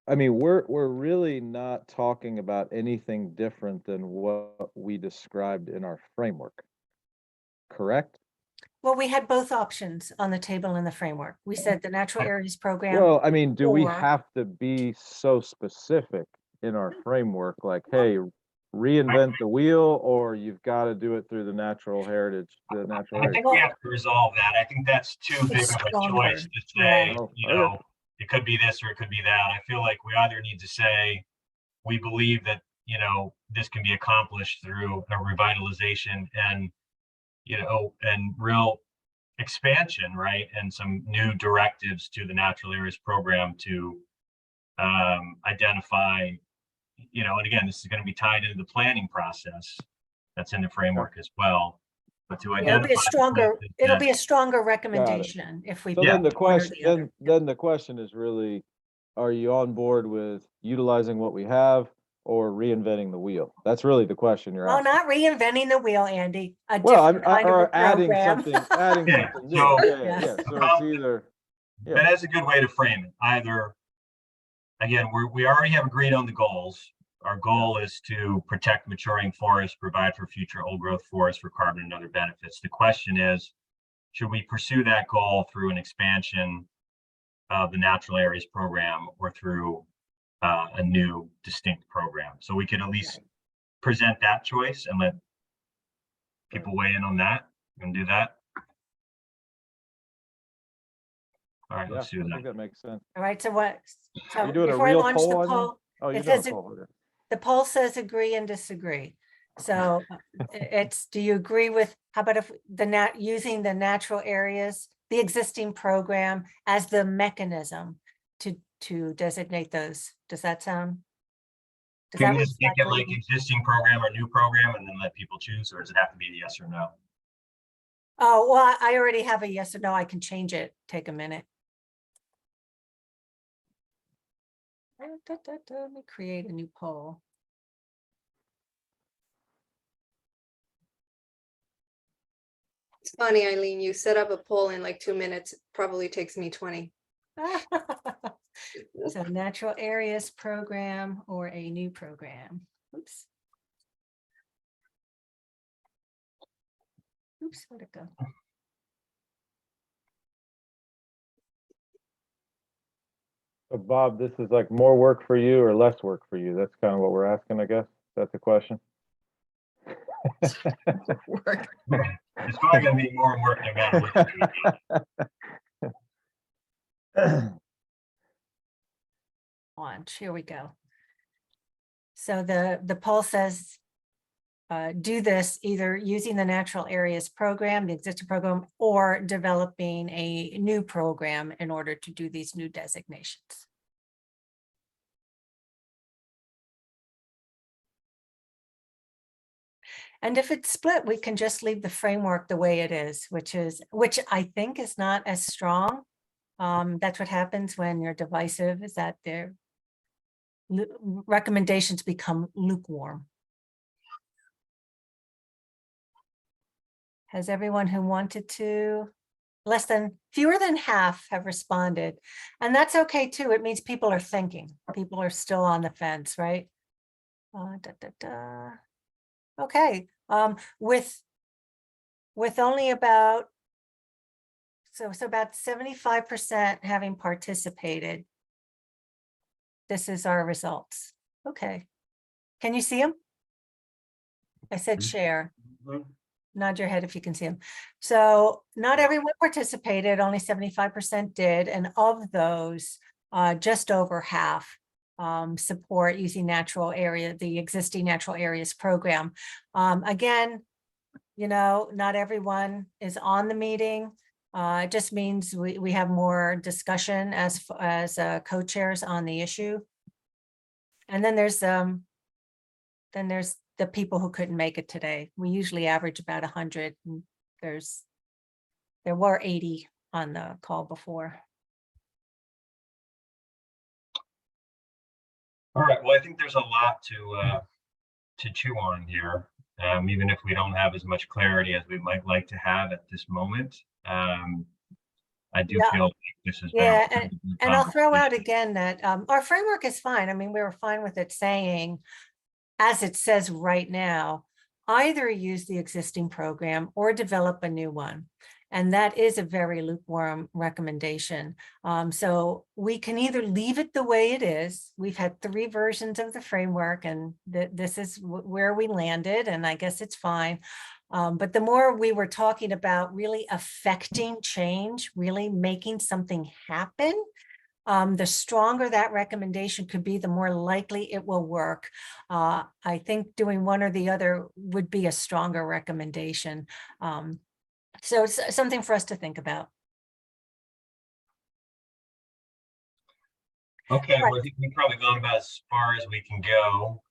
We're really not talking about anything different than what we described in our framework, correct? well, we had both options on the table in the framework. We said the natural areas program. Well, do we or- have to be so specific in our framework, like, hey, reinvent the wheel, or you've got to do it through the natural heritage, the natural I heritage? think we have to resolve that. I think that's too big of a choice to say, Okay. it could be this or it could be that. I feel like we either need to say, we believe that, this can be accomplished through a revitalization and, and real expansion, right? And some new directives to the natural areas program to identify, and again, this is going to be tied into the planning process that's in the framework as well. But to It'll be a stronger, identify recommendation if we. So pick then the one or question, the other. then the question is really, are you on board with utilizing what we have or reinventing the wheel? That's really the question you're Well, asking. not reinventing the wheel, Andy. A Well, different kind of a or adding program. something, Yeah, new. so- Yeah. So it's either, But that's a good way to frame it. Either, again, we already have agreed on the goals. Our goal is to protect maturing forests, provide for future old growth forests for carbon and other benefits. The question is, should we pursue that goal through an expansion of the natural areas program or through a new distinct program? So we could at least present that choice and let people weigh in on that and do that. All right, let's do I that. think that makes sense. All right, so what? So You doing a before I real launch poll the on that? poll, Oh, you're it doing a says poll, okay. the poll says agree and disagree. So do you agree with, how about if using the natural areas, the existing program as the mechanism to designate those? Does that sound? Does Can that we just make reflect it like existing program or new program and then let people choose, or does it have to be a yes or no? Oh, well, I already have a yes or no. I can change it. Take a minute. Let me create a new poll. It's funny, Eileen, you set up a poll in like 2 minutes. It probably takes me 20. So natural areas program or a new program. Oops. Oops, where'd it go? So Bob, this is like more work for you or less work for you? That's kind of what we're asking, I guess. That's the question. Work. It's probably gonna be more work no matter what. Launch, here we go. So the poll says, do this either using the natural areas program, the existing program, or developing a new program in order to do these new designations. And if it's split, we can just leave the framework the way it is, which I think is not as strong. That's what happens when you're divisive, is that their recommendations become lukewarm. Has everyone who wanted to, fewer than half have responded. And that's okay too. It means people are thinking. People are still on the fence, right? Okay, with only about, so about 75% having participated. This is our results. Okay. Can you see them? I said share. Nod your head if you can see them. So not everyone participated, only 75% did. And of those, just over half support using the existing natural areas program. Again, not everyone is on the meeting. It just means we have more discussion as co-chairs on the issue. And then there's the people who couldn't make it today. We usually average about 100. And there were 80 on the call before. All right, well, I think there's a lot to chew on here, even if we don't have as much clarity as we might like to have at this moment. I do feel like this has been a pretty good and I'll throw out conversation. again that our framework is fine. I mean, we were fine with it saying, as it says right now, either use the existing program or develop a new one. And that is a very lukewarm recommendation. So we can either leave it the way it is. We've had 3 versions of the framework, and this is where we landed, and I guess it's fine. But the more we were talking about really affecting change, really making something happen, the stronger that recommendation could be, the more likely it will work. I think doing one or the other would be a stronger recommendation. So it's something for us to think about. Okay, well, I think we've probably gone about as far as we can go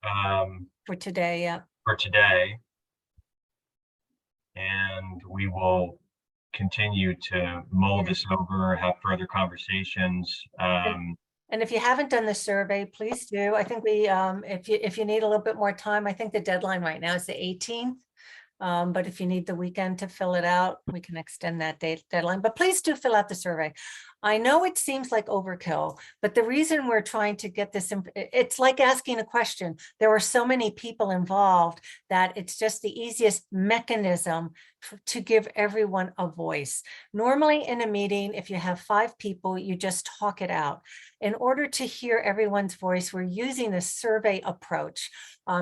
For today, yeah. for today. And we will continue to mull this over, have further conversations. And if you haven't done the survey, please do. I think if you need a little bit more time, I think the deadline right now is the 18th. But if you need the weekend to fill it out, we can extend that deadline. But please do fill out the survey. I know it seems like overkill, but the reason we're trying to get this, it's like asking a question. There were so many people involved that it's just the easiest mechanism to give everyone a voice. Normally in a meeting, if you have 5 people, you just talk it out. In order to hear everyone's voice, we're using a survey approach.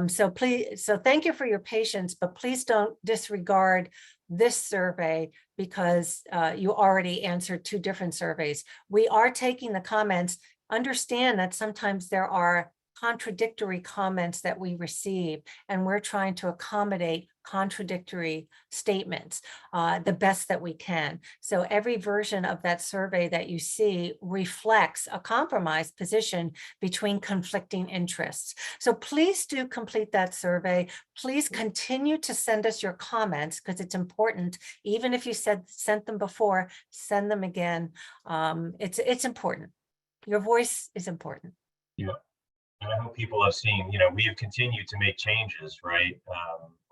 So thank you for your patience, but please don't disregard this survey because you already answered 2 different surveys. We are taking the comments. Understand that sometimes there are contradictory comments that we receive, and we're trying to accommodate contradictory statements the best that we can. So every version of that survey that you see reflects a compromised position between conflicting interests. So please do complete that survey. Please continue to send us your comments because it's important. Even if you sent them before, send them again. It's important. Your voice is important. Yeah. And I hope people have seen, we have continued to make changes, right,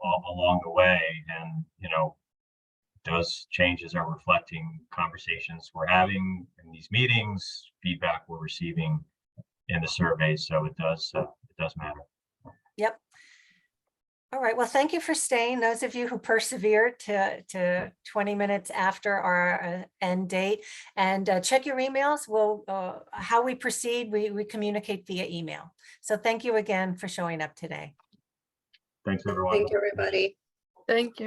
along the way. And, those changes are reflecting conversations we're having in these meetings, feedback we're receiving in the surveys. So it does matter. Yep. All right. Well, thank you for staying. Those of you who persevered to 20 minutes after our end date, and check your emails. We'll how we proceed, we communicate via email. So thank you again for showing up today. Thanks, everyone. Thank you, everybody. Thank you.